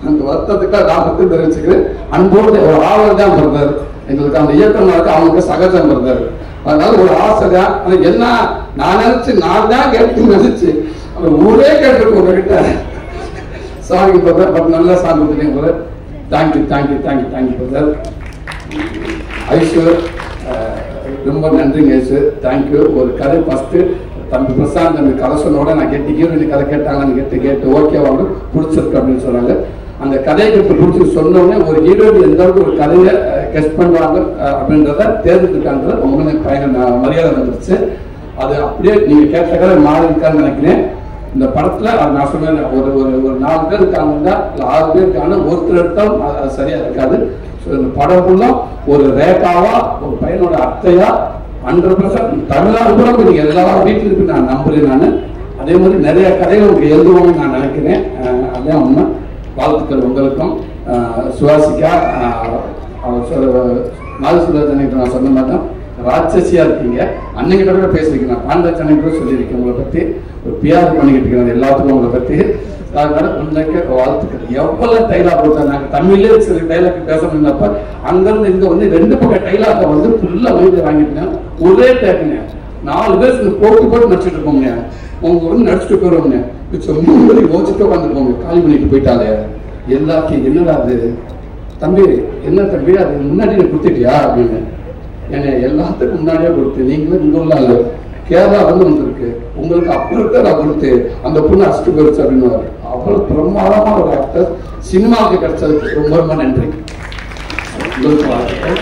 அந்த வருத்தத்துக்காக நான் தெரிவிச்சுக்கிறேன். அன்போடு ஒரு ஆவல் தான் பிறந்தாரு எங்களுக்கு, அந்த இயக்கமாக அவங்களுக்கு சகஜம் பிறந்தாரு. அதனால ஒரு ஆசை தான். என்ன நான் நினைச்சு நான் தான் கேட்டு நினைச்சு அவர் ஊரே கேட்டு உங்ககிட்ட சாங் பிரதர், பட் நல்ல சாங் கொடுத்துருக்கீங்க பிரதர். Thank you brother. ஐஸ்வர் ரொம்ப நன்றிங்க ஐஸ்வர், தேங்க்யூ. ஒரு கதை ஃபர்ஸ்ட் தம்பி பிரசாந்த் தம்பி கதை சொன்னோட நான் கேட்டு ஹீரோயின் கதை கேட்டாங்கன்னு கேட்டு ஓகே அவங்க பிடிச்சிருக்கு அப்படின்னு சொன்னாங்க. அந்த கதையை பிடிச்சி சொன்னோடனே ஒரு ஹீரோயின் எந்த அளவுக்கு ஒரு கதையை கெஸ்ட் பண்ணுவாங்க அப்படின்றத தேர்ந்தெடுக்கான்றது உங்களுக்கு பயணம் மரியாதை வந்துருச்சு. அது அப்படியே நீங்க கேட்ட கதை மாறி இருக்கான்னு நினைக்கிறேன். இந்த படத்துல நான் சொன்னேன், ஒரு 4 பேர் இருக்காங்கன்னா 6 பேர் இருக்காங்க, ஒருத்தர் எடுத்தாலும் அது சரியா இருக்காது. இந்த படம் ஃபுல்லா ஒரு ரேட்டாவா ஒரு பையனோட அத்தையா 100% தமிழ்நாடு கூட நீங்க எல்லா வீட்டிலும் இருக்கு நான் நம்புறேன். நான் அதே மாதிரி நிறைய கதைகள் உங்களுக்கு எழுதுவாங்கன்னு நான் நினைக்கிறேன். அதான் உண்மை. வாழ்த்துக்கள் உங்களுக்கும். சுவாசிக்கா அவர் நாகசுரஜனுக்கு நான் சொன்ன மாதிரி தான் ராட்சசியா இருக்கீங்க. அன்னைக்கிட்ட கூட பேசிருக்கீங்க, நான் பாண்டராஜ் அன்னைக்கு கூட சொல்லியிருக்கேன் உங்களை பத்தி, ஒரு பிஆர் பண்ணிக்கிட்டு இருக்கேன் எல்லாத்துக்கும் உங்களை பத்தி. அதனால உன்னைக்கு வாழ்த்துக்கள். எவ்வளவு டைலாக் கொடுத்தா, நாங்க தமிழ்லேயே சில டைலாக் பேச முடியப்ப அங்கிருந்து இங்க வந்து 2 பக்கம் டைலாக வந்து ஃபுல்லா மைண்ட் வாங்கிட்டேன். ஒரே டேக்குங்க 4 பேர் போட்டு நடிச்சுட்டு இருப்போங்க. உங்க வந்து நடிச்சுட்டு போயிருவோங்க. ரொம்ப யோசிச்சுட்டு உட்காந்துருப்போங்க. காலி பண்ணிட்டு போயிட்டாலே எல்லாத்தையும். என்னடா அது தம்பி, என்ன தம்பி அது முன்னாடி கொடுத்துட்டியா அப்படின்னு. என்ன எல்லாத்துக்கும் முன்னாடியே கொடுத்து, நீங்களும் இங்க உள்ள ஆளு கேரளா வந்து வந்திருக்கு, உங்களுக்கு அப்புறம் நான் கொடுத்து அந்த பொண்ணு அசிட்டு போயிடுச்சு அப்படின்னு. அவ்வளவு பிரமாதமான ஒரு ஆக்டர் சினிமாவுக்கு கிடைச்சதுக்கு ரொம்ப ரொம்ப நன்றி. உங்களுக்கு வாழ்த்துக்கள்.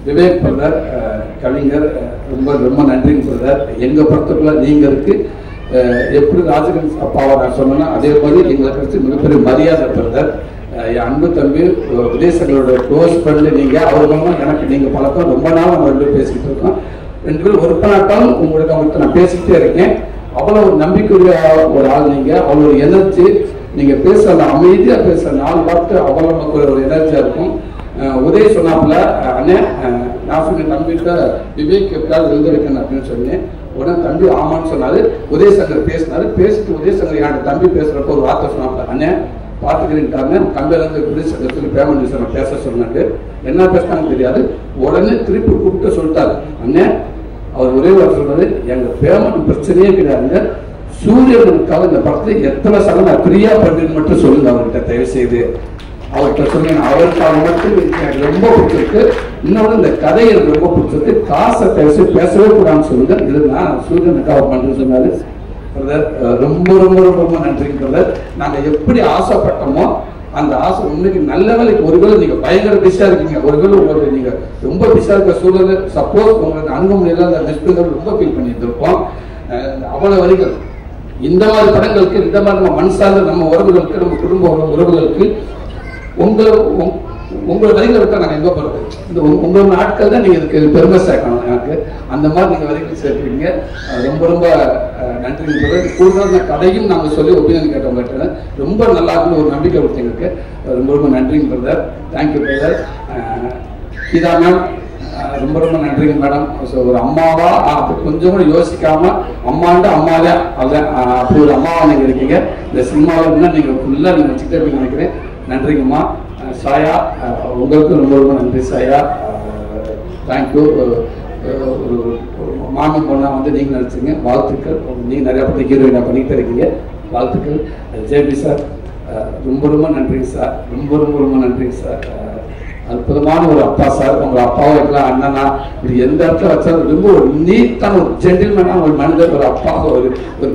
விவேக் பிரதர், கவிஞர், ரொம்ப ரொம்ப நன்றிங்க பிரதர். எங்க படத்துக்குள்ள நீங்க இருக்கு. எப்படி ராஜகன் அப்பாவை நான் சொன்னேன்னா அதே மாதிரி எங்களுக்கு கிடைச்ச மிகப்பெரிய மரியாதை பிரதர். என் அன்பு தம்பி விதேசங்களோட க்ளோஸ் ஃப்ரெண்டு நீங்க. அவர் மூலமா எனக்கு நீங்க பழக்கம். ரொம்ப நாள் நம்ம 2 பேரும் பேசிக்கிட்டு இருக்கோம். 2 பேரும் ஒரு பண்ணாட்டாலும் அவங்கள்ட்ட நான் பேசிக்கிட்டே இருக்கேன். அவ்வளவு ஒரு நம்பிக்கையுடைய ஒரு ஆள் நீங்க. அவ்வளோ ஒரு எனர்ஜி. நீங்க பேசுற அமைதியா பேசுற 4 வார்த்தை அவ்வளவு நமக்கு ஒரு எனர்ஜியா இருக்கும். உதய் சொன்னாப்புல, அண்ணே நான் சொன்ன தம்பிகிட்ட விவேக் எப்படியாவது எழுத வைக்கணும் அப்படின்னு சொன்னேன். உடனே தம்பி ஆமான்னு சொன்னாரு. உதயசங்கர் பேசினாரு. பேசிட்டு உதயசங்கர் என் தம்பி பேசுறப்ப ஒரு வார்த்தை சொன்னாப்புல, அண்ணே பார்த்துக்கிறீங்க கம்பெனிலேருந்து உதயசங்கர் சொல்லி பேமெண்ட் சொன்ன பேச சொன்னாரு. என்ன பேசினாங்க தெரியாது. உடனே திருப்பி கூப்பிட்டு சொல்லிட்டாரு, அண்ணே அவர் ஒரே வார்த்தை சொல்றாரு, எங்க பேமெண்ட் பிரச்சனையே கிடையாதுங்க, சூரியனுக்காக இந்த படத்துல எத்தனை சலம் நான் ஃப்ரீயா பண்றேன்னு மட்டும் சொல்லுங்க அவர்கிட்ட, தயவு செய்து அவர்கிட்ட சொல்லுங்க. அவருக்காக மட்டும் எனக்கு ரொம்ப பிடிச்சிருக்கு. இன்னொன்று இந்த கதை எனக்கு ரொம்ப பிடிச்சிருக்கு. காசை பேசவே கூடாதுன்னு சொல்லுங்க. இது நான் சூரியனுக்காக பண்றேன்னு சொன்னாரு. பிரதர் ரொம்ப ரொம்ப ரொம்ப ரொம்ப நன்றிங்க பிரதர். நாங்க எப்படி ஆசைப்பட்டோமோ அந்த ஆசை உண்மைக்கு நல்ல வேலைக்கு. ஒருவேளை நீங்க பயங்கர பிஸியா இருக்கீங்க, ஒருவேளை உங்களுக்கு நீங்க ரொம்ப பிஸியா இருக்க சூழல், சப்போஸ் உங்களுக்கு அன்பு முடியல அந்த மிஸ்பிள் ரொம்ப ஃபீல் பண்ணிட்டு இருப்போம். அவ்வளவு வரிகள் இந்த மாதிரி படங்களுக்கு, இந்த மாதிரி நம்ம மண் சார்ந்த நம்ம உறவுகளுக்கு, நம்ம குடும்ப உறவுகளுக்கு உங்களை வரிகளை விட்டா நாங்கள் எங்கே போகிறது? இந்த உங்களோட நாட்கள் தான் நீங்கள் இதுக்கு பெருமை சேர்க்கணும். எனக்கு அந்த மாதிரி நீங்கள் வரிகள் சேர்க்குறீங்க. ரொம்ப ரொம்ப நன்றி. கூடுதல் கதையும் நாங்கள் சொல்லி ஒப்பீனியன் கேட்டவங்க ரொம்ப நல்லா இருக்குன்னு ஒரு நம்பிக்கை கொடுத்தீங்களுக்கு ரொம்ப ரொம்ப நன்றிங்க பிரதர். Thank you brother. இதா மேம் ரொம்ப ரொம்ப நன்றிங்க மேடம். ஒரு அம்மாவா அது கொஞ்சம் கூட யோசிக்காம அம்மாண்ட அம்மாவே அதான் அப்படி ஒரு அம்மாவா நீங்கள் இருக்கீங்க. இந்த சினிமாவில் இருந்தால் நீங்கள் ஃபுல்லாக நீங்கள் வச்சுக்கிட்டே இருப்பீங்க நினைக்கிறேன். நன்றிங்கம்மா. சாயா உங்களுக்கு ரொம்ப ரொம்ப நன்றி சாயா. தேங்க்யூ. ஒரு மாமி பொண்ணா வந்து நீங்கள் நடிச்சிங்க, வாழ்த்துக்கள். நீங்கள் நிறையா பற்றி ஹீரோயினா பண்ணிக்கிட்டே இருக்கீங்க, வாழ்த்துக்கள். ஜேபி சார் ரொம்ப ரொம்ப நன்றிங்க சார். ரொம்ப ரொம்ப ரொம்ப நன்றிங்க சார். அற்புதமான ஒரு அப்பா சார். உங்க அப்பாவை வைக்கலாம், அண்ணனா இப்படி எந்த இடத்துல வச்சாலும் ரொம்ப ஒரு நீட்டான ஒரு ஜென்டில்மேனான ஒரு மனிதர், ஒரு அப்பா, ஒரு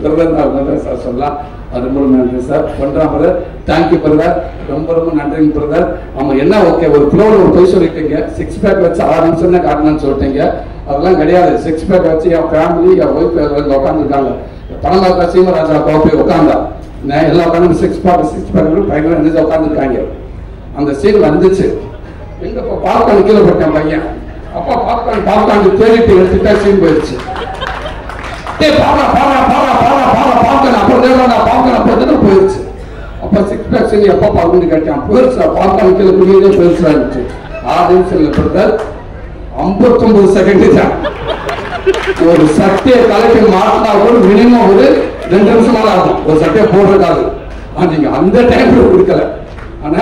பிரதர் சார் சொல்லலாம். அது ரொம்ப ரொம்ப நன்றி சார். பண்றான் பிரதர். Thank you brother. ரொம்ப ரொம்ப நன்றிங்க பிரதர். அவங்க என்ன ஓகே ஒரு ஃப்ளோவில் ஒரு பொய் சொல்லிட்டீங்க, 6 பேக் வச்சு 6 நிமிஷம் தான் காட்டணும்னு சொல்லிட்டீங்க. அதெல்லாம் கிடையாது. 6 பேக் வச்சு என் ஃபேமிலி, என் ஒய்ஃப் உட்காந்துருக்காங்க. பணம் சீமராஜா போய் உட்காந்தா எல்லா உட்காந்து 6 பேக் பயங்கர நினைச்சு உட்காந்துருக்காங்க. அந்த சீன் வந்துச்சு. எங்க பாப்கார்ன் கீழே போட்டேன் பையன். அப்பா பாப்கார்ன் தேடிட்டு எடுத்துட்டா சீன் போயிடுச்சு. போயிருச்சு. அப்ப 6 பேக் சீன் எப்ப பாக்குன்னு கேட்டான். போயிருச்சு. பாப்கார்ன் கீழே குடியதே போயிருச்சு. 6 நிமிஷம் பிரதர் 59 செகண்ட் தான். ஒரு சட்டையை தலைக்கு மாட்டினா கூட மினிமம் ஒரு 2 நிமிஷம் ஆகும் ஒரு சட்டையை போடுறதுக்காக. நீங்க அந்த டைம்ல கொடுக்கல. ஆனா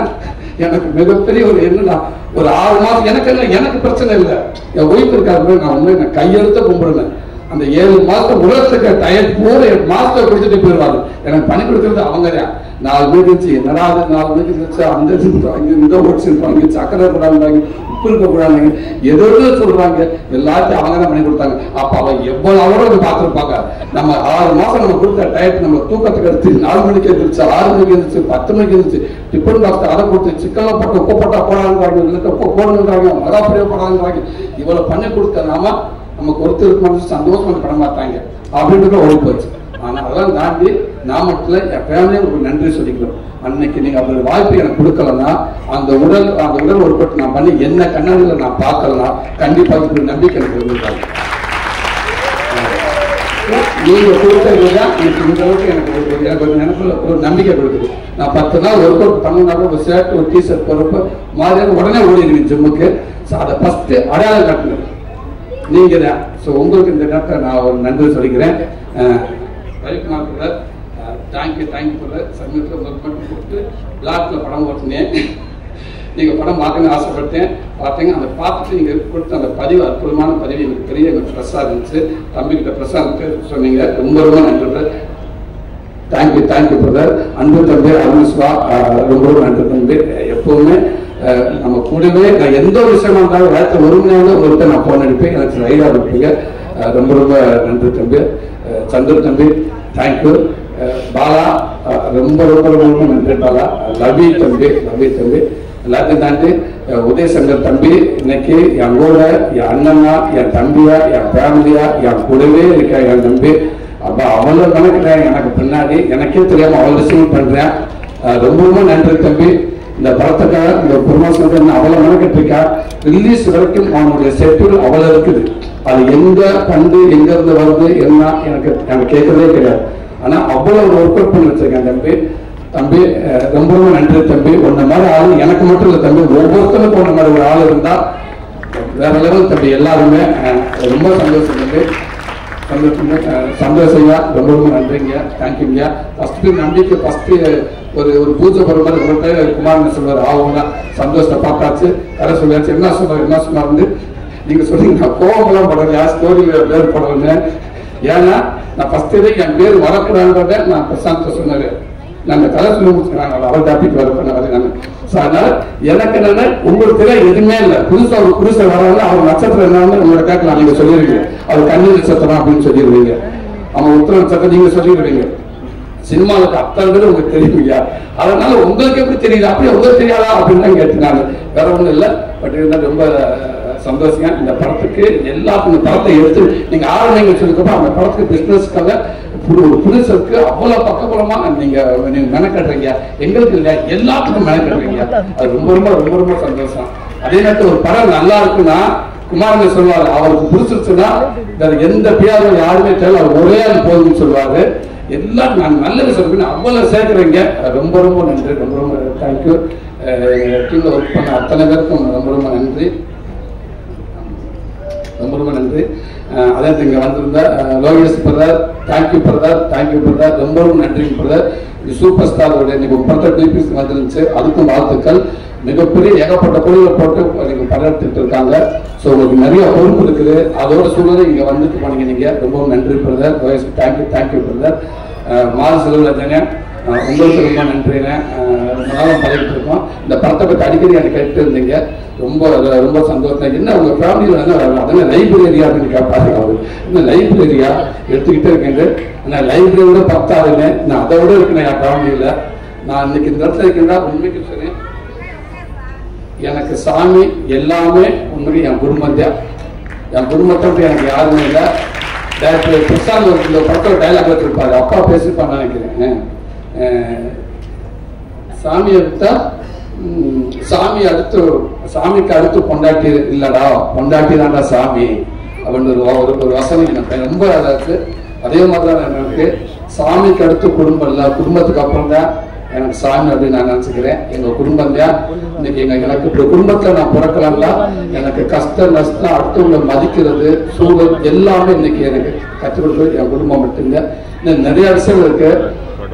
எனக்கு மிகப்பெரிய ஒரு என்னன்னா ஒரு 6 மாசம் எனக்கு பிரச்சனை இல்லை. என் ஒய்ஃப் இருக்காரு, நான் உண்மை நான் கையெழுத்த கும்பிடுவேன். அந்த 7 மாசம் உலகத்துக்கு டயர் போற 8 மாசத்தை கொடுத்துட்டு போயிடுவாங்க. எனக்கு பணி கொடுக்கறது அவங்க தான். 4 மணிக்கு இருந்துச்சு, என்னடா 4 மணிக்கு இருந்துச்சு, அந்த இந்த ஓட்ஸ் இருப்பாங்க, சக்கரை கூடாதுங்க, உப்பு இருக்க கூடாதுங்க, ஏதோ சொல்றாங்க. எல்லாத்தையும் அவங்க தான் பண்ணி கொடுத்தாங்க. அப்ப அவங்க எவ்வளவு அவரோட பார்த்துருப்பாங்க. நம்ம 6 மாசம் நம்ம கொடுத்த டயட் நம்ம தூக்கத்துக்கு எடுத்து 4 மணிக்கு இருந்துச்சு, 6 மணிக்கு இருந்துச்சு, 10 மணிக்கு இருந்துச்சு. டிஃபன் பாக்ஸ் அதை கொடுத்து சிக்கன்லாம் போட்டு உப்பு போட்டா போடாதுன்றாங்க, உப்பு போடணுன்றாங்க, மகாபிரியா போடாதுன்றாங்க. இவ்வளவு பண்ணி கொடுத்த நமக்கு ஒருத்தருக்கு மனசு சந்தோஷம் பண்ண மாட்டாங்க அப்படின்றது ஓடி போச்சு. ஆனா அதெல்லாம் தாண்டி நான் மட்டும் இல்லை, என் ஃபேமிலியை ஒரு நன்றி சொல்லிக்கிறோம். அன்னைக்கு நீங்க அப்படி வாய்ப்பு எனக்கு கொடுக்கலன்னா அந்த உடல் உட்பட்டு நான் பண்ணி என்ன கண்ணாடியில் நான் பார்க்கலன்னா கண்டிப்பா இப்படி நம்பிக்கை எனக்கு இருந்திருக்காங்க. நீங்க கொடுத்த இதுதான் எனக்கு இந்த அளவுக்கு எனக்கு ஒரு நினைப்புல ஒரு நம்பிக்கை கொடுக்குது. நான் 10 நாள் ஒர்க் அவுட் பண்ணனாலும் ஒரு ஷர்ட் ஒரு டிஷர்ட் போறப்ப மாதிரியான உடனே ஓடிடுவீங்க ஜிம்முக்கு. அதை ஃபர்ஸ்ட் அடையாளம் காட்டுங்க நீங்க தான். ஸோ உங்களுக்கு இந்த நேரத்தை நான் ஒரு நன்றி சொல்லிக்கிறேன். Ravikumar brother, thank you brother. சமீபத்தில் ஒர்க் பண்ணி கொடுத்து பிளாக்ல படம் ஓட்டினேன். நீங்க படம் பார்க்கணும்னு ஆசைப்பட்டேன், பார்த்தீங்க. அந்த பார்த்துட்டு நீங்க கொடுத்த அந்த பதிவு அற்புதமான பதிவு எனக்கு பெரிய எனக்கு ப்ரெஸ்ஸாக இருந்துச்சு. தம்பிக்கிட்ட ப்ரெஸ்ஸாக சொன்னீங்க, ரொம்ப ரொம்ப நன்றி பிரதர். Thank you brother. அன்பு தம்பி அருண்ஸ்வா, ரொம்ப ரொம்ப நன்றி தம்பி. எப்பவுமே நம்ம கூடவே நான் எந்த ஒரு விஷயமா இருந்தாலும் வேலை ஒரு மணி நேரம் உங்கள்கிட்ட நான் போன் அடிப்பேன், எனக்கு ரைடாக இருப்பீங்க. ரொம்ப ரொம்ப நன்றி தம்பி. சந்திர தம்பி தேங்க்யூ. பாலா ரொம்ப ரொம்ப ரொம்ப நன்றி பாலா. லவி தம்பி எல்லாத்தையும் தாண்டி உதயசங்கர் தம்பி, இன்னைக்கு என் கூட என் அண்ணனா என் தம்பியா என் ஃபேமிலியா என் கூடவே இருக்க என் தம்பி. அப்ப அவளை நினைக்கிறேன், எனக்கு பின்னாடி எனக்கே தெரியாம அவளை ரிசீவ் பண்றேன். ரொம்ப ரொம்ப நன்றி தம்பி. இந்த படத்துக்காக இந்த ப்ரொமோஷன் அவளை நினைக்கிட்டு இருக்கா. ரிலீஸ் வரைக்கும் அவனுடைய செட்டில் அவளை இருக்குது. அது எங்க பண்டு எங்க இருந்து வருது என்ன எனக்கு கேட்கறதே கிடையாது. ஆனா அவ்வளவு ஒர்க் அவுட் பண்ணி வச்சிருக்கேன் தம்பி. ரொம்ப ரொம்ப நன்றி தம்பி. உன்ன மாதிரி ஆளு எனக்கு மட்டும் இல்லை தம்பி, ஒவ்வொருத்தருக்கும் உன்ன மாதிரி ஒரு ஆள் இருந்தா வேற லெவல் தம்பி. எல்லாருமே ரொம்ப சந்தோஷம் தம்பி. சந்தோஷங்க. ரொம்ப ரொம்ப நன்றிங்க. தேங்க்யூங்க. ஃபர்ஸ்ட் நம்பிக்கை ஃபர்ஸ்ட் ஒரு பூஜை போற மாதிரி ஒரு குமார் சொல்வார், அவங்க சந்தோஷத்தை பார்த்தாச்சு. வேற சொல்லியாச்சு. என்ன சொன்னார் வந்து நீங்க சொன்னீங்க நான் கோவமெல்லாம் படலையா, ஸ்டோரியில பேர் படலன்னு. ஏன்னா நான் ஃபர்ஸ்ட் என் பேர் வரக்கூடாதுன்றத நான் பிரசாந்த் சொன்னாரு. நாங்கள் தலை சொல்லி முடிச்சுக்கிறாங்க, அவள் டாபிக் வர பண்ண நான். அதனால எனக்கு என்னன்னா உங்களுக்கு எதுவுமே இல்லை. புதுசா வரவங்க அவர் நட்சத்திரம் என்னன்னு உங்களோட கேட்கலாம். நீங்க சொல்லிடுவீங்க அவர் கன்னி நட்சத்திரம் அப்படின்னு சொல்லிடுவீங்க. அவன் உத்தர நட்சத்திரம் நீங்க சொல்லிடுவீங்க. சினிமாவுக்கு அத்தனை உங்களுக்கு தெரியுங்க. அதனால உங்களுக்கு எப்படி தெரியுது, அப்படி உங்களுக்கு தெரியாதா அப்படின்னு தான் கேட்டுனாங்க. வேற ஒன்றும் இல்லை. பட் இருந்தால் ரொம்ப சந்தோஷங்க. இந்த படத்துக்கு எல்லாருக்கும் இந்த படத்தை எடுத்து நீங்க ஆரம்பிங்க சொல்லிக்கப்போ அந்த படத்துக்கு பிசினஸ்க்காக ஒரு புதுசுக்கு அவ்வளவு பக்கபலமா நீங்க மெனக்கட்டுறீங்க. எங்களுக்கு இல்ல, எல்லாத்துக்கும் மெனக்கட்டுறீங்க. அது ரொம்ப ரொம்ப ரொம்ப ரொம்ப சந்தோஷம். அதே நேரத்தில் ஒரு படம் நல்லா இருக்குன்னா குமாரங்க சொல்லுவாரு, அவருக்கு பிடிச்சிருச்சுன்னா எந்த பியாரும் யாருமே தெரியல, அவர் ஒரே ஆள் போதும்னு சொல்லுவாரு. எல்லாம் நான் நல்ல விஷயம் அவ்வளவு சேர்க்குறீங்க. ரொம்ப ரொம்ப நன்றி. ரொம்ப ரொம்ப தேங்க்யூ. டீம்ல ஒர்க் பண்ண அத்தனை பேருக்கும் ரொம்ப ரொம்ப நன்றி. ரொம்ப ரொம்ப நன்றி. அதே இங்க வந்திருந்த லோகேஷ் பிரதர், தேங்க்யூ பிரதர். ரொம்ப ரொம்ப நன்றி பிரதர். சூப்பர் ஸ்டாரோட இன்னைக்கு படத்தை டிபிஸ் வந்துருந்துச்சு, அதுக்கும் வாழ்த்துக்கள். மிகப்பெரிய ஏகப்பட்ட கோயில்கள் போட்டு நீங்க படம் எடுத்துட்டு இருக்காங்க. ஸோ உங்களுக்கு நிறைய பொறுப்பு இருக்குது. அதோட சூழ்நிலை இங்க வந்துட்டு போனீங்க நீங்க. ரொம்ப நன்றி பிரதர். Thank you brother. மாத செலவுலங்க உங்களுக்கு ரொம்ப நன்றிங்க. ரொம்ப நாளும் பழகிட்டு இருக்கோம். இந்த படத்தை பற்றி அடிக்கடி எனக்கு கேட்டு இருந்தீங்க. ரொம்ப ரொம்ப சந்தோஷம். என்ன உங்க ஃபேமிலியில் அதெல்லாம் லைப்ரரியா அப்படின்னு கேட்பாரு அவரு. இன்னும் லைப்ரரியா எடுத்துக்கிட்டே இருக்கேன். ஆனால் லைப்ரரியோட பத்தாதுங்க, நான் அதை விட இருக்கேன் என் ஃபேமிலியில். நான் இன்னைக்கு இந்த இடத்துல இருக்கேன்னா உண்மைக்கு சொன்னேன், எனக்கு சாமி எல்லாமே உண்மைக்கு என் குடும்பம் தான். என் குடும்பத்தை எனக்கு யாருமே இல்லை. டைரக்டர் பிரசாந்த் இந்த படத்தோட டைலாக் வச்சிருப்பாரு, அப்பா பேசிருப்பான்னு நினைக்கிறேன். சாமியை விட்டா சாமிக்கு அடுத்து பொண்டாட்டி இல்லடா, பொண்டாட்டி தான்டா சாமி அப்படின்னு ஒரு வசனம் எனக்கு ரொம்ப அதாச்சு. அதே மாதிரிதான் எனக்கு சாமிக்கு அடுத்து குடும்பம் இல்லை, குடும்பத்துக்கு அப்புறம் தான் எனக்கு சாமி அப்படின்னு நான் நினைச்சுக்கிறேன். எங்க குடும்பம் தான் இன்னைக்கு எனக்கு இப்படி குடும்பத்துல நான் பிறக்கலாம்ல, எனக்கு கஷ்டம் நஷ்டம் அடுத்தவங்களை மதிக்கிறது சூழல் எல்லாமே இன்னைக்கு எனக்கு கற்றுக் கொடுக்குறது என் குடும்பம் மட்டுங்க. இன்னும் நிறைய விஷயங்கள் இருக்கு.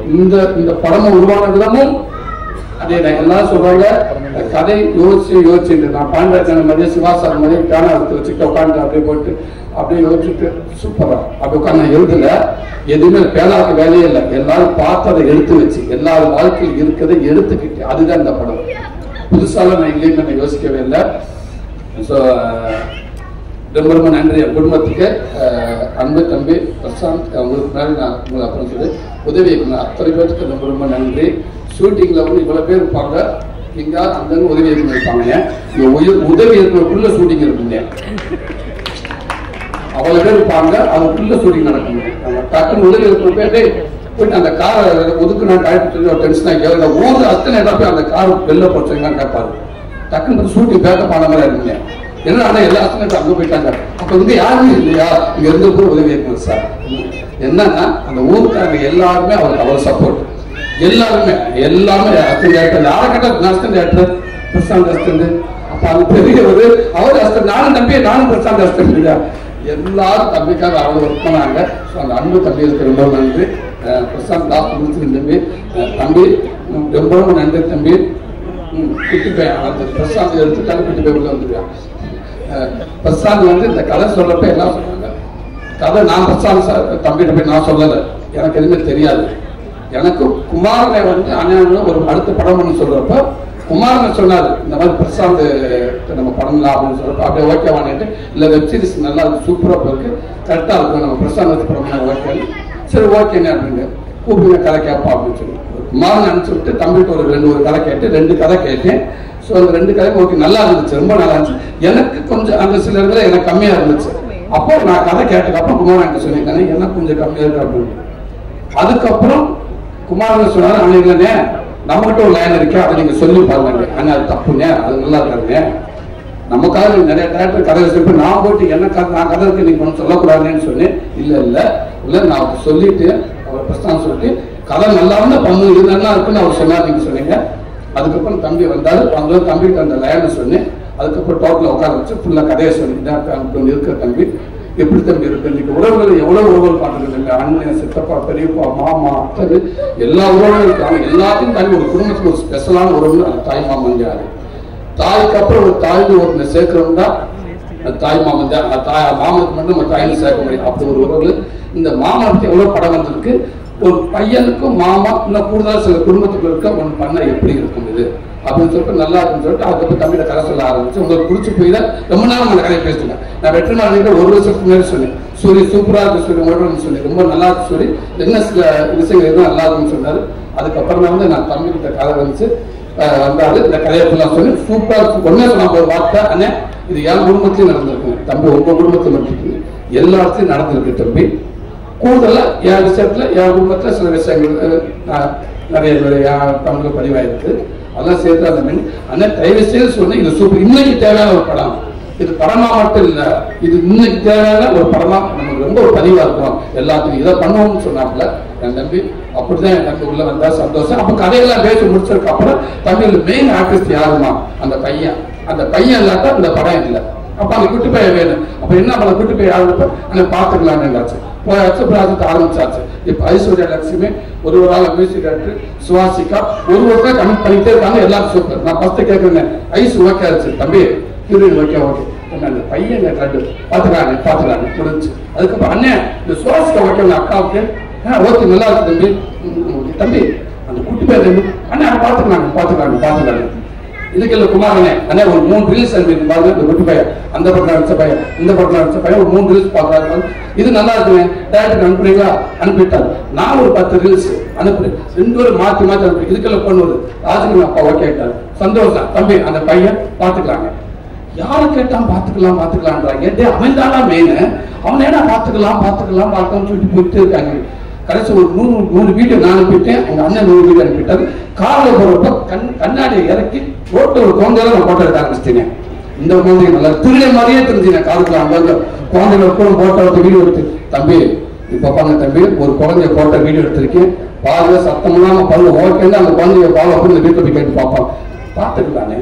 இந்த படம் உருவான விதமும் அதே எல்லாரும் சொல்றாங்க, கதை யோசிச்சு நான் பாண்டராஜன் மாதிரி சிவாசார் மாதிரி பேனா எடுத்து வச்சுட்டு உட்காந்து அப்படியே போட்டு அப்படியே யோசிச்சுட்டு சூப்பரா அப்படி உட்காந்து எழுதல. எதுவுமே பேனாவுக்கு வேலையே இல்லை. எல்லாரும் பார்த்து அதை எடுத்து வச்சு எல்லாரும் வாழ்க்கையில் இருக்கிறதை எடுத்துக்கிட்டு அதுதான் இந்த படம். புதுசால நான் எங்கேயுமே நான் யோசிக்கவே இல்லை. ஸோ ரொம்ப ரொம்ப நன்றி என் குடும்பத்துக்கு. அன்பு தம்பி பிரசாந்த், உங்களுக்கு முன்னாடி நான் உங்களுக்கு அப்புறம் சொல்லி உதவி அத்தனை பேருக்கு ரொம்ப ரொம்ப நன்றி. ஷூட்டிங்ல வந்து இவ்வளவு பேர் இருப்பாங்க, இங்க அந்த உதவி இயக்குனர் இருப்பாங்க. உதவி இயக்குனருக்குள்ள ஷூட்டிங் இருக்குங்க, அவ்வளவு பேர் இருப்பாங்க, அதுக்குள்ள ஷூட்டிங் நடக்குங்க. டக்குன்னு உதவி இயக்குனர் பேர் போயிட்டு அந்த காரை ஒதுக்குனா டாக்டர் சொல்லி ஒரு டென்ஷன் ஆகி ஊர் அத்தனை இடம் போய் அந்த கார் வெளில போச்சுங்கன்னு கேட்பாரு. டக்குன்னு ஷூட்டிங் பேக்கப் ஆன மாதிரி இருக்குங்க. என்ன ஆனா எல்லா அசனட்டும் அங்க போயிட்டாங்க. அப்ப வந்து யாருமே இல்லையா, இங்க இருந்து கூட உதவி கேட்கணும் சார். என்னன்னா அந்த ஊருக்காரங்க எல்லாருமே அவருக்கு அவ்வளவு சப்போர்ட். எல்லாருமே அசிஸ்டன்ட் டேரக்டர் யாரை கேட்டால் அசிஸ்டன்ட் டேரக்டர் பிரசாந்த் அசிஸ்டன்ட். அப்ப அது பெரிய ஒரு அவர் அசிஸ்டன்ட், நானும் பிரசாந்த் அசிஸ்டன்ட் இல்லையா. எல்லாரும் தம்பிக்காக அவ்வளவு ஒர்க் பண்ணாங்க. ஸோ அந்த அன்பு தம்பிகளுக்கு ரொம்ப நன்றி. பிரசாந்த் லாஸ்ட் முடிச்சிருந்த தம்பி, தம்பி ரொம்ப நன்றி தம்பி. குட்டி பையன் அந்த பிரசாந்த் எடுத்துட்டாங்க, குட்டி பையன் உள்ள வந்துருக்கான். பிரசாந்த் வந்து இந்த கதை சொல்றப்ப எல்லாம் சொன்னாங்க, கதை நான் பிரசாந்த் சார் தம்பிகிட்ட போய் நான் சொல்லலை, எனக்கு எதுவுமே தெரியாது. எனக்கு குமாரனை வந்து அண்ணன் ஒரு அடுத்த படம் பண்ணி சொல்றப்ப குமாரனை சொன்னாரு, இந்த மாதிரி பிரசாந்த் நம்ம பண்ணலாம் அப்படின்னு சொல்றப்ப அப்படியே ஓகே வாங்கிட்டு, இல்லை வெப் சீரிஸ் நல்லா இருக்கு, சூப்பராக இருக்கு, கரெக்டாக இருக்கும், நம்ம பிரசாந்த் படம் ஓகே. சரி ஓகேண்ணே அப்படின்னு கூப்பிடுங்க கதை கேட்பா அப்படின்னு சொல்லி குமாரன் அனுப்பிச்சு விட்டு தம்பிட்டு ஒரு கதை கேட்டு 2 கதை கேட்டேன். ஸோ அந்த 2 கதை ஓகே நல்லா இருந்துச்சு, ரொம்ப நல்லா இருந்துச்சு. எனக்கு கொஞ்சம் அந்த சில இடத்துல எனக்கு கம்மியாக இருந்துச்சு. அப்போ நான் கதை கேட்டதுக்கப்புறம் குமாரன் எனக்கு சொல்லியிருக்கானே எனக்கு கொஞ்சம் கம்மியாக இருக்கு அப்படின்னு. அதுக்கப்புறம் குமாரன் சொன்னாரு, அன்னைக்குனே நம்மகிட்ட ஒரு லைன் இருக்கு, அதை நீங்க சொல்லி பாருங்க அண்ணா, அது தப்புங்க, அது நல்லா இருக்காருங்க. நமக்காக நிறைய டேரக்டர் கதை சொல்லி நான் போயிட்டு நான் கதை இருக்கு நீங்க ஒன்றும் சொல்லக்கூடாதுன்னு சொன்னேன். இல்லை நான் சொல்லிட்டு அவர் பிரஸ்தான் சொல்லிட்டு கதை நல்லா இருந்தா பண்ணு, இது நல்லா இருக்குன்னு அவர் சொன்னார், நீங்க சொன்னீங்க. அதுக்கப்புறம் தம்பி வந்தாரு, தம்பிக்கு அந்த லைனை சொன்னேன். அதுக்கப்புறம் டோட்டல உட்கார வச்சு ஃபுல்லா கதையை சொன்னீங்க. இருக்கிற தம்பி எப்படி தம்பி இருக்கு, இன்னைக்கு உறவுகள் எவ்வளவு உறவுகள் பார்த்துருக்கு இல்லை, அண்ணன் சித்தப்பா பெரியப்பா மாமா அத்தது எல்லா உறவுகளும் இருக்காங்க. எல்லாத்தையும் தாண்டி ஒரு குடும்பத்துக்கு ஒரு ஸ்பெஷலான உறவுன்னு அந்த தாய் மாமன் யாரு. தாய்க்கு அப்புறம் ஒரு தாய்க்கு ஒருத்தனை சேர்க்கிறோம்னா தாய் மாமன் தான். மாமனுக்கு மட்டும் நம்ம தாயின்னு சேர்க்க முடியும், அப்படி ஒரு உறவு. இந்த மாமனுக்கு எவ்வளவு படம் வந்திருக்கு, ஒரு பையனுக்கும் மாமா இன்னும் கூடுதலாக சில குடும்பத்துக்கு இருக்க ஒன்று பண்ண எப்படி இருக்கும் இது அப்படின்னு சொல்லிட்டு நல்லா இருக்குன்னு சொல்லிட்டு அதுக்கப்புறம் தமிழை கதை சொல்ல ஆரம்பிச்சு. உங்களுக்கு பிடிச்சி போய் தான் ரொம்ப நாள் அந்த கதையை பேசுங்க. நான் வெற்றிமாறன் 1 வருஷத்துக்கு முன்னாடி சொன்னேன், சூரி சூப்பரா இருக்கு சொல்லி உங்களுக்கு சொல்லி ரொம்ப நல்லா இருக்கு சொல்லி என்ன சில விஷயங்கள் எதுவும் நல்லா இருக்குன்னு சொன்னாரு. அதுக்கப்புறம் வந்து நான் தம்பிக்கிட்ட கதை வந்துச்சு வந்தாரு, இந்த கதையை ஃபுல்லா சொல்லி சூப்பரா ஒன்னே சொன்னா ஒரு வார்த்தை, அண்ணே இது என் குடும்பத்திலையும் நடந்திருக்கு தம்பி, உங்க குடும்பத்தில் நடந்திருக்கு, எல்லா இடத்துலையும் நடந்திருக்கு தம்பி. கூடுதலா என் விஷயத்துல என் குடும்பத்துல சில விஷயங்கள் நிறைய தமிழ் பதிவாயிருக்கு, அதெல்லாம் சேர்த்து அந்த மீன் அண்ணன் தயவு செய்து சொன்னேன். இது சூப்பர், இன்னைக்கு தேவையான ஒரு படம், இது படமா மட்டும் இல்ல, இது இன்னைக்கு தேவையான ஒரு படமா நமக்கு ரொம்ப ஒரு பதிவா இருக்கும் எல்லாத்துக்கும். இதை பண்ணுவோம்னு சொன்னாப்புல என் தம்பி. அப்படிதான் என் தம்பி உள்ள வந்தா சந்தோஷம். அப்ப கதையெல்லாம் பேசி முடிச்சதுக்கு அப்புறம் தம்பியோட மெயின் ஆர்டிஸ்ட் யாருமா, அந்த பையன் இல்லாட்டா இந்த படம் இல்லை. அப்ப அந்த குட்டி பையன் வேணும். அப்ப என்ன பண்ண குட்டி பையன் ஆளுப்ப அண்ணன் பாத்துக்கலாம்னு போயாச்சு, ப்ராஜெக்ட் ஆரம்பிச்சாச்சு. இப்ப ஐஸ்வர்யா லட்சுமி ஒரு ஆள் மியூசிக் டைரக்டர், சுவாசிகா ஒருத்தர் கனெக்ட் பண்ணிட்டே இருக்காங்க, எல்லாரும் சூப்பர். நான் ஃபர்ஸ்ட் கேட்கிறேன், ஐஸ் ஓகே ஆச்சு தம்பி, ஹீரோயின் ஓகே அந்த பையன் பாத்துக்கிறாங்க முடிஞ்சு. அதுக்கப்புறம் அண்ணன் இந்த சுவாசிகா ஓகே அக்காவுக்கு ஓகே நல்லா இருக்கு தம்பி அந்த குட்டி பையன் தம்பி அண்ணன் பாத்துக்கிறாங்க. இதுக்கு இல்ல குமாரனே அண்ணே ஒரு 3 ரீல்ஸ் அனுப்பி பாருங்க, இந்த குட்டி பையன் அந்த படத்துல நடிச்ச பையன் இந்த படத்துல நடிச்ச பையன் ஒரு 3 ரீல்ஸ் பாக்குறாரு, இது நல்லா இருக்குங்க டேரக்டர் அனுப்புறீங்களா, அனுப்பிட்டாரு. நான் ஒரு 10 ரீல்ஸ் அனுப்புறேன், 2 பேரும் மாத்தி அனுப்பி இதுக்கெல்லாம் பண்ணுவது ராஜகிரி அப்பா ஓகே ஆயிட்டாரு, சந்தோஷம் தம்பி அந்த பையன் பாத்துக்கலாங்க. யாரு கேட்டான் பாத்துக்கலான்றாங்க, அவன் தானா மெயின், அவன் ஏன்னா பார்க்கலாம்னு சொல்லிட்டு போயிட்டு இருக்காங்க. கடைசி ஒரு 100 வீடியோ நான் அனுப்பிட்டேன், எங்க அண்ணன் 100 வீடியோ அனுப்பிட்டாரு. காரில் போறப்ப கண்ணாடியை இறக்கி ரோட்டு ஒரு குழந்தையில நான் போட்டோ எடுக்க ஆரம்பிச்சிட்டேன். இந்த குழந்தை நல்லா திருட மாதிரியே தெரிஞ்சுனேன். காருக்குள்ள அங்க குழந்தைல போட்டோ எடுத்து வீடியோ எடுத்து தம்பி இப்ப பாருங்க தம்பி ஒரு குழந்தைய போட்டோ வீடியோ எடுத்திருக்கேன், பாருங்க சத்தம் இல்லாம பல்லு ஓகேன்னு அந்த குழந்தைய பால் அப்படி இந்த வீட்டுல போய் கேட்டு பார்ப்பான். பாத்துக்கலானே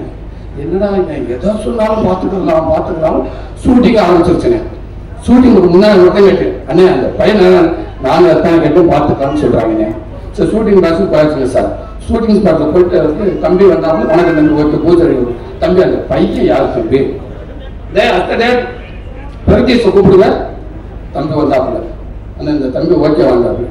என்னடா எதை சொன்னாலும் பாத்துக்கலாம். ஷூட்டிங் ஆரம்பிச்சிருச்சேன். ஷூட்டிங்க்கு முன்னாடி மட்டும் கேட்டேன், அண்ணே அந்த பையன் நானும் எத்தனை கேட்டும் பார்த்துக்கலாம்னு சொல்றாங்க. சரி ஷூட்டிங் கிளாஸுக்கு போயாச்சுங்க சார். ஷூட்டிங் ஸ்பாட்ல போயிட்டு தம்பி வந்தாலும் வணக்கம் தம்பி ஓகே பூஜை தம்பி அந்த பையன் யாரு தம்பி பிரகதீஷ கூப்பிடுங்க. தம்பி வந்தாப்புல அண்ணன் இந்த தம்பி ஓகே வந்தாரு,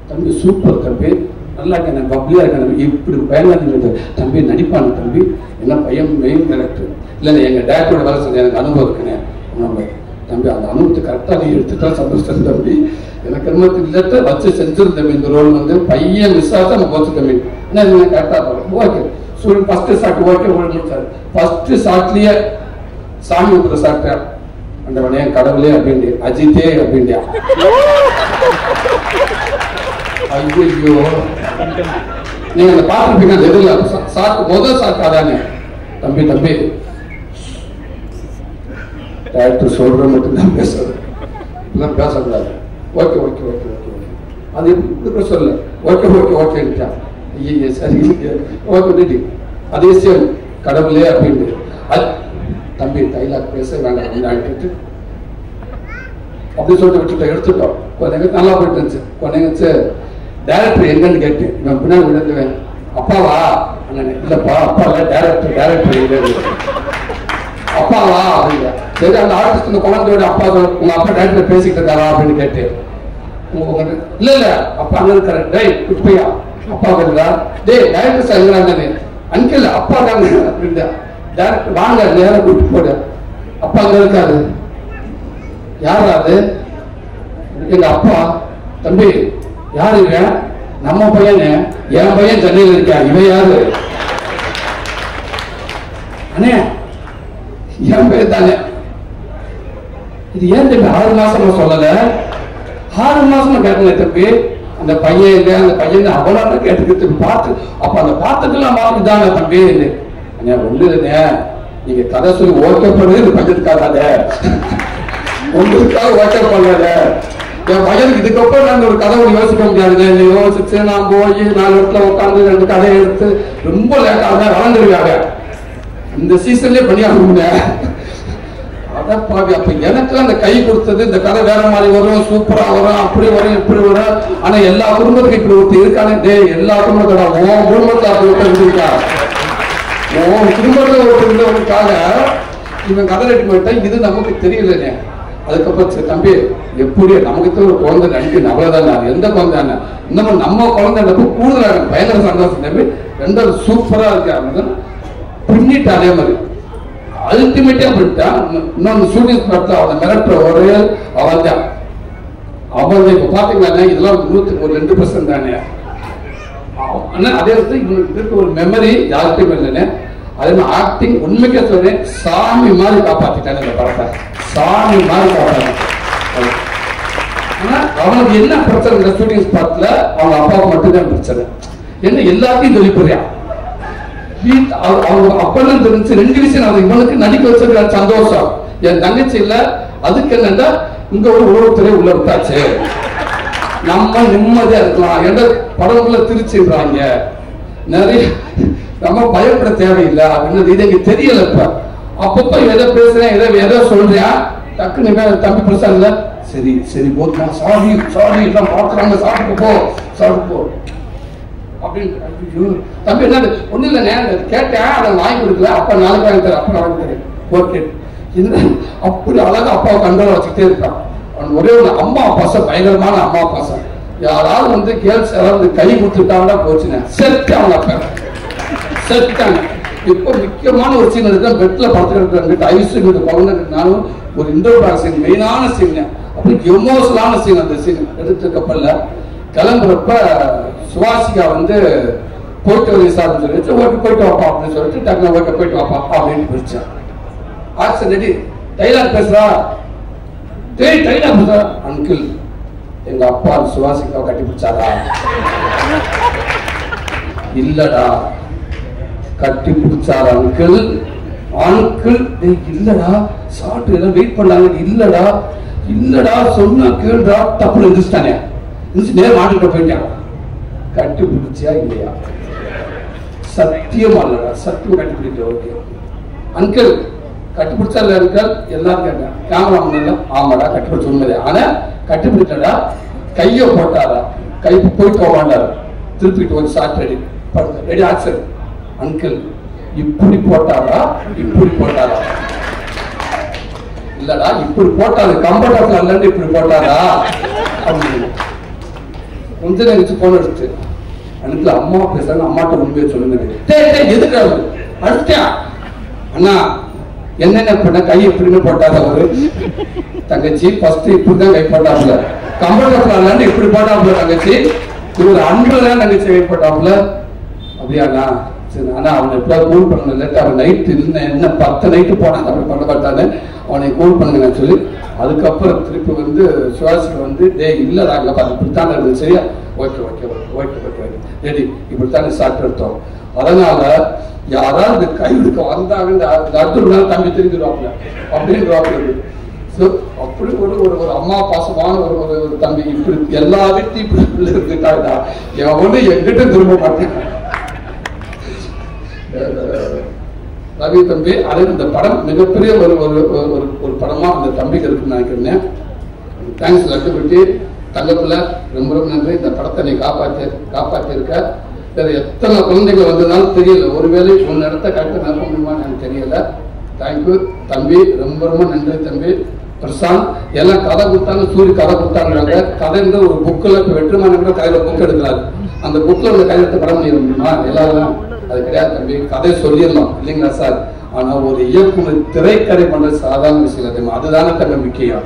தம்பி சூப்பர் தம்பி நல்லா இருக்கேன் பப்ளியா இருக்கேன் இப்படி பயனாளி தம்பி நடிப்பான தம்பி என்ன பையன் மெயின் டைரக்டர் இல்லை எங்க டேரக்டரோட வேலை செஞ்ச எனக்கு அனுபவம் இருக்குன்னு தம்பி அந்த அனுபவத்தை கரெக்டா நீ எடுத்துட்டா சந்தோஷம் தம்பி. எனக்கு இல்லத்தை வச்சு செஞ்சிருந்தேன் இந்த ரோல் வந்து பையன் மிஸ் ஆச்சு நம்ம போச்சு தம்பி கரெக்டா okay student first shot okay முடிச்சாரு. ஃபர்ஸ்ட் ஷாட்லயே சாமி ஊத்துற ஷாட் அந்த உடனே கடவுளே அப்படின்ட்டு அஜித்தே அப்படின்ட்டியா ஐயோ நீங்க அந்த பாத்துருப்பீங்க அந்த எதிரில் ஷாட் முதல் ஷாட் அதானே தம்பி டைரக்டர் சொல்கிற மட்டும் தான் பேசுறது, இப்படிலாம் பேசக்கூடாது. Okay okay okay okay okay அது இப்படி கூட சொல்ல ஓகே ஓகே ஓகேன்ட்டா. ஐயா சரி ஓகே அதே சேம் கடவுளே அப்படின்ட்டு அது தம்பி டைலாக் பேச வேண்டாம் ஆகிட்டு அப்படின்னு சொல்லிட்டு விட்டுட்டோம், எடுத்துட்டோம். கொஞ்சம் நல்லா போயிட்டு இருந்துச்சு. கொஞ்சம் டைரக்டர் எங்கன்னு கேட்டேன். இவன் பின்னாடி விழுந்துவேன், அப்பாவா? இல்லப்பா அப்பா இல்லை, டைரக்டர் இல்லை. அப்பாவா அப்படிங்க. சரி அந்த ஆர்டிஸ்ட் இந்த குழந்தையோட அப்பா உங்க அப்பா டைரக்டர் பேசிக்கிட்டு இருக்காரா அப்படின்னு கேட்டேன். இல்ல இல்ல அப்பா அங்க இருக்காரு. டேய் குப்பையா அப்பா வருதா? டேய் டைரக்டர் சார் எங்கிறாங்க? அங்கிள் அப்பா தாங்க அப்படின்டா. டைரக்டர் வாங்க நேரம் கூப்பிட்டு போட. அப்பா அங்க இருக்காரு. யாரா அது? எங்க அப்பா. தம்பி யாரு இவன்? நம்ம பையனு, என் பையன் சென்னையில் இருக்கான். இவன் யாரு? அண்ணே என் பையன் தானே. இது ஏன் தம்பி 6 மாசமா சொல்லல? 6 மாசமா கேட்கல தம்பி. அந்த பையன் இல்லை, அந்த பையன் அவனால கேட்டுக்கிட்டு பார்த்து அப்ப அந்த பார்த்துக்கலாம் மார்க்கு தானே தம்பி. அண்ணே ஒண்ணு இல்லைண்ணே, நீங்க கதை சொல்லி ஓகே பண்ணுறது இந்த பையனுக்காக, உங்களுக்காக ஓகே பண்ணல. என் பையனுக்கு இதுக்கப்புறம் நான் ஒரு கதை ஒன்று யோசிக்க முடியாது. யோசிச்சு நான் போய் 4 இடத்துல உட்காந்து 2 கதையை எடுத்து ரொம்ப லேட்டாக வளர்ந்துருக்காங்க. இந்த சீசன்லயே பண்ணியாங்க. அடப்பாவி அப்ப எனக்கு அந்த கை கொடுத்தது இந்த கதை வேற மாதிரி வரும், சூப்பரா வரும், அப்படி வரும் இப்படி வரும். ஆனா எல்லா குடும்பத்துக்கும் இப்படி ஒருத்தர் இருக்கானே. டே எல்லா குடும்பத்தோட உன் குடும்பத்தை அப்படி ஒருத்தர் இருக்கா, உன் குடும்பத்துல ஒருத்தர் இருந்தவனுக்காக இவன் கதை ரெடி பண்ணிட்டேன். இது நமக்கு தெரியலனே. அதுக்கப்புறம் சரி தம்பி எப்படி நமக்கு ஒரு குழந்தை நடிக்க அவ்வளவுதான். எந்த குழந்தை இன்னமும் நம்ம குழந்தை கூடுதலாக பயங்கர சந்தோஷம் தம்பி. 2 சூப்பரா இருக்கு அப்படின்னு பின்னிட்டு அதே மாதிரி அல்டிமேட்டா பண்ணிட்டான். இன்னொன்று ஷூட்டிங் படத்தில் அவனை மிரட்டுற ஒரே அவன் தான். அவன் இப்ப பாத்தீங்கன்னா இதெல்லாம் 102% தானே. அதே இவனுக்கு ஒரு மெமரி யாருக்கும் இல்லைன்னு. அதே மாதிரி ஆக்டிங் உண்மைக்கே சொல்றேன், சாமி மாதிரி காப்பாத்திட்டானே இந்த படத்தை, சாமி மாதிரி காப்பாற்ற. ஆனா அவனுக்கு என்ன பிரச்சனை இந்த ஷூட்டிங் ஸ்பாட்ல? அவங்க அப்பாவுக்கு மட்டும்தான் பிரச்சனை. என்ன எல்லாத்தையும் வெளிப்படுறியா? அவங்க அப்பெல்லாம் தெரிஞ்சு 2 விஷயம். இவனுக்கு நடிக்க வச்சிருக்க சந்தோஷம், என் தங்கச்சி இல்ல. அதுக்கு என்னன்னா இங்க ஒரு உறவுத்துறை உள்ள விட்டாச்சு, நம்ம நிம்மதியா இருக்கலாம். எந்த படங்குள்ள திருச்சின்றாங்க நிறைய, நம்ம பயப்பட தேவையில்லை அப்படின்னு இது எங்க தெரியல. இப்ப அப்பப்ப எதை பேசுறேன், எதை சொல்றேன், டக்குன்னு தம்பி பிரச்சனை இல்ல, சரி சரி போதுமா, சாரி சாரி எல்லாம் பாக்குறாங்க, சாப்பிட்டு போ அப்படின்னு. தம்பி என்ன ஒண்ணு இல்ல கேட்டேன், அதை வாங்கி கொடுக்கல. அப்ப நாளைக்கு வாங்கி தரேன், அப்ப வாங்கி தரேன். ஓகே அப்படி அழகா அப்பாவை கண்ட்ரோல் வச்சுக்கிட்டே இருக்கான். ஒரே ஒரு அம்மா பாசம், பயங்கரமான அம்மா பாசம். யாராவது கேர்ள்ஸ் யாராவது கை கொடுத்துட்டாங்கன்னா போச்சுங்க, செத்து அவங்க அப்பா செத்தாங்க. இப்போ முக்கியமான ஒரு சீன் இருக்கு, பெட்ல படுத்துக்கிட்டு ஐசியூ குழந்தை. நானும் ஒரு இன்டர்வியூ சீன், மெயினான சீன், அப்படி எமோஷனலான சீன். அந்த சீன் எடுத்து கப்பல்ல கிளம்புறப்ப சுவாசிகா போயிட்டு வந்து சார்னு சொல்லிட்டு ஓகே போயிட்டு வாப்பா அப்படின்னு சொல்லிட்டு டக்குனு ஓகே போயிட்டு வாப்பா அப்படின்னு பிடிச்சேன். ஆக்சன் ரெடி, டைலாக் பேசுறா, டைலாக் பேசுறா. அங்கிள் எங்க அப்பா சுவாசிகாவை கட்டி பிடிச்சாரா? இல்லடா கட்டி பிடிச்சாரா அங்கிள்? அங்கிள் இல்லடா சாப்பிட்டு எல்லாம் வெயிட் பண்ணாங்க. இல்லடா இல்லடா சொன்னா கேள்றா. தப்பு இருந்துச்சுட்டானே, நேரம் மாட்டுக்கிட்ட போயிட்டான். கட்டி பிடிச்சியா இல்லையா? சத்தியமா இல்லடா, சத்தியம் கட்டி பிடிக்க. ஓகே அங்கிள் கட்டி பிடிச்சா இல்ல அங்கிள்? எல்லாரும் கேட்டேன். கேமரா முன்ன ஆமாடா கட்டி பிடிச்ச உண்மையா. ஆனா கட்டி பிடிச்சடா, கைய போட்டாரா? கை போயிட்டு போவாண்டாரு. திருப்பிட்டு ஒரு shot ready ready action. Uncle இப்படி போட்டாரா இப்படி போட்டாரா? இல்லடா இப்படி போட்டாரு, கம்ஃபர்டபுள் இல்லன்னு இப்படி போட்டாரா அப்படின்னு கொஞ்சம் நினைச்சு போன எடுத்து அன்னைக்கு அம்மா பேசுறாங்க. அம்மாட்ட உண்மையை சொல்லுங்க. எதுக்கு அடிச்சிட்டியா அண்ணா? என்னென்ன பண்ண கை எப்படின்னு போட்டாரு அவரு. தங்கச்சி ஃபர்ஸ்ட் இப்படிதான் கை போட்டாப்புல, கம்ஃபர்டபுள் இல்லன்னு இப்படி போட்டாப்புல தங்கச்சி. இவர் அன்புதான் தங்கச்சி கை போட்டாப்புல. அப்படியாண்ணா? சரி ஆனா அவனை எப்படியாவது கூல் பண்ணல. அவன் நைட்டு என்ன 10 நைட்டு போனான் அப்படி பண்ண பார்த்தானே, அவனை கூல் பண்ணுங்க சொல்லி அதுக்கப்புறம் திருப்பி சுவாசிக்கு டே இல்ல நாங்க இப்படித்தான் இருந்தது. சரியா? Okay okay okay okay okay ready இப்படித்தான் ஸ்டார்ட் எடுத்தோம். அதனால யாராவது கை எடுக்க வந்தாங்க அடுத்த நாள் தம்பி திரும்பிடுவாங்க அப்படின்றாங்க. அப்படி ஒரு ஒரு அம்மா பாசமான ஒரு தம்பி இப்படி எல்லா வீட்டையும் இப்படி இருந்துட்டாங்க. எவனு எங்கிட்ட திரும்ப மாட்டேன். ரவி தம்பி அது இந்த படம் மிகப்பெரிய ஒரு ஒரு படமா அந்த தம்பிக்கு இருக்குன்னு நினைக்கிறேன். தேங்க்ஸ் லட்டுப்பட்டி தங்கத்துல ரொம்ப ரொம்ப நன்றி. இந்த படத்தை நீ காப்பாத்திருக்க. வேற எத்தனை குழந்தைகள் வந்ததாலும் தெரியல, ஒருவேளை உன் இடத்த கரெக்டாக நிரப்ப முடியுமான்னு எனக்கு தெரியல. தேங்க்யூ தம்பி, ரொம்ப ரொம்ப நன்றி தம்பி. பிரசாந்த் எல்லாம் கதை கொடுத்தாங்க, சூரிய கதை கொடுத்தாங்க. கதைன்ற ஒரு புக்கில் இப்போ வெற்றுமான கூட கையில் புக் எடுக்கிறாரு. அந்த புக்கில் உள்ள கையெழுத்து படம் பண்ணிட முடியுமா? எல்லாரும் அது கிடையாது தம்பி. கதை சொல்லிடலாம் இல்லைங்களா சார்? ஆனால் ஒரு இயக்குனர் திரைக்கதை பண்றது சாதாரண விஷயம் தெரியுமா? அதுதானே தங்க முக்கியம்.